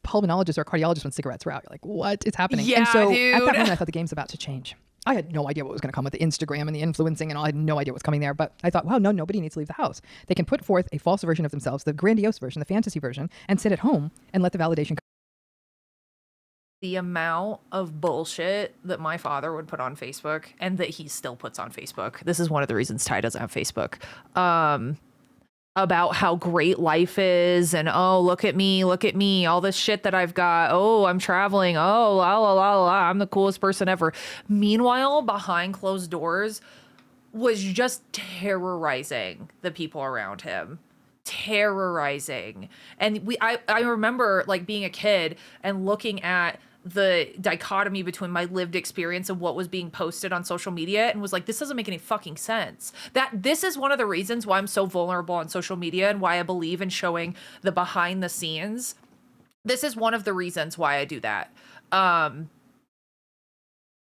pulmonologist or a cardiologist when cigarettes were out. You're like, what is happening? Yeah, and so dude. at that moment, I thought the game's about to change. I had no idea what was going to come with the Instagram and the influencing and all. I had no idea what's coming there. But I thought, wow, no, nobody needs to leave the house. They can put forth a false version of themselves, the grandiose version, the fantasy version, and sit at home and let the validation come. The amount of bullshit that my father would put on Facebook and that he still puts on Facebook. This is one of the reasons Ty doesn't have Facebook. About how great life is and, oh, look at me, all this shit that I've got. Oh, I'm traveling. Oh, la, la, la, la, I'm the coolest person ever. Meanwhile, behind closed doors was just terrorizing the people around him. Terrorizing. And I remember like being a kid and looking at the dichotomy between my lived experience and what was being posted on social media and was like, this doesn't make any fucking sense. That this is one of the reasons why I'm so vulnerable on social media and why I believe in showing the behind the scenes. This is one of the reasons why I do that.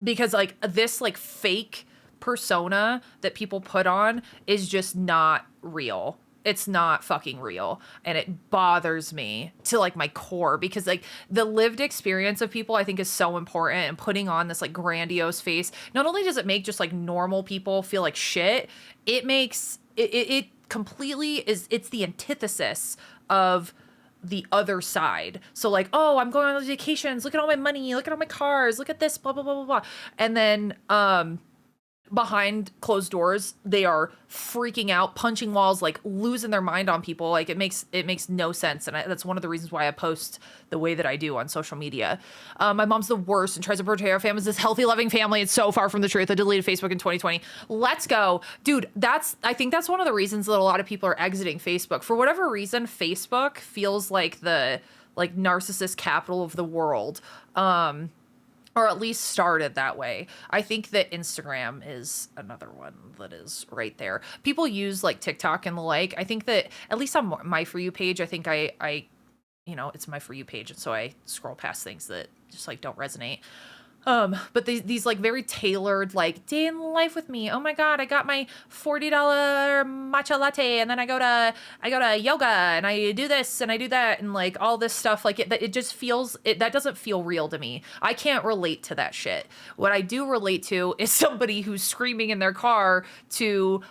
Because like this like fake persona that people put on is just not real. It's not fucking real. And it bothers me to like my core because like the lived experience of people I think is so important, and putting on this like grandiose face. Not only does it make just like normal people feel like shit, it makes it completely is, it's the antithesis of the other side. So like, oh, I'm going on those vacations. Look at all my money. Look at all my cars. Look at this, blah, blah, blah, blah, blah. And then, behind closed doors, they are freaking out, punching walls, like losing their mind on people. Like it makes no sense. And that's one of the reasons why I post the way that I do on social media. My mom's the worst and tries to portray our family as this healthy, loving family. It's so far from the truth. I deleted Facebook in 2020. Let's go. Dude, I think that's one of the reasons that a lot of people are exiting Facebook. For whatever reason, Facebook feels like the like narcissist capital of the world. Or at least started that way. I think that Instagram is another one that is right there. People use like TikTok and the like. I think that at least on my For You page, I think I you know, it's my For You page. And so I scroll past things that just like don't resonate. But these like very tailored, like day in life with me. Oh my God, I got my $40 matcha latte, and then I go to yoga, and I do this and I do that, and like all this stuff. Like it just feels that doesn't feel real to me. I can't relate to that shit. What I do relate to is somebody who's screaming in their car to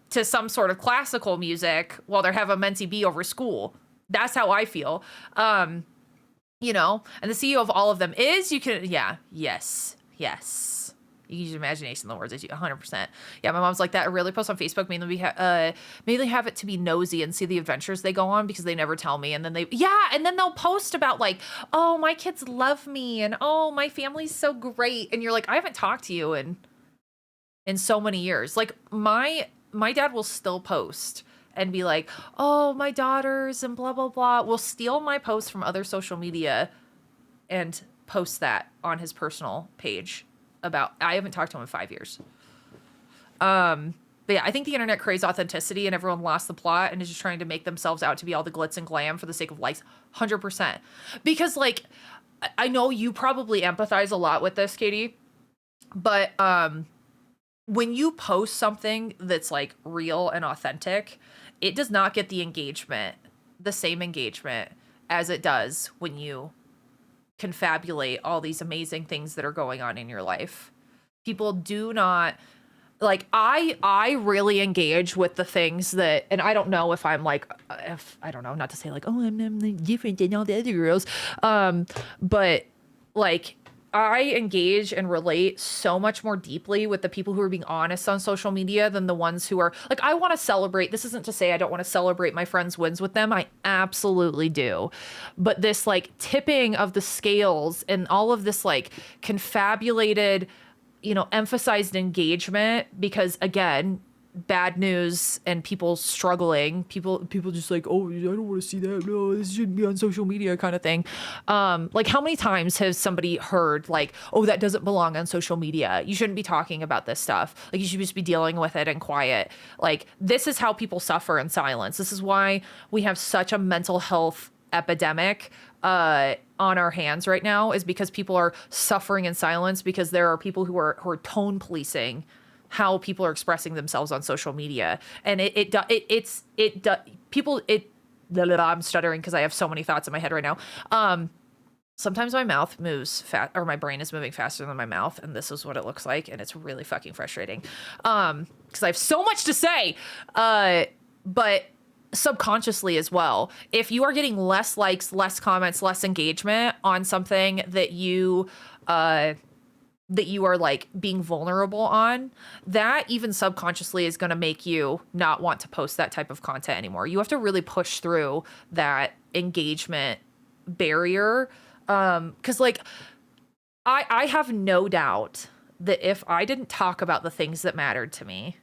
some sort of classical music while they're having Menti B over school. That's how I feel. You know, and the CEO of all of them is, you can, yeah, yes. You can use your imagination in the words, 100%. Yeah, my mom's like that. I really post on Facebook, mainly have it to be nosy and see the adventures they go on because they never tell me. And then and then they'll post about like, oh, my kids love me, and oh, my family's so great. And you're like, I haven't talked to you in so many years. Like my dad will still post and be like, oh, my daughters and blah, blah, blah, will steal my posts from other social media and post that on his personal page about, I haven't talked to him in 5 years. But yeah, I think the internet craves authenticity, and everyone lost the plot and is just trying to make themselves out to be all the glitz and glam for the sake of likes. 100%. Because like, I know you probably empathize a lot with this, Katie, but when you post something that's like real and authentic, it does not get the engagement the same engagement as it does when you confabulate all these amazing things that are going on in your life. People do not like I really engage with the things that, and I don't know if I'm like, if I don't know, not to say like, oh, I'm like different than all the other girls, but like I engage and relate so much more deeply with the people who are being honest on social media than the ones who are like, I want to celebrate. This isn't to say I don't want to celebrate my friends' wins with them. I absolutely do. But this like tipping of the scales and all of this like confabulated, you know, emphasized engagement, because again, bad news and people struggling, people just like, oh, I don't want to see that, no, this shouldn't be on social media kind of thing. Like how many times has somebody heard like, oh, that doesn't belong on social media, you shouldn't be talking about this stuff, like you should just be dealing with it in quiet. Like this is how people suffer in silence. This is why we have such a mental health epidemic on our hands right now, is because people are suffering in silence, because there are people who are tone policing how people are expressing themselves on social media. And I'm stuttering because I have so many thoughts in my head right now. Sometimes my mouth moves fast, or my brain is moving faster than my mouth, and this is what it looks like, and it's really fucking frustrating because I have so much to say. But subconsciously as well, if you are getting less likes, less comments, less engagement on something that you are like being vulnerable on, that even subconsciously is going to make you not want to post that type of content anymore. You have to really push through that engagement barrier. Cause like I have no doubt that if I didn't talk about the things that mattered to me,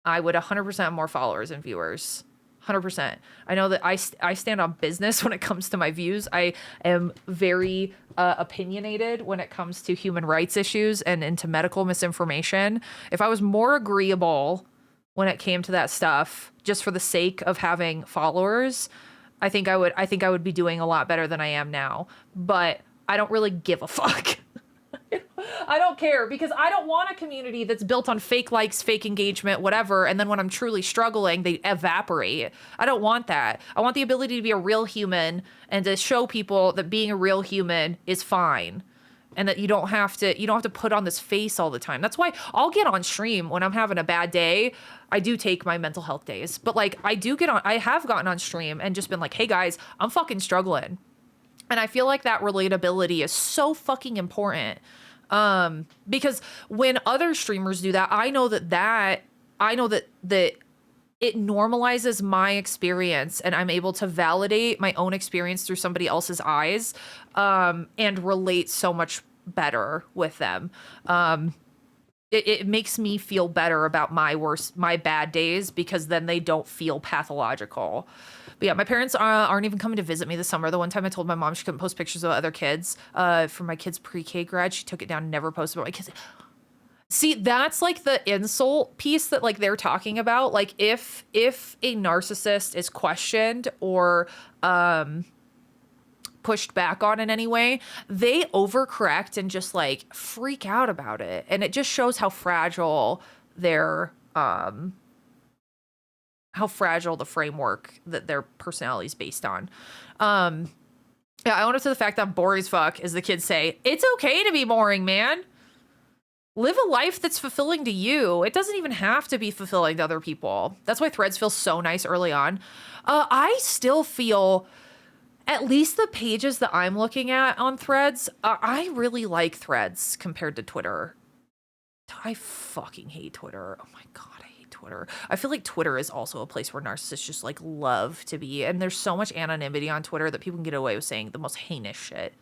I would 100% have more followers and viewers. 100%. I know that I stand on business when it comes to my views. I am very opinionated when it comes to human rights issues and into medical misinformation. If I was more agreeable when it came to that stuff, just for the sake of having followers, I think I would be doing a lot better than I am now. But I don't really give a fuck. I don't care, because I don't want a community that's built on fake likes, fake engagement, whatever. And then when I'm truly struggling, they evaporate. I don't want that. I want the ability to be a real human and to show people that being a real human is fine. And that you don't have to put on this face all the time. That's why I'll get on stream when I'm having a bad day. I do take my mental health days, but like I have gotten on stream and just been like, hey guys, I'm fucking struggling. And I feel like that relatability is so fucking important. Because when other streamers do that, I know that it normalizes my experience, and I'm able to validate my own experience through somebody else's eyes, and relate so much better with them. It makes me feel better about my bad days, because then they don't feel pathological. But yeah, my parents aren't even coming to visit me this summer. The one time I told my mom she couldn't post pictures of other kids for my kids' pre-K grad, she took it down and never posted about my kids. See, that's like the insult piece that like they're talking about. Like if a narcissist is questioned or pushed back on in any way, they overcorrect and just like freak out about it. And it just shows how fragile how fragile the framework that their personality is based on. Yeah, I own up to the fact that I'm boring as fuck, as the kids say. It's okay to be boring, man. Live a life that's fulfilling to you. It doesn't even have to be fulfilling to other people. That's why Threads feels so nice early on. I still feel, at least the pages that I'm looking at on Threads, I really like Threads compared to Twitter. I fucking hate Twitter. Oh my God, I hate Twitter. I feel like Twitter is also a place where narcissists just like love to be. And there's so much anonymity on Twitter that people can get away with saying the most heinous shit.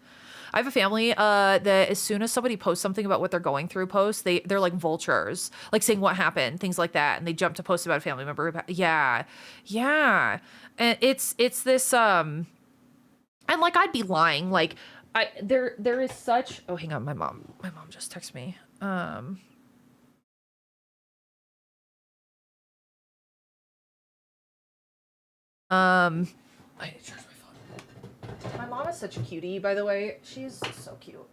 I have a family that as soon as somebody posts something about what they're going through, they're like vultures, like saying what happened, things like that, and they jump to post about a family member. Yeah, and it's this and like I'd be lying. Like there is such. Oh, hang on, my mom just texted me. I need to charge my phone. My mom is such a cutie, by the way. She's so cute.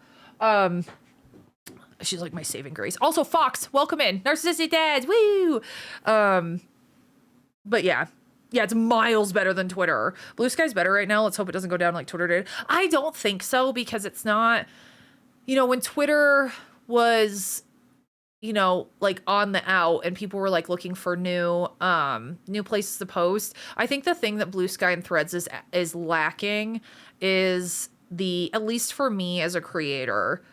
She's like my saving grace. Also, Fox, welcome in. Narcissistic dads, woo! But yeah, Yeah, it's miles better than Twitter. Blue Sky's better right now. Let's hope it doesn't go down like Twitter did. I don't think so, because it's not, when Twitter was, like on the out and people were like looking for new places to post. I think the thing that Blue Sky and Threads is lacking is at least for me as a creator,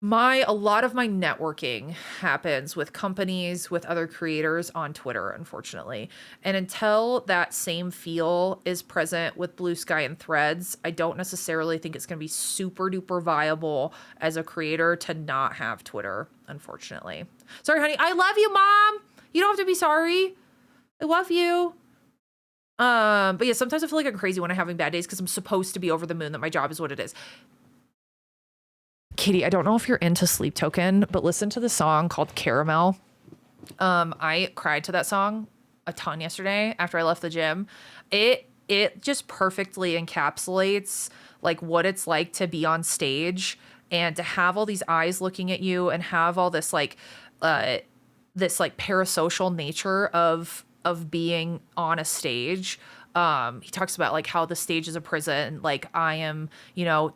a lot of my networking happens with companies, with other creators on Twitter, unfortunately. And until that same feel is present with Blue Sky and Threads, I don't necessarily think it's going to be super duper viable as a creator to not have Twitter, unfortunately. Sorry, honey. I love you, Mom. You don't have to be sorry. I love you. But yeah, sometimes I feel like I'm crazy when I'm having bad days because I'm supposed to be over the moon that my job is what it is. Katie, I don't know if you're into Sleep Token, but listen to the song called Caramel. I cried to that song a ton yesterday after I left the gym. It just perfectly encapsulates like what it's like to be on stage and to have all these eyes looking at you and have all this parasocial nature of being on a stage. He talks about like how the stage is a prison. Like I am, I'm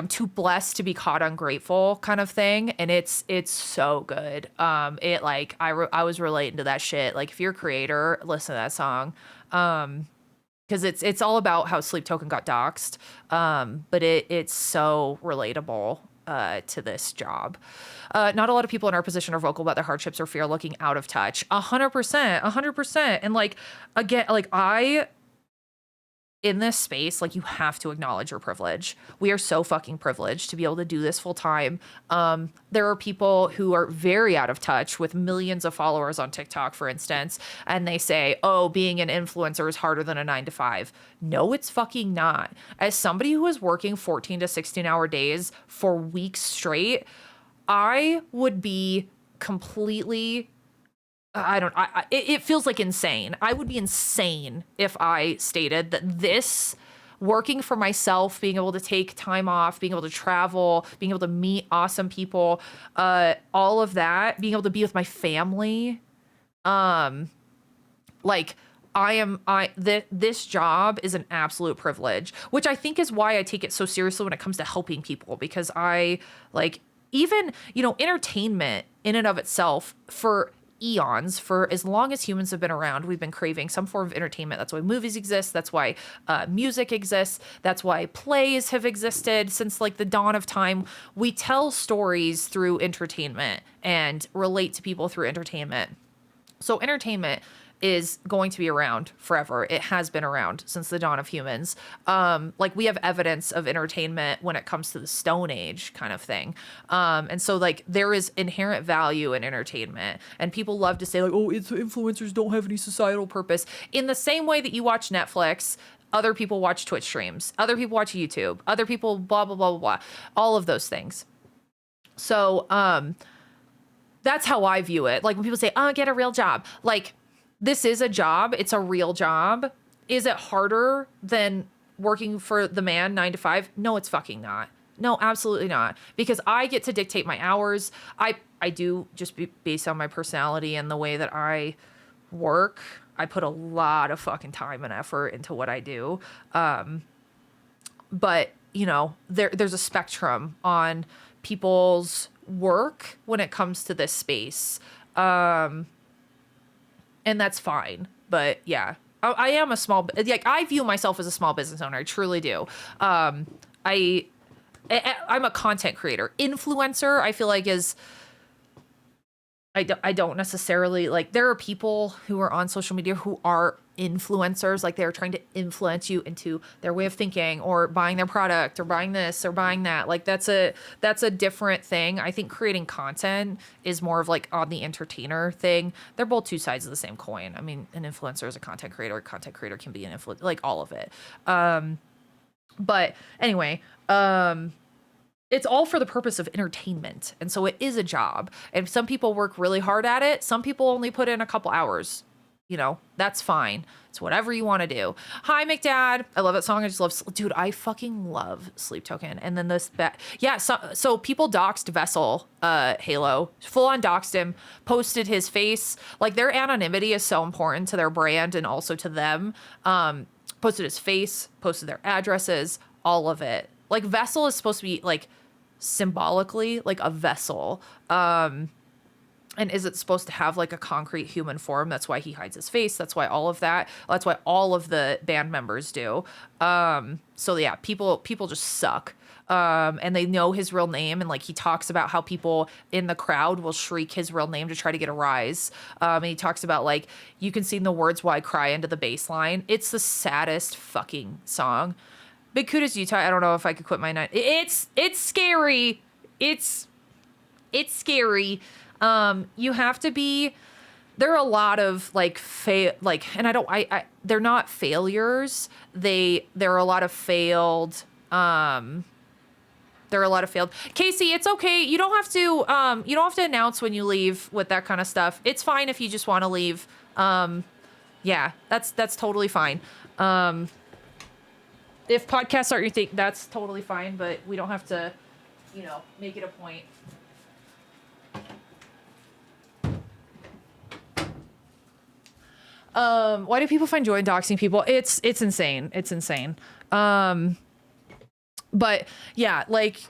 too blessed to be caught ungrateful kind of thing. And it's so good. I was relating to that shit. Like if you're a creator, listen to that song. Cause it's all about how Sleep Token got doxxed. But it's so relatable, to this job. Not a lot of people in our position are vocal about their hardships or fear looking out of touch. 100%. And like, again, like in this space, like you have to acknowledge your privilege. We are so fucking privileged to be able to do this full time. There are people who are very out of touch with millions of followers on TikTok, for instance, and they say, oh, being an influencer is harder than a 9-to-5. No, it's fucking not. As somebody who is working 14 to 16-hour days for weeks straight, I would be completely it feels like insane. I would be insane if I stated that this working for myself, being able to take time off, being able to travel, being able to meet awesome people, all of that, being able to be with my family, this job is an absolute privilege, which I think is why I take it so seriously when it comes to helping people, because I even, entertainment in and of itself for eons, for as long as humans have been around, we've been craving some form of entertainment. That's why movies exist. That's why music exists. That's why plays have existed since like the dawn of time. We tell stories through entertainment and relate to people through entertainment. So entertainment is going to be around forever. It has been around since the dawn of humans. We have evidence of entertainment when it comes to the Stone Age kind of thing. And so there is inherent value in entertainment, and people love to say influencers don't have any societal purpose. In the same way that you watch Netflix, other people watch Twitch streams, other people watch YouTube, other people blah, blah, blah, blah, blah, all of those things. So, that's how I view it. Like when people say, oh, get a real job. Like, this is a job. It's a real job. Is it harder than working for the man 9-to-5? No, it's fucking not. No, absolutely not. Because I get to dictate my hours. I do just based on my personality and the way that I work. I put a lot of fucking time and effort into what I do. But there's a spectrum on people's work when it comes to this space. And that's fine. But yeah, I am I view myself as a small business owner. I truly do. I'm a content creator. Influencer, I feel like I don't necessarily there are people who are on social media who are influencers, like they're trying to influence you into their way of thinking or buying their product or buying this or buying that. Like that's a different thing. I think creating content is more of on the entertainer thing. They're both two sides of the same coin. I mean, an influencer is a content creator. A content creator can be an influencer, all of it. But anyway, it's all for the purpose of entertainment. And so it is a job. And some people work really hard at it. Some people only put in a couple hours. you know, that's fine. It's whatever you want to do. Hi, McDad. I love that song. I just love, dude, I fucking love Sleep Token. And then this, yeah, so people doxed Vessel, Halo, full on doxed him, posted his face. Like, their anonymity is so important to their brand and also to them. Posted his face, posted their addresses, all of it. Like, Vessel is supposed to be, like, symbolically, like, a vessel. And is it supposed to have like a concrete human form? That's why he hides his face. That's why all of that. That's why all of the band members do. So yeah, people just suck. And they know his real name. And like, he talks about how people in the crowd will shriek his real name to try to get a rise. And he talks about like, you can sing the words while I cry into the bass line. It's the saddest fucking song. Big kudos, Utah. I don't know if I could quit my night. It's scary. It's scary. You have to be, there are a lot of like, they're not failures. There are a lot of failed, Casey, it's okay. You don't have to announce when you leave with that kind of stuff. It's fine if you just want to leave. Yeah, that's totally fine. If podcasts aren't your thing, that's totally fine, but we don't have to, you know, make it a point. Why do people find joy in doxing people? It's insane. It's insane. But yeah, like,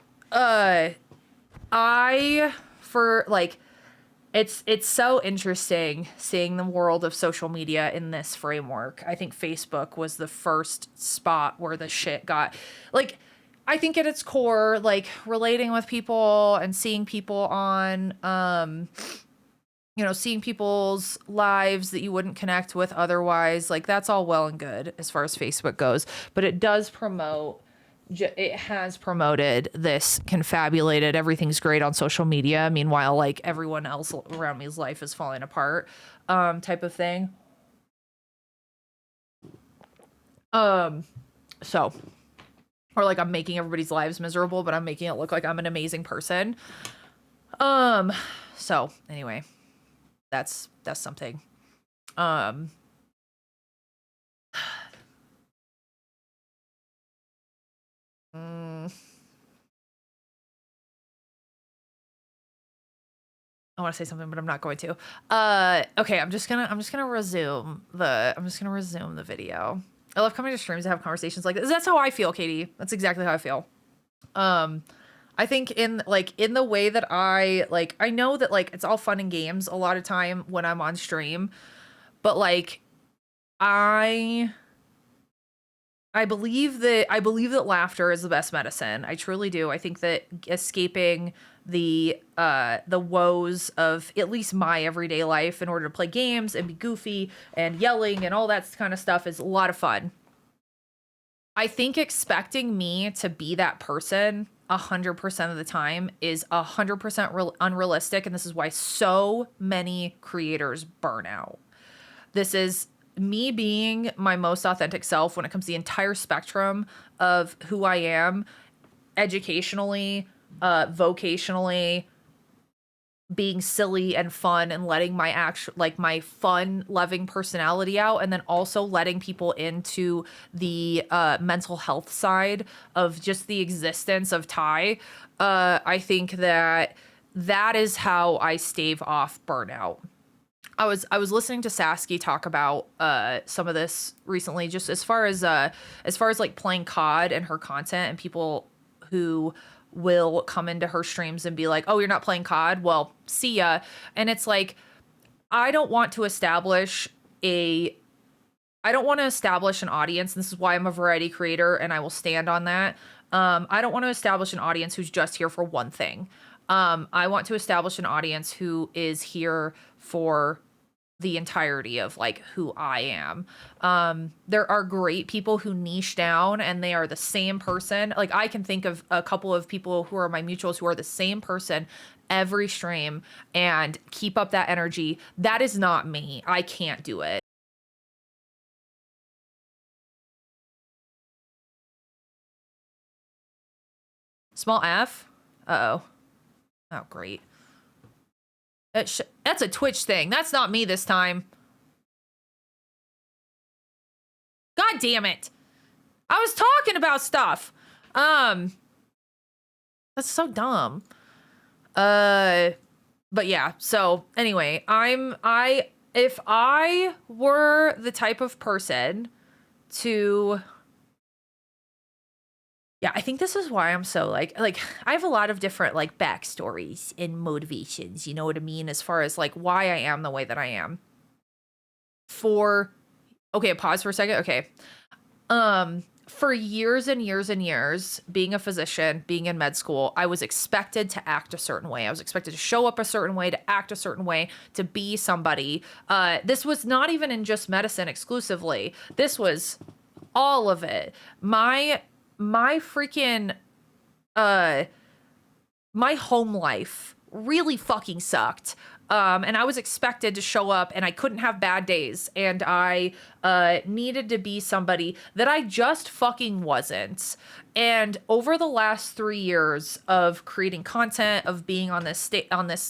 it's so interesting seeing the world of social media in this framework. I think Facebook was the first spot where the shit got, like, I think at its core, like, relating with people and seeing people on, you know, seeing people's lives that you wouldn't connect with otherwise, like, that's all well and good as far as Facebook goes. But it does promote, it has promoted this confabulated, everything's great on social media. Meanwhile, like, everyone else around me's life is falling apart, type of thing. So, or like, I'm making everybody's lives miserable, but I'm making it look like I'm an amazing person. So anyway. That's something. I want to say something, but I'm not going to. Okay, I'm just gonna resume the video. I love coming to streams to have conversations like this. That's how I feel, Katie. That's exactly how I feel. I think in the way that I know that like it's all fun and games a lot of time when I'm on stream, but like I believe that laughter is the best medicine. I truly do. I think that escaping the woes of at least my everyday life in order to play games and be goofy and yelling and all that kind of stuff is a lot of fun. I think expecting me to be that person 100% of the time is 100% unrealistic, and this is why so many creators burn out. This is me being my most authentic self when it comes to the entire spectrum of who I am, educationally, vocationally, being silly and fun and letting my fun loving personality out, and then also letting people into the mental health side of just the existence of Ty. I think that is how I stave off burnout. I was listening to Sasky talk about some of this recently, just as far as like playing COD and her content and people who will come into her streams and be like, oh, you're not playing COD? Well, see ya. And it's like, I don't want to establish an audience. And this is why I'm a variety creator and I will stand on that. I don't want to establish an audience who's just here for one thing. I want to establish an audience who is here for the entirety of like who I am. There are great people who niche down and they are the same person. Like I can think of a couple of people who are my mutuals who are the same person every stream and keep up that energy. That is not me. I can't do it. Small F? Uh-oh. Oh, great. That's a Twitch thing. That's not me this time. God damn it. I was talking about stuff. That's so dumb. But yeah, so anyway, if I were the type of person to, yeah, I think this is why I'm so like I have a lot of different like backstories and motivations, you know what I mean, as far as like why I am the way that I am. Okay, pause for a second. Okay. For years and years and years, being a physician, being in med school, I was expected to act a certain way. I was expected to show up a certain way, to act a certain way, to be somebody. This was not even in just medicine exclusively. This was all of it. My freaking, my home life really fucking sucked. And I was expected to show up and I couldn't have bad days. And I needed to be somebody that I just fucking wasn't. And over the last 3 years of creating content, of being on this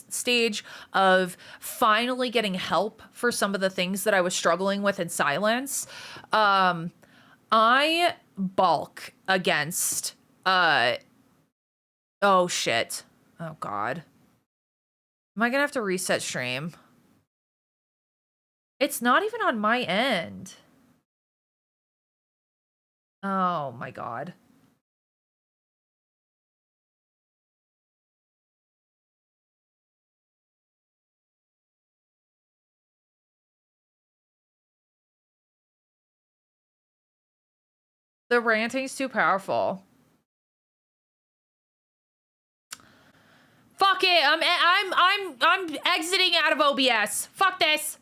stage, of finally getting help for some of the things that I was struggling with in silence, I balk against, oh shit. Oh God. Am I gonna have to reset stream? It's not even on my end. Oh my God. The ranting's too powerful. Fuck it. I'm exiting out of OBS. Fuck this.